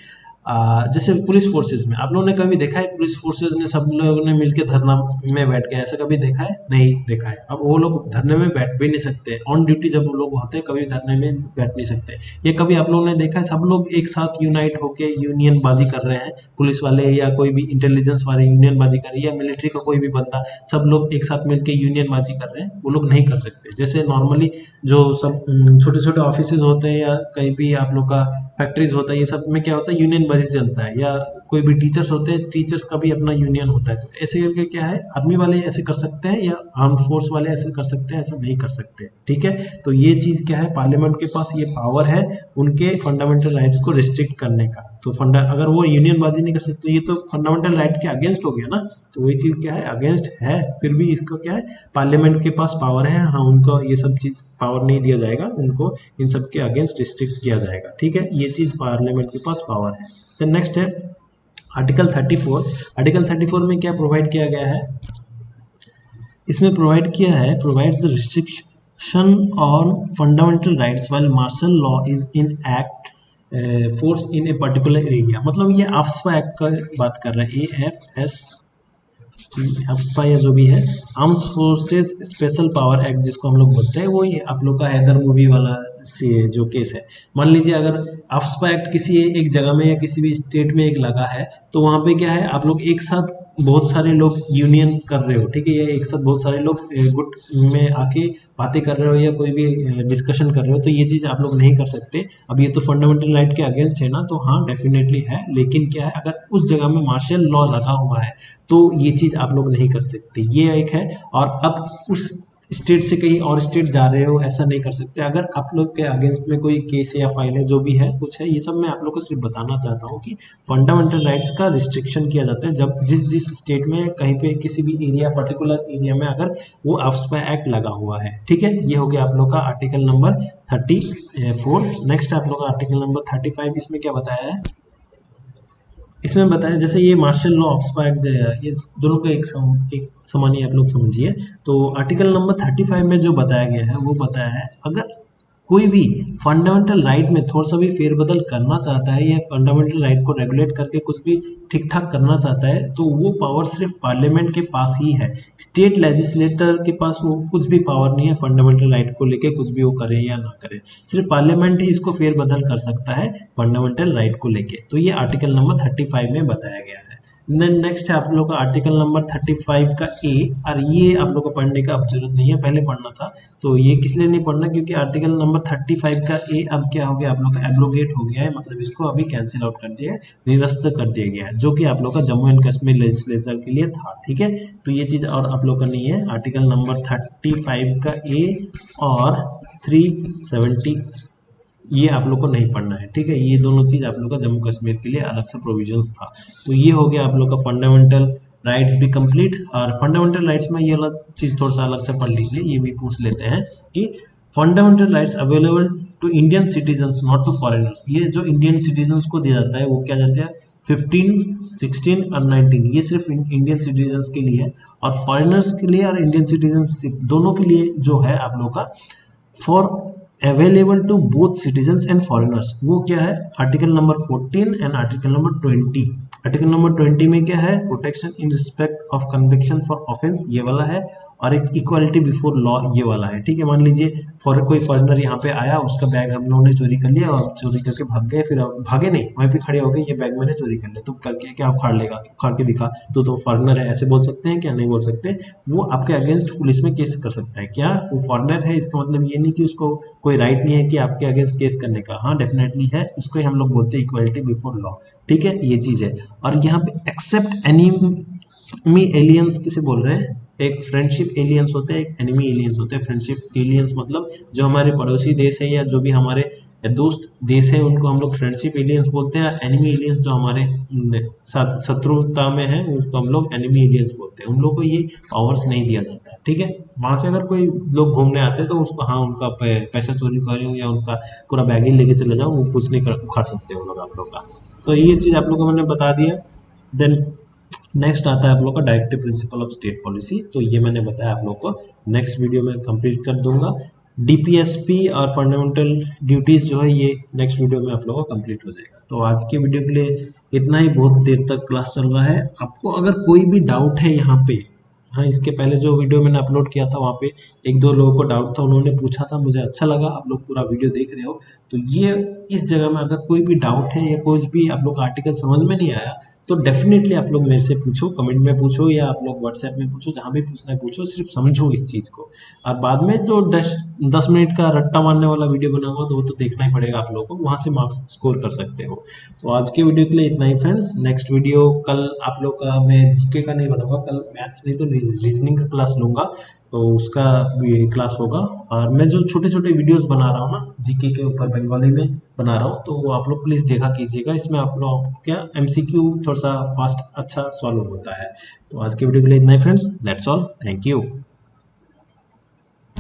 जैसे पुलिस फोर्सेज में आप लोगों ने कभी देखा है पुलिस फोर्सेज ने सब लोगों ने मिलकर धरना में बैठ गया, ऐसा कभी देखा है? नहीं देखा है। अब वो लोग धरने में बैठ भी नहीं सकते, ऑन ड्यूटी जब वो लोग होते हैं कभी धरने में बैठ नहीं सकते। ये कभी आप लोगों ने देखा है सब लोग एक साथ यूनाइट होकर यूनियन बाजी कर रहे हैं, पुलिस वाले या कोई भी इंटेलिजेंस वाले यूनियन बाजी कर रही है, या मिलिट्री का कोई भी बंदा, सब लोग एक साथ मिलकर यूनियन बाजी कर रहे हैं, वो लोग नहीं कर सकते। जैसे नॉर्मली जो सब छोटे छोटे ऑफिस होते हैं या कहीं भी आप लोग का फैक्ट्रीज होता है, ये सब में क्या होता है यूनियन बेसिस चलता है, या कोई भी टीचर्स होते हैं, टीचर्स का भी अपना यूनियन होता है। तो ऐसे करके क्या है, आर्मी वाले ऐसे कर सकते हैं या आर्म फोर्स वाले ऐसे कर सकते हैं, ऐसा नहीं कर सकते, ठीक है। तो ये चीज क्या है, पार्लियामेंट के पास ये पावर है उनके फंडामेंटल राइट्स को रिस्ट्रिक्ट करने का। तो अगर वो यूनियन बाजी नहीं कर सकते, ये तो फंडामेंटल राइट के अगेंस्ट हो गया ना, तो वही चीज क्या है, अगेंस्ट है, फिर भी इसका क्या है, पार्लियामेंट के पास पावर है, हाँ उनको ये सब चीज पावर नहीं दिया जाएगा, उनको इन सब के अगेंस्ट रिस्ट्रिक्ट किया जाएगा, ठीक है। ये चीज पार्लियामेंट के पास पावर है। तो नेक्स्ट है आर्टिकल 34। आर्टिकल 34 में क्या प्रोवाइड किया गया है, इसमें प्रोवाइड किया है, provides the restriction on fundamental rights while martial law is in act force in a particular area. मतलब ये आफ्स्पा एक्ट का बात कर रहे हैं, आफ्स्पा या जो भी है, arms forces special power act जिसको हम लोग बोलते हैं, वो ये आप लोग का हैदर मूवी वाला से जो केस है। मान लीजिए अगर आफ्स्पा एक्ट किसी एक जगह में या किसी भी स्टेट में एक लगा है, तो वहाँ पे क्या है, आप लोग एक साथ बहुत सारे लोग यूनियन कर रहे हो, ठीक है, ये एक साथ बहुत सारे लोग गुट में आके बातें कर रहे हो या कोई भी डिस्कशन कर रहे हो, तो ये चीज़ आप लोग नहीं कर सकते। अब ये तो फंडामेंटल राइट के अगेंस्ट है ना, तो हाँ डेफिनेटली है, लेकिन क्या है, अगर उस जगह में मार्शल लॉ लगा हुआ है तो ये चीज़ आप लोग नहीं कर सकते, ये एक है। और अब उस स्टेट से कहीं और स्टेट जा रहे हो, ऐसा नहीं कर सकते। अगर आप लोग के अगेंस्ट में कोई केस है या फाइल है, जो भी है कुछ है, ये सब मैं आप लोग को सिर्फ बताना चाहता हूँ कि फंडामेंटल राइट्स का रिस्ट्रिक्शन किया जाता है जब जिस स्टेट में कहीं पे किसी भी एरिया, पर्टिकुलर एरिया में अगर वो आफ्स्पा एक्ट लगा हुआ है, ठीक है। ये हो गया आप लोग का आर्टिकल नंबर 34। नेक्स्ट आप लोग का आर्टिकल नंबर 35, इसमें क्या बताया है, इसमें बताया जैसे ये मार्शल लॉ आफ्स्पा एक्ट जो है, ये दोनों को एक समान ही आप लोग समझिए। तो आर्टिकल नंबर 35 में जो बताया गया है वो बताया है, अगर कोई भी फंडामेंटल राइट में थोड़ा सा भी फेरबदल करना चाहता है या फंडामेंटल राइट को रेगुलेट करके कुछ भी ठीक ठाक करना चाहता है, तो वो पावर सिर्फ पार्लियामेंट के पास ही है। स्टेट लेजिस्लेटर के पास वो कुछ भी पावर नहीं है फंडामेंटल राइट को लेके कुछ भी वो करे या ना करे, सिर्फ पार्लियामेंट ही इसको फेरबदल कर सकता है फंडामेंटल राइट को लेके। तो ये आर्टिकल नंबर 35 में बताया गया है। नेक्स्ट है आप लोग का आर्टिकल नंबर 35 का ए, और ये आप लोग को पढ़ने का अब जरूरत नहीं है, पहले पढ़ना था। तो ये किस लिए नहीं पढ़ना, क्योंकि आर्टिकल नंबर 35 का ए अब क्या हो गया, आप लोग का एब्रोगेट हो गया है, मतलब इसको अभी कैंसिल आउट कर दिया है, निरस्त कर दिया गया है, जो कि आप लोग का जम्मू एंड कश्मीर लेजिस्लेचर के लिए था, ठीक है। तो ये चीज़ और आप लोग का नहीं है। आर्टिकल नंबर 35 का ए और 370 ये आप लोग को नहीं पढ़ना है, ठीक है। ये दोनों चीज़ आप लोग का जम्मू कश्मीर के लिए अलग से प्रोविजंस था। तो ये हो गया आप लोग का फंडामेंटल राइट्स भी कंप्लीट। और फंडामेंटल राइट्स में ये अलग चीज़ थोड़ा सा अलग से पढ़ लीजिए, ये भी पूछ लेते हैं कि fundamental rights available to Indian citizens not to foreigners. ये जो इंडियन सिटीजन्स को दिया जाता है वो क्या जाता है, 15, 16 और 19, ये सिर्फ इंडियन सिटीजन्स के लिए है। और फॉरेनर्स के लिए और इंडियन सिटीजनशिप दोनों के लिए जो है आप लोग का for available to both citizens and foreigners, वो क्या है, article number 14 and article number 20। Article number 20 में क्या है, protection in respect of conviction for offence, ये वाला है। और एक इक्वालिटी बिफोर लॉ ये वाला है, ठीक है। मान लीजिए कोई फॉरेनर यहाँ पे आया, उसका बैग हम लोगों ने चोरी कर लिया और चोरी करके भाग गए, फिर भागे नहीं, वहीं पे खड़े हो गए, ये बैग मैंने चोरी कर लिया, तो करके क्या उखाड़ लेगा, उखाड़ के दिखा तो फॉरेनर है, ऐसे बोल सकते हैं क्या? नहीं बोल सकते। वो आपके अगेंस्ट पुलिस में केस कर सकता है। क्या वो फॉरेनर है, इसका मतलब ये नहीं कि उसको कोई राइट नहीं है कि आपके अगेंस्ट केस करने का। हाँ डेफिनेटली है, उसको ही हम लोग बोलते हैं इक्वालिटी बिफोर लॉ, ठीक है, ये चीज है। और यहाँ पे एक्सेप्ट एनिमी एलियंस किसे बोल रहे हैं? एक फ्रेंडशिप एलियंस होते हैं, एक एनिमी एलियंस होते हैं। फ्रेंडशिप एलियंस मतलब जो हमारे पड़ोसी देश है या जो भी हमारे दोस्त देश है उनको हम लोग फ्रेंडशिप एलियंस बोलते हैं। एनिमी एलियंस जो हमारे साथ शत्रुता में है उसको हम लोग एनिमी एलियंस बोलते हैं। उन लोगों को ये पावर्स नहीं दिया जाता है, ठीक है। वहां से अगर कोई लोग घूमने आते हैं तो उसको, हाँ उनका पैसा चोरी करो या उनका पूरा बैग ही लेके चले जाओ, वो कुछ नहीं उखाड़ सकते वो लोग आप लोग का। तो ये चीज आप लोग को मैंने बता दिया। देन नेक्स्ट आता है आप लोग का directive principle of state policy, तो ये मैंने बताया आप लोग को, नेक्स्ट वीडियो में कंप्लीट कर दूंगा। डीपीएसपी और फंडामेंटल ड्यूटीज जो है ये नेक्स्ट वीडियो में आप लोगों का कंप्लीट हो जाएगा। तो आज के वीडियो के लिए इतना ही, बहुत देर तक क्लास चल रहा है। आपको अगर कोई भी डाउट है यहाँ पे, हाँ इसके पहले जो वीडियो मैंने अपलोड किया था वहाँ पे एक दो लोगों को डाउट था, उन्होंने पूछा था, मुझे अच्छा लगा आप लोग पूरा वीडियो देख रहे हो। तो ये इस जगह में अगर कोई भी डाउट है या कुछ भी आप लोग का आर्टिकल समझ में नहीं आया तो डेफिनेटली आप लोग मेरे से पूछो, कमेंट में पूछो या आप लोग व्हाट्सएप में पूछो, जहाँ भी पूछना है पूछो, सिर्फ समझो इस चीज़ को। और बाद में जो 10 मिनट का रट्टा मारने वाला वीडियो बनाऊंगा तो वो तो देखना ही पड़ेगा आप लोगों को, वहाँ से मार्क्स स्कोर कर सकते हो। तो आज के वीडियो के लिए इतना ही फ्रेंड्स। नेक्स्ट वीडियो कल आप लोग का मैं जीके का नहीं बनाऊंगा, कल मैथ्स नहीं तो रीजनिंग का क्लास लूंगा, तो उसका भी क्लास होगा। और मैं जो छोटे छोटे वीडियोस बना रहा हूँ ना जीके के ऊपर, बंगाली में बना रहा हूँ, तो वो आप लोग प्लीज़ देखा कीजिएगा। इसमें आप लोग क्या एमसीक्यू थोड़ा सा फास्ट अच्छा सॉल्व होता है। तो आज के वीडियो के लिए इतना ही friends, that's all, thank you.